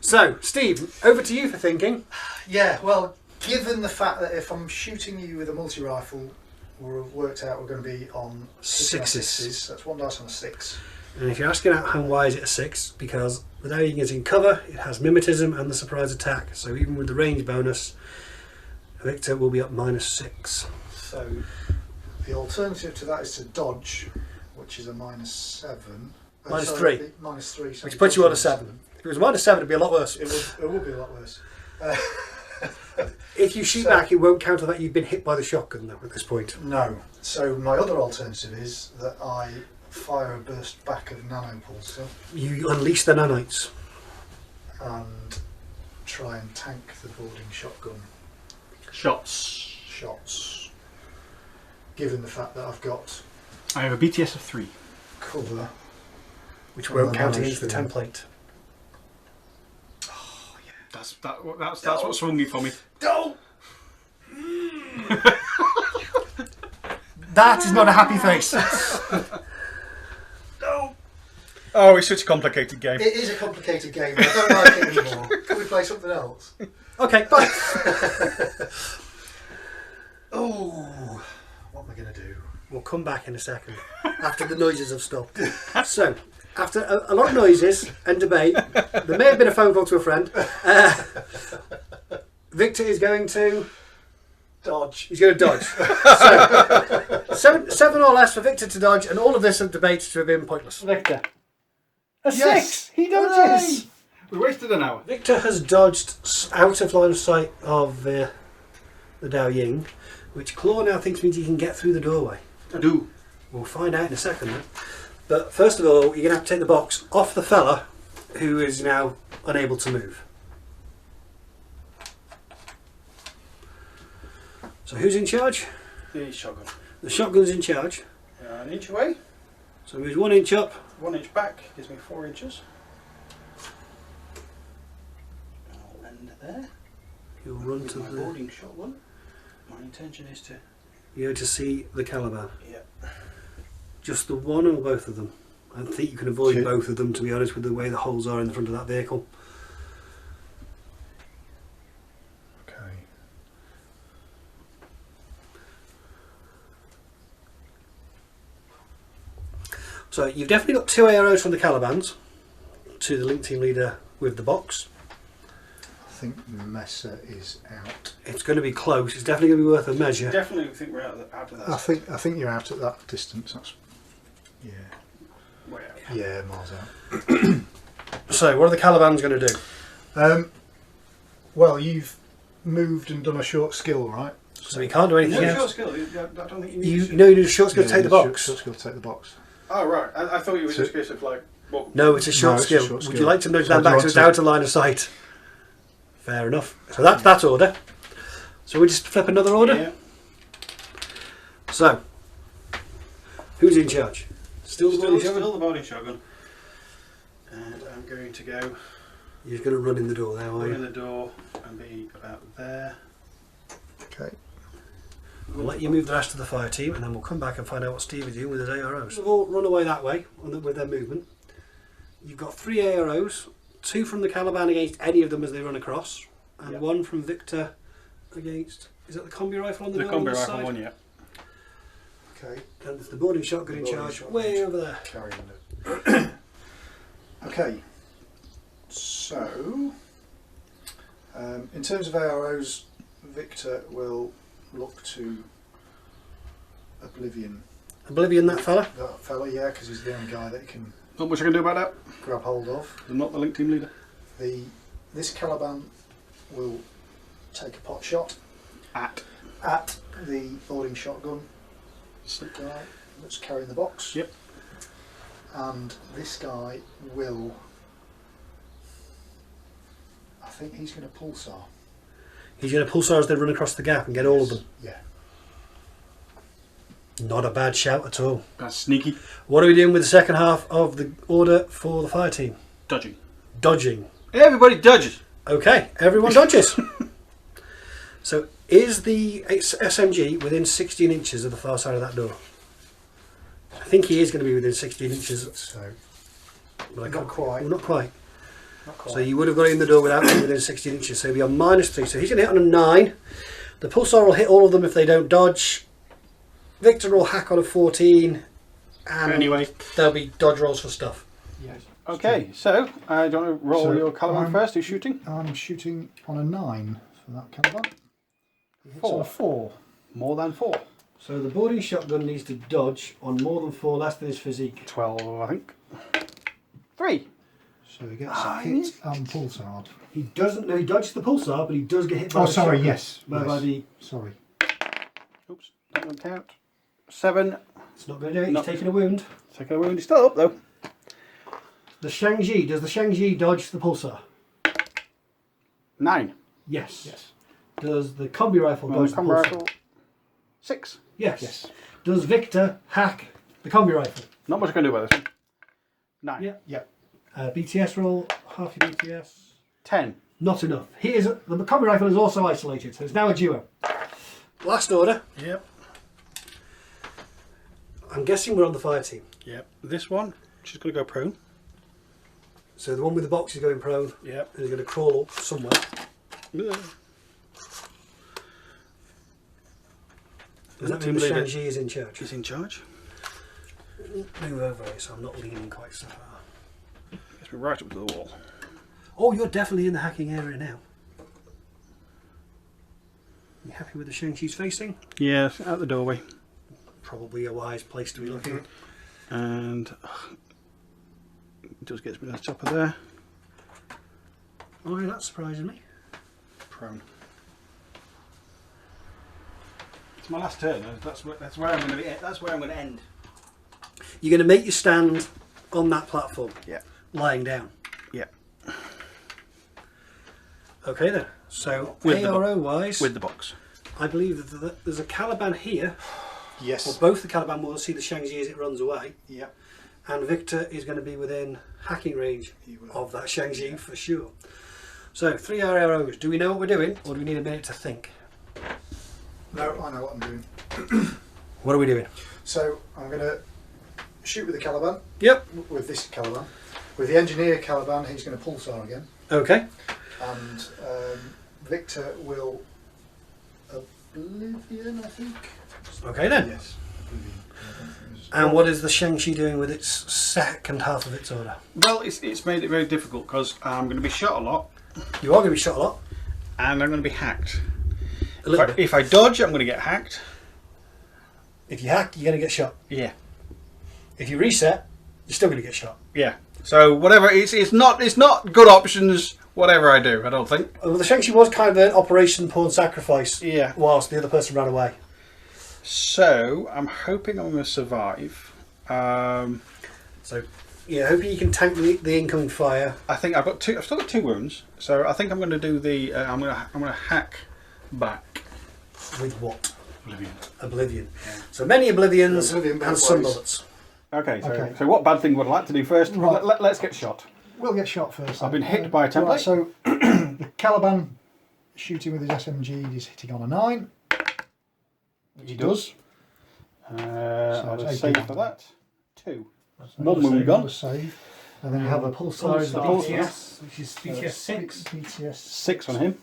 So, Steve, over to you for thinking. Yeah, well, given the fact that if I'm shooting you with a multi-rifle, we've worked out we're going to be on Sixes. That's 1 dice on a 6. And if you're asking out why is it a 6, because the Dowing is in cover, it has mimetism and the surprise attack. So even with the range bonus, Victor will be up -6. So the alternative to that is to dodge, which is a -7. -3. -3. So Which puts you on a 7. If it was -7, it'd be a lot worse. It would be a lot worse. If you shoot So- back, it won't counter that you've been hit by the shotgun, though, at this point. No. So my other alternative is that I fire a burst back of nanopulsar You unleash the nanites. and try and tank the boarding shotgun shots. Given the fact that I've got I have a BTS of 3. cover, Which From won't the count nano against the stream. template. That's what swung you for me. don't. That is not a happy face. No. Oh, it's such a complicated game. It is a complicated game. I don't like it anymore. Can we play something else? Okay, bye. Oh, what am I going to do? We'll come back in a second after the noises have stopped. So, after a lot of noises and debate, there may have been a phone call to a friend. Victor is going to Dodge. He's going to dodge. So, seven or less for Victor to dodge, and all of this debate to have been pointless. Victor. A Yes. 6! He dodges! We wasted an hour. Victor has dodged out of line of sight of the Dao Ying, which Claw now thinks means he can get through the doorway. I do. We'll find out in a second then. But first of all, you're going to have to take the box off the fella who is now unable to move. So who's in charge? The shotgun. The shotgun's in charge. An inch away. So moves 1 inch up. 1 inch back gives me 4 inches. I'll end there. You'll run to My the... boarding shotgun. My intention is to... You're to see the Caliban. Yeah. Just the one or both of them? I think you can avoid Two. both of them, to be honest, with the way the holes are in the front of that vehicle. Okay. So you've definitely got 2 arrows from the Calibans to the link team leader with the box. I think Messer is out. It's going to be close. It's definitely going to be worth a measure. Definitely think we're out of that. I think you're out at that distance. That's Way out. yeah, miles out. So what are the Calibans going to do? Well, you've moved and done a short skill, right? So you can't do anything No else. short skill. I don't think you need You to. know you need a short skill to take the box. Short skill to take the box. Oh right. I thought you were So- just case of like. Well, No, it's a short it's a skill. short Would skill. you like to nudge So that do back you to want it's to- out of line of sight? Fair enough. So that's order. So we just flip another order? Yeah. So, who's in charge? Still the boarding shotgun? Still the boarding shotgun. And I'm going to go You're going to run in the door now, are in you? the door and be about there. Okay. We'll let you move the rest of the fire team, and then we'll come back and find out what Steve is doing with his AROs. They've all run away that way with their movement. You've got 3 AROs, 2 from the Caliban against any of them as they run across, and Yep. 1 from Victor against... Is that the combi rifle on the The door on combi this rifle side? one, yeah. Okay. And there's the boarding shotgun in Boarding charge, shotgun way in over there. Carrying it. Okay. So, in terms of arrows, Victor will look to Oblivion. Oblivion, that fella. That fella, yeah, because he's the only guy that he can Not much I can do about that. grab hold of. I'm not the link team leader. This Caliban will take a pot shot At. at the boarding shotgun guy that's carrying the box. Yep. And this guy will... I think he's going to pulsar. He's going to pulsar as they run across the gap and get all of them. Yeah. Not a bad shout at all. That's sneaky. What are we doing with the second half of the order for the fire team? Dodging. Dodging. Everybody dodges. Okay, everyone dodges. So is the SMG within 16 inches of the far side of that door? I think he is going to be within 16 inches. So, But I Not can't- quite. Well, not quite. not quite. So you would have got in the door without being within 16 inches. So he'll be on -3. So he's going to hit on a 9. The pulsar will hit all of them if they don't dodge. Victor will hack on a 14. And Anyway. there'll be dodge rolls for stuff. Yes. Okay, so I don't know. Roll So, your Caliban I'm- first. Who's shooting? I'm shooting on a 9 for that Caliban. He hits 4. on a 4. More than 4. So the boarding shotgun needs to dodge on more than 4 less than his physique. 12, I think. 3. So he gets hit and pulsared. He doesn't. No, he dodges the pulsar, but he does get hit by Oh, the sorry, shotgun. yes. By yes. the. Sorry. Oops, that doesn't count. 7. It's not going to do it. No. He's taking a wound. Second wound. He's still up though. The Shang-Chi. Does the Shang-Chi dodge the pulsar? 9. Yes. Yes. Does the combi rifle Well, dodge the the combi pulsar? rifle. 6. Yes. Yes. Does Victor hack the combi rifle? Not much I can do about this one. 9. Yeah. Yeah. BTS roll. Half your BTS. 10. Not enough. The combi rifle is also isolated, so it's now a duo. Last order. Yep. I'm guessing we're on the fire team. Yep. This one, she's going to go prone. So the one with the box is going prone. Yep. And he's going to crawl up somewhere. Does that mean Shang-Chi is in charge? She's in charge. Move over here so I'm not leaning quite so far. Gets me right up to the wall. Oh, you're definitely in the hacking area now. You happy with the Shang-Chi's facing? Yeah, out the doorway. Probably a wise place to be looking. And it just gets me to the top of there. Oh, yeah, that's surprising me. Prone. It's my last turn. That's where I'm going to be. That's where I'm going to end. You're going to make your stand on that platform. Yeah. Lying down. Yeah. Okay then. So With ARO wise, with the box. I believe that there's a Caliban here. Yes. Well, both the Caliban will see the Shang-Chi as it runs away. Yeah. And Victor is going to be within hacking range of that Shang-Chi for sure. So 3 arrows. Do we know what we're doing, or do we need a minute to think? No, I know what I'm doing. What are we doing? So I'm going to shoot with the Caliban. Yep. With this Caliban. With the engineer Caliban, he's going to pulsar again. Okay. And Victor will Oblivion, I think. Okay then. Yes. Oblivion. And what is the Shang-Chi doing with its second half of its order? Well, it's made it very difficult because I'm going to be shot a lot, You are going to be shot a lot. and I'm going to be hacked. A little bit. If I dodge, I'm going to get hacked. If you hack, you're going to get shot. Yeah. If you reset, you're still going to get shot. Yeah. So whatever, it's not good options. Whatever I do, I don't think. Well, the Shang-Chi was kind of an Operation Pawn Sacrifice. Yeah. Whilst the other person ran away. So I'm hoping I'm going to survive. So, yeah, hoping you can tank the incoming fire. I think I've still got 2 wounds. So I think I'm going to do the. I'm going to hack back. With what? Oblivion. Oblivion. Yeah. So many Oblivions Oblivion both and some ways. bullets. Okay. Okay. So what bad thing would I like to do first? Right. Let's get shot. We'll get shot first. I've been hit by a template. Right, so the Caliban shooting with his SMG is hitting on a 9. He does. I'll it's just save 18. for that. 2. Another One wound save, gone. another save. And then you have a Pulsar is the pulsar. BTS, which is BTS 6. BTS 6 on him.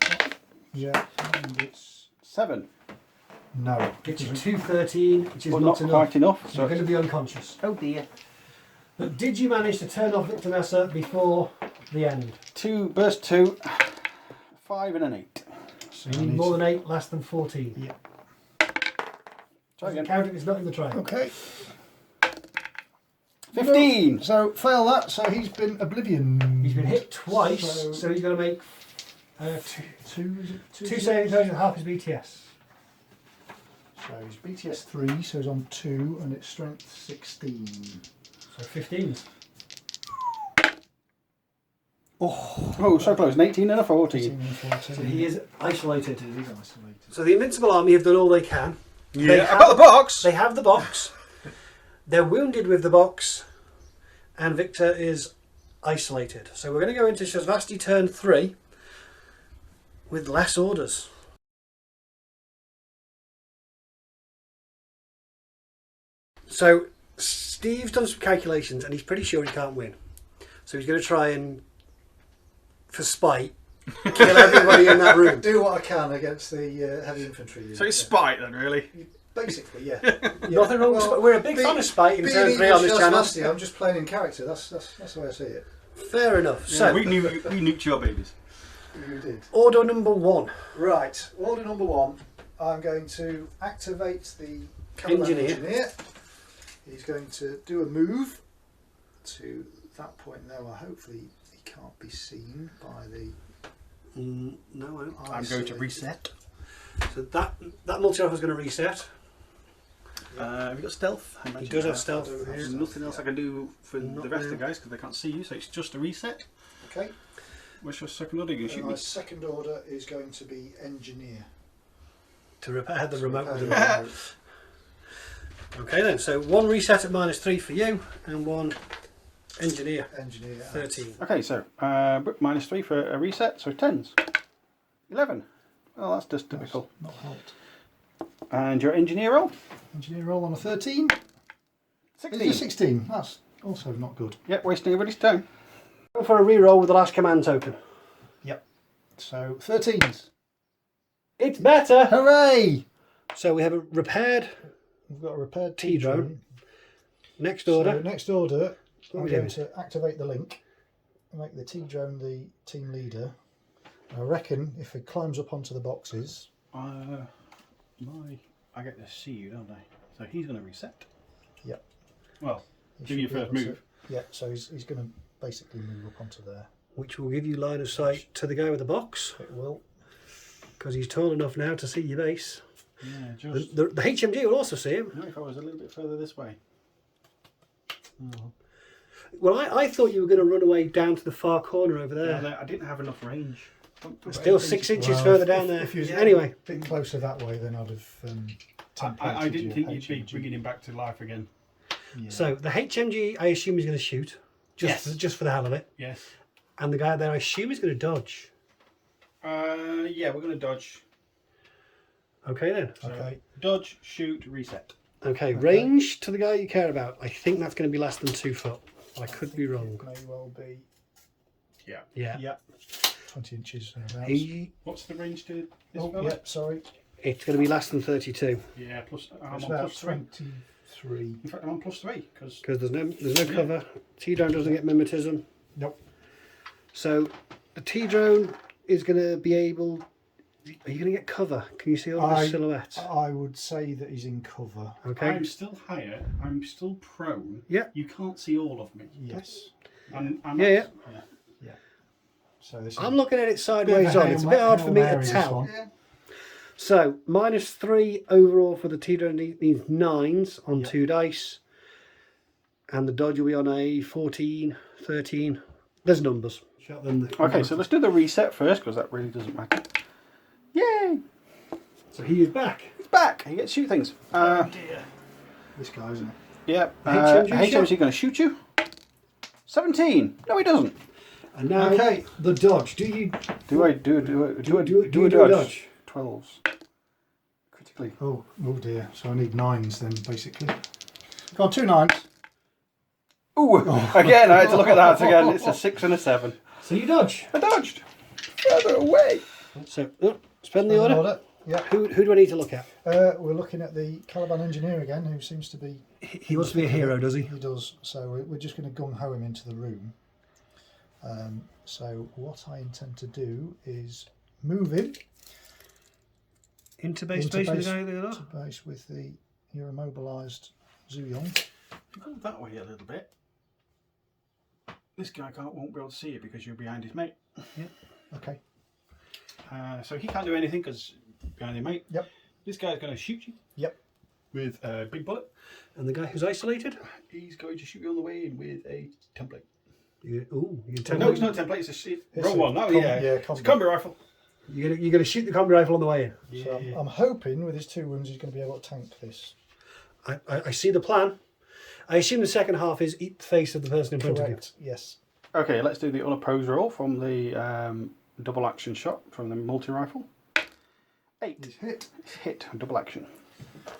Yeah, and it's 7. no. Gets you 213, which is But not not enough. quite enough. So So you're going to be unconscious. oh dear. But did you manage to turn off Victor Mesa before the end? 2 burst 2. 5 and an 8. So you need more than 8, less than 14. Yeah. Try again. Count if it's not in the tray. Okay. 15. So fail that. So he's been Oblivion. He's been hit twice, so he's going to make Two. Is it 2 saving throws and half his BTS. So he's BTS 3, so he's on 2, and it's strength 16. So 15. Oh, so close. An 18 and a 14. 18 and 14. So he is isolated. He is isolated. So the Invincible Army have done all they can. They Yeah, have- I've got the box. They have the box. They're wounded with the box. And Victor is isolated. So we're going to go into Shasvastii turn 3 with less orders. So Steve's done some calculations and he's pretty sure he can't win. So he's going to try and, for spite, kill everybody in that room. Do what I can against the heavy infantry unit. So it's yeah. spite then, really. Basically, yeah. Nothing wrong with spite. We're a big fan of spite in turn 3 on this channel. I'm just playing in character. That's the way I see it. Fair enough. So we nuked your babies. You did. order number 1. Right. Order number 1. I'm going to activate the Caliban engineer. He's going to do a move to that point there. Well, hopefully he can't be seen by the. No, I'm going to reset. So that multi-rifle is going to reset. Have you got stealth? He does have stealth. There's nothing else I can do for the rest of the guys because they can't see you, so it's just a reset. Okay. What's your second order? You can shoot My me. second order is going to be engineer. To repair the remote with the Repair remote. Okay then, so 1 reset at -3 for you, and 1 engineer. Engineer. 13. Okay, so -3 for a reset, so 10s. 11. Well, that's just typical. Not helped. And your engineer roll? Engineer roll on a 13. 16. Is it 16? That's also not good. Yep, wasting everybody's time. Go for a reroll with the last command token. Yep. So 13s. It's better! Hooray! So we have a repaired We've got a repaired T-drone. Next So order. next order, What are I'm we going doing? to activate the link, make the T-drone the team leader. I reckon if he climbs up onto the boxes, I get to see you, don't I? So he's going to reset. Yep. Well, he do should your be first able to- move. Yeah, so he's going to basically move up onto there. Which will give you line of sight to the guy with the box. It will. Because he's tall enough now to see your base. Yeah, The, the HMG will also see him. No, if I was a little bit further this way. Well, I thought you were going to run away down to the far corner over there. Yeah, I didn't have enough range. Still 6 inches Well, further down there. If you was Anyway, a bit closer that way, then I'd have I didn't your think you'd be HMG. bringing him back to life again. Yeah. so the HMG I assume is going to shoot. Just for the hell of it. Yes. And the guy there I assume is going to dodge. Yeah, we're going to dodge. Okay then. Okay. Dodge, shoot, reset. Okay, range to the guy you care about. I think that's going to be less than 2 foot. I could be wrong. May well be Yeah. Yeah. Yep. 20 inches. thereabouts. What's the range to this Oh, fella? yep, sorry. It's going to be less than 32 Yeah, plus I'm It's on about plus 3. 23. In fact, I'm on plus 3 because because there's no cover. T-drone doesn't get mimetism. Nope. So the T-drone is going to be able. Are you going to get cover? Can you see all the silhouettes? I would say that he's in cover. Okay. I'm still higher. I'm still prone. Yeah. You can't see all of me. Yes. I'm Yeah. So this is I'm looking at it bit sideways of on. It's a bit hard for me Hail to Mary, this tell. one. So -3 overall for the T-drone needs 9s on 2 dice, and the dodge will be on a 14, 13. There's numbers. Shout them. Okay, so let's do the reset first because that really doesn't matter. Yay! So he is back. He's back. He gets to shoot things. Dear. This guy, isn't it? Yeah. HMG HMG going to shoot you. 17. No, he doesn't. And now, Okay, the dodge. Do you? Do I do a dodge? 12s. Critically. Oh dear. So I need 9s then, basically. Go on, 2 9s. Ooh! Again, I had to look at that again. It's a 6 and a 7. so you dodge. I dodged. Further away. So spend the order. Yeah. Who do I need to look at? We're looking at the Caliban engineer again, who seems to be. He wants to be a hero, does he? He does. So we're just going to gung ho him into the room. So what I intend to do is move him Into base into space with base, the guy there. to base with the your immobilised Zuyong. Go that way a little bit. This guy won't be able to see you because you're behind his mate. Okay. So he can't do anything because behind his mate. Yep. This guy's going to shoot you. Yep. With a big bullet. And the guy who's isolated? He's going to shoot you on the way in with a template. You No, it's not a template. It's a It's wrong a one. No, com- yeah. yeah, It's a combi. combi rifle. You're going to shoot the combi rifle on the way in. So I'm hoping with his 2 wounds he's going to be able to tank this. I see the plan. I assume the second half is eat the face of the person in front of Correct. Yes. Okay, let's do the unopposed roll from the double action shot from the multi rifle. 8. He's hit. It's hit. Double action.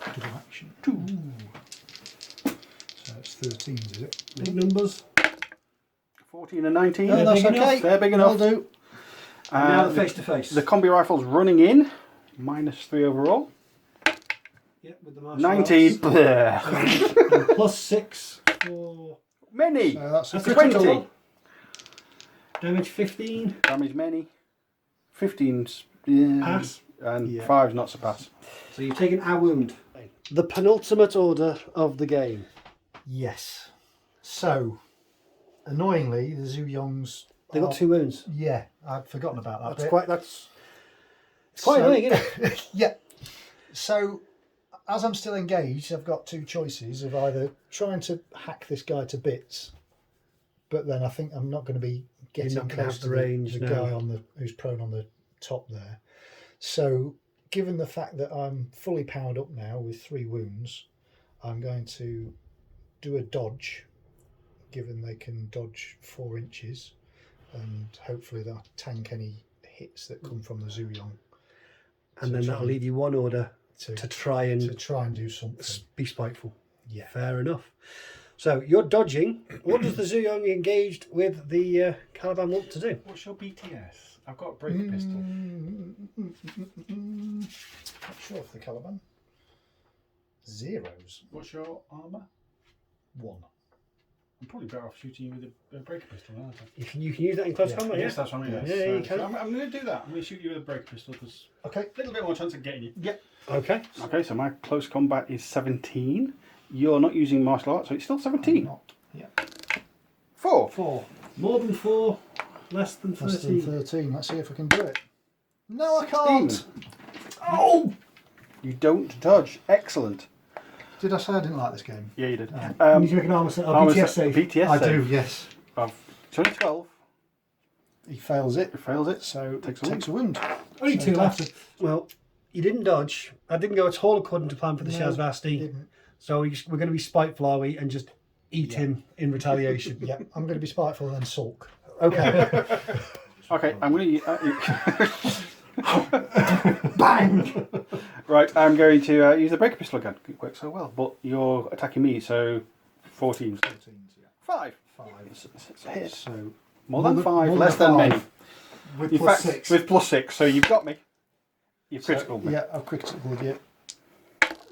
Double action. 2. So it's 13s, is it? you. Big numbers. 14 and 19. No, that's big enough. okay. They're big enough. That'll do. Now the face to face. The combi rifle's running in. -3 overall. Yeah, with the martial 19. arts. And +6 for Many. So that's a That's a 20. critical. Damage 15. Damage many. 15's yeah, Pass. and Yeah. 5's not so pass. So you've taken a wound. The penultimate order of the game. Yes. So, annoyingly, the Zuyongs. They've got 2 wounds. Yeah, I'd forgotten about that. bit. It's quite So- annoying, isn't it? Yeah. So, as I'm still engaged, I've got 2 choices of either trying to hack this guy to bits, but then I think I'm not going to be getting not close out to the range, the no. guy who's prone on the top there. So, given the fact that I'm fully powered up now with 3 wounds, I'm going to do a dodge, given they can dodge 4 inches, and hopefully they'll tank any hits that come from the Zuyong. And then that'll leave you 1 order to to try and do something. be spiteful. Yeah. Fair enough. So you're dodging. What does the Zuyong engaged with the Caliban want to do? What's your BTS? I've got a breaker pistol. Not sure if the Caliban. 0s. What's your armour? 1. I'm probably better off shooting you with a breaker pistol, aren't I? You can use that in close combat. Yes, that's what I mean. Yeah, you can. So I'm going to do that. I'm going to shoot you with a breaker pistol because Okay. a little bit more chance of getting you. Yep. Okay. Okay, so my close combat is 17. You're not using martial arts, so it's still 17. Not. Yeah. 4. 4. More than 4, less than 13. Less than 13. Let's see if I can do it. No, I can't. 16. Oh! You don't dodge. Excellent. Did I say I didn't like this game? Yeah, you did. You need to make an armor set. armor BTS set- save. BTS I save do, yes. Of 2012. He fails it, He fails it. so Takes a a wound. Only So 2 that's- left. Well, you didn't dodge. I didn't go at all according to plan for the No, Shasvastii. didn't. So we're going to be spiteful, are we, and just eat him in retaliation. Yeah, I'm going to be spiteful and then sulk. Okay. Okay, I'm going to... Bang! right, I'm going to use the breaker pistol again. It works so well. But you're attacking me, so 14. 14s, yeah. 5. 5. It's a hit. So More than 5, more less than than 5. me. with In plus fact, 6. with plus 6, so you've got me. You've So, critical me. yeah, I've critical you.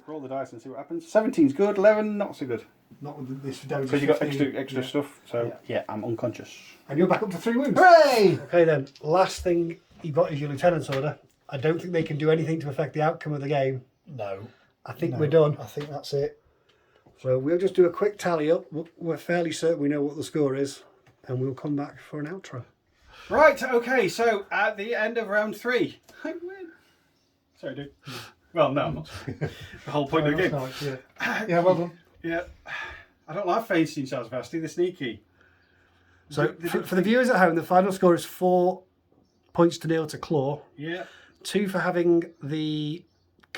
Roll the dice and see what happens. 17's good, 11 not so good. Not with this damage. Because you've got 15. extra Yeah. stuff, so Yeah. yeah, I'm unconscious. And you're back up to 3 wounds. Hooray! Okay then, last thing you've got is your lieutenant's order. I don't think they can do anything to affect the outcome of the game. No. I think No, we're done. I think that's it. So we'll just do a quick tally up. We're fairly certain we know what the score is, and we'll come back for an outro. Right, okay, so at the end of round 3, I win. Sorry, dude. Well, no, I'm not. The whole point of the game. Yeah, well done. Yeah. I don't like facing Shasvastii, they're sneaky. So for the viewers at home, the final score is 4 points to nil to Claw, Yeah, 2 for having the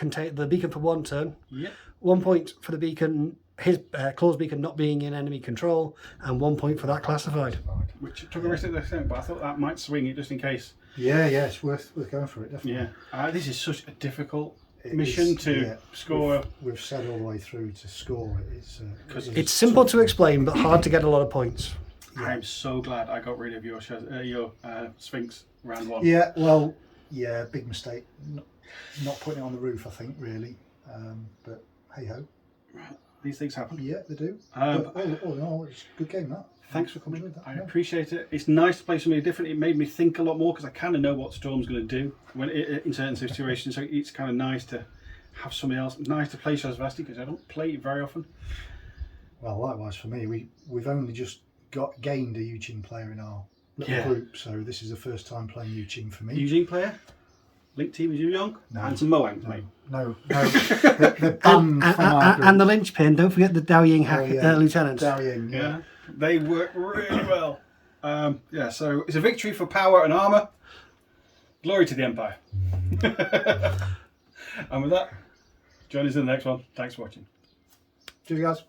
beacon for 1 turn, yeah. 1 point for the beacon, his Claw's beacon not being in enemy control, and 1 point for that classified. Which took a risk at the thing, but I thought that might swing it just in case. Yeah, it's worth going for it, definitely. Yeah. This is such a difficult It mission is, to yeah. score. We've said all the way through to score it. It's simple to explain, but hard to get a lot of points. I'm so glad I got rid of your Sphinx round 1. Yeah, well, yeah, big mistake. Not putting it on the roof, I think, really. But hey ho. These things happen. Yeah, they do. Um, But all in all, it's a good game, that. Thanks for coming. Enjoyed that, I yeah. appreciate it. It's nice to play something different. It made me think a lot more because I kind of know what Storm's going to do in certain situations. So it's kind of nice to have somebody else. Nice to play Shasvastii because I don't play it very often. Well, likewise for me, we've only just gained a Yuqing player in our little Yeah. group, so this is the first time playing Yuqing for me. Eugene player. Link team is you young. No. And some Moangs, mate. No, they're banned from our group. And the linchpin, don't forget the Dao Ying hack, yeah. lieutenant. Darien, Yeah. They work really well. So it's a victory for power and armour. Glory to the Empire. And with that, join us in the next one. Thanks for watching. Cheers, guys.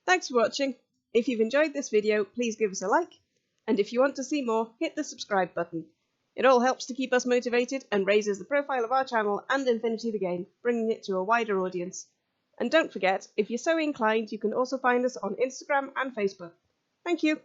Thanks for watching. If you've enjoyed this video, please give us a like. And if you want to see more, hit the subscribe button. It all helps to keep us motivated and raises the profile of our channel and Infinity the game, bringing it to a wider audience. And don't forget, if you're so inclined, you can also find us on Instagram and Facebook. Thank you.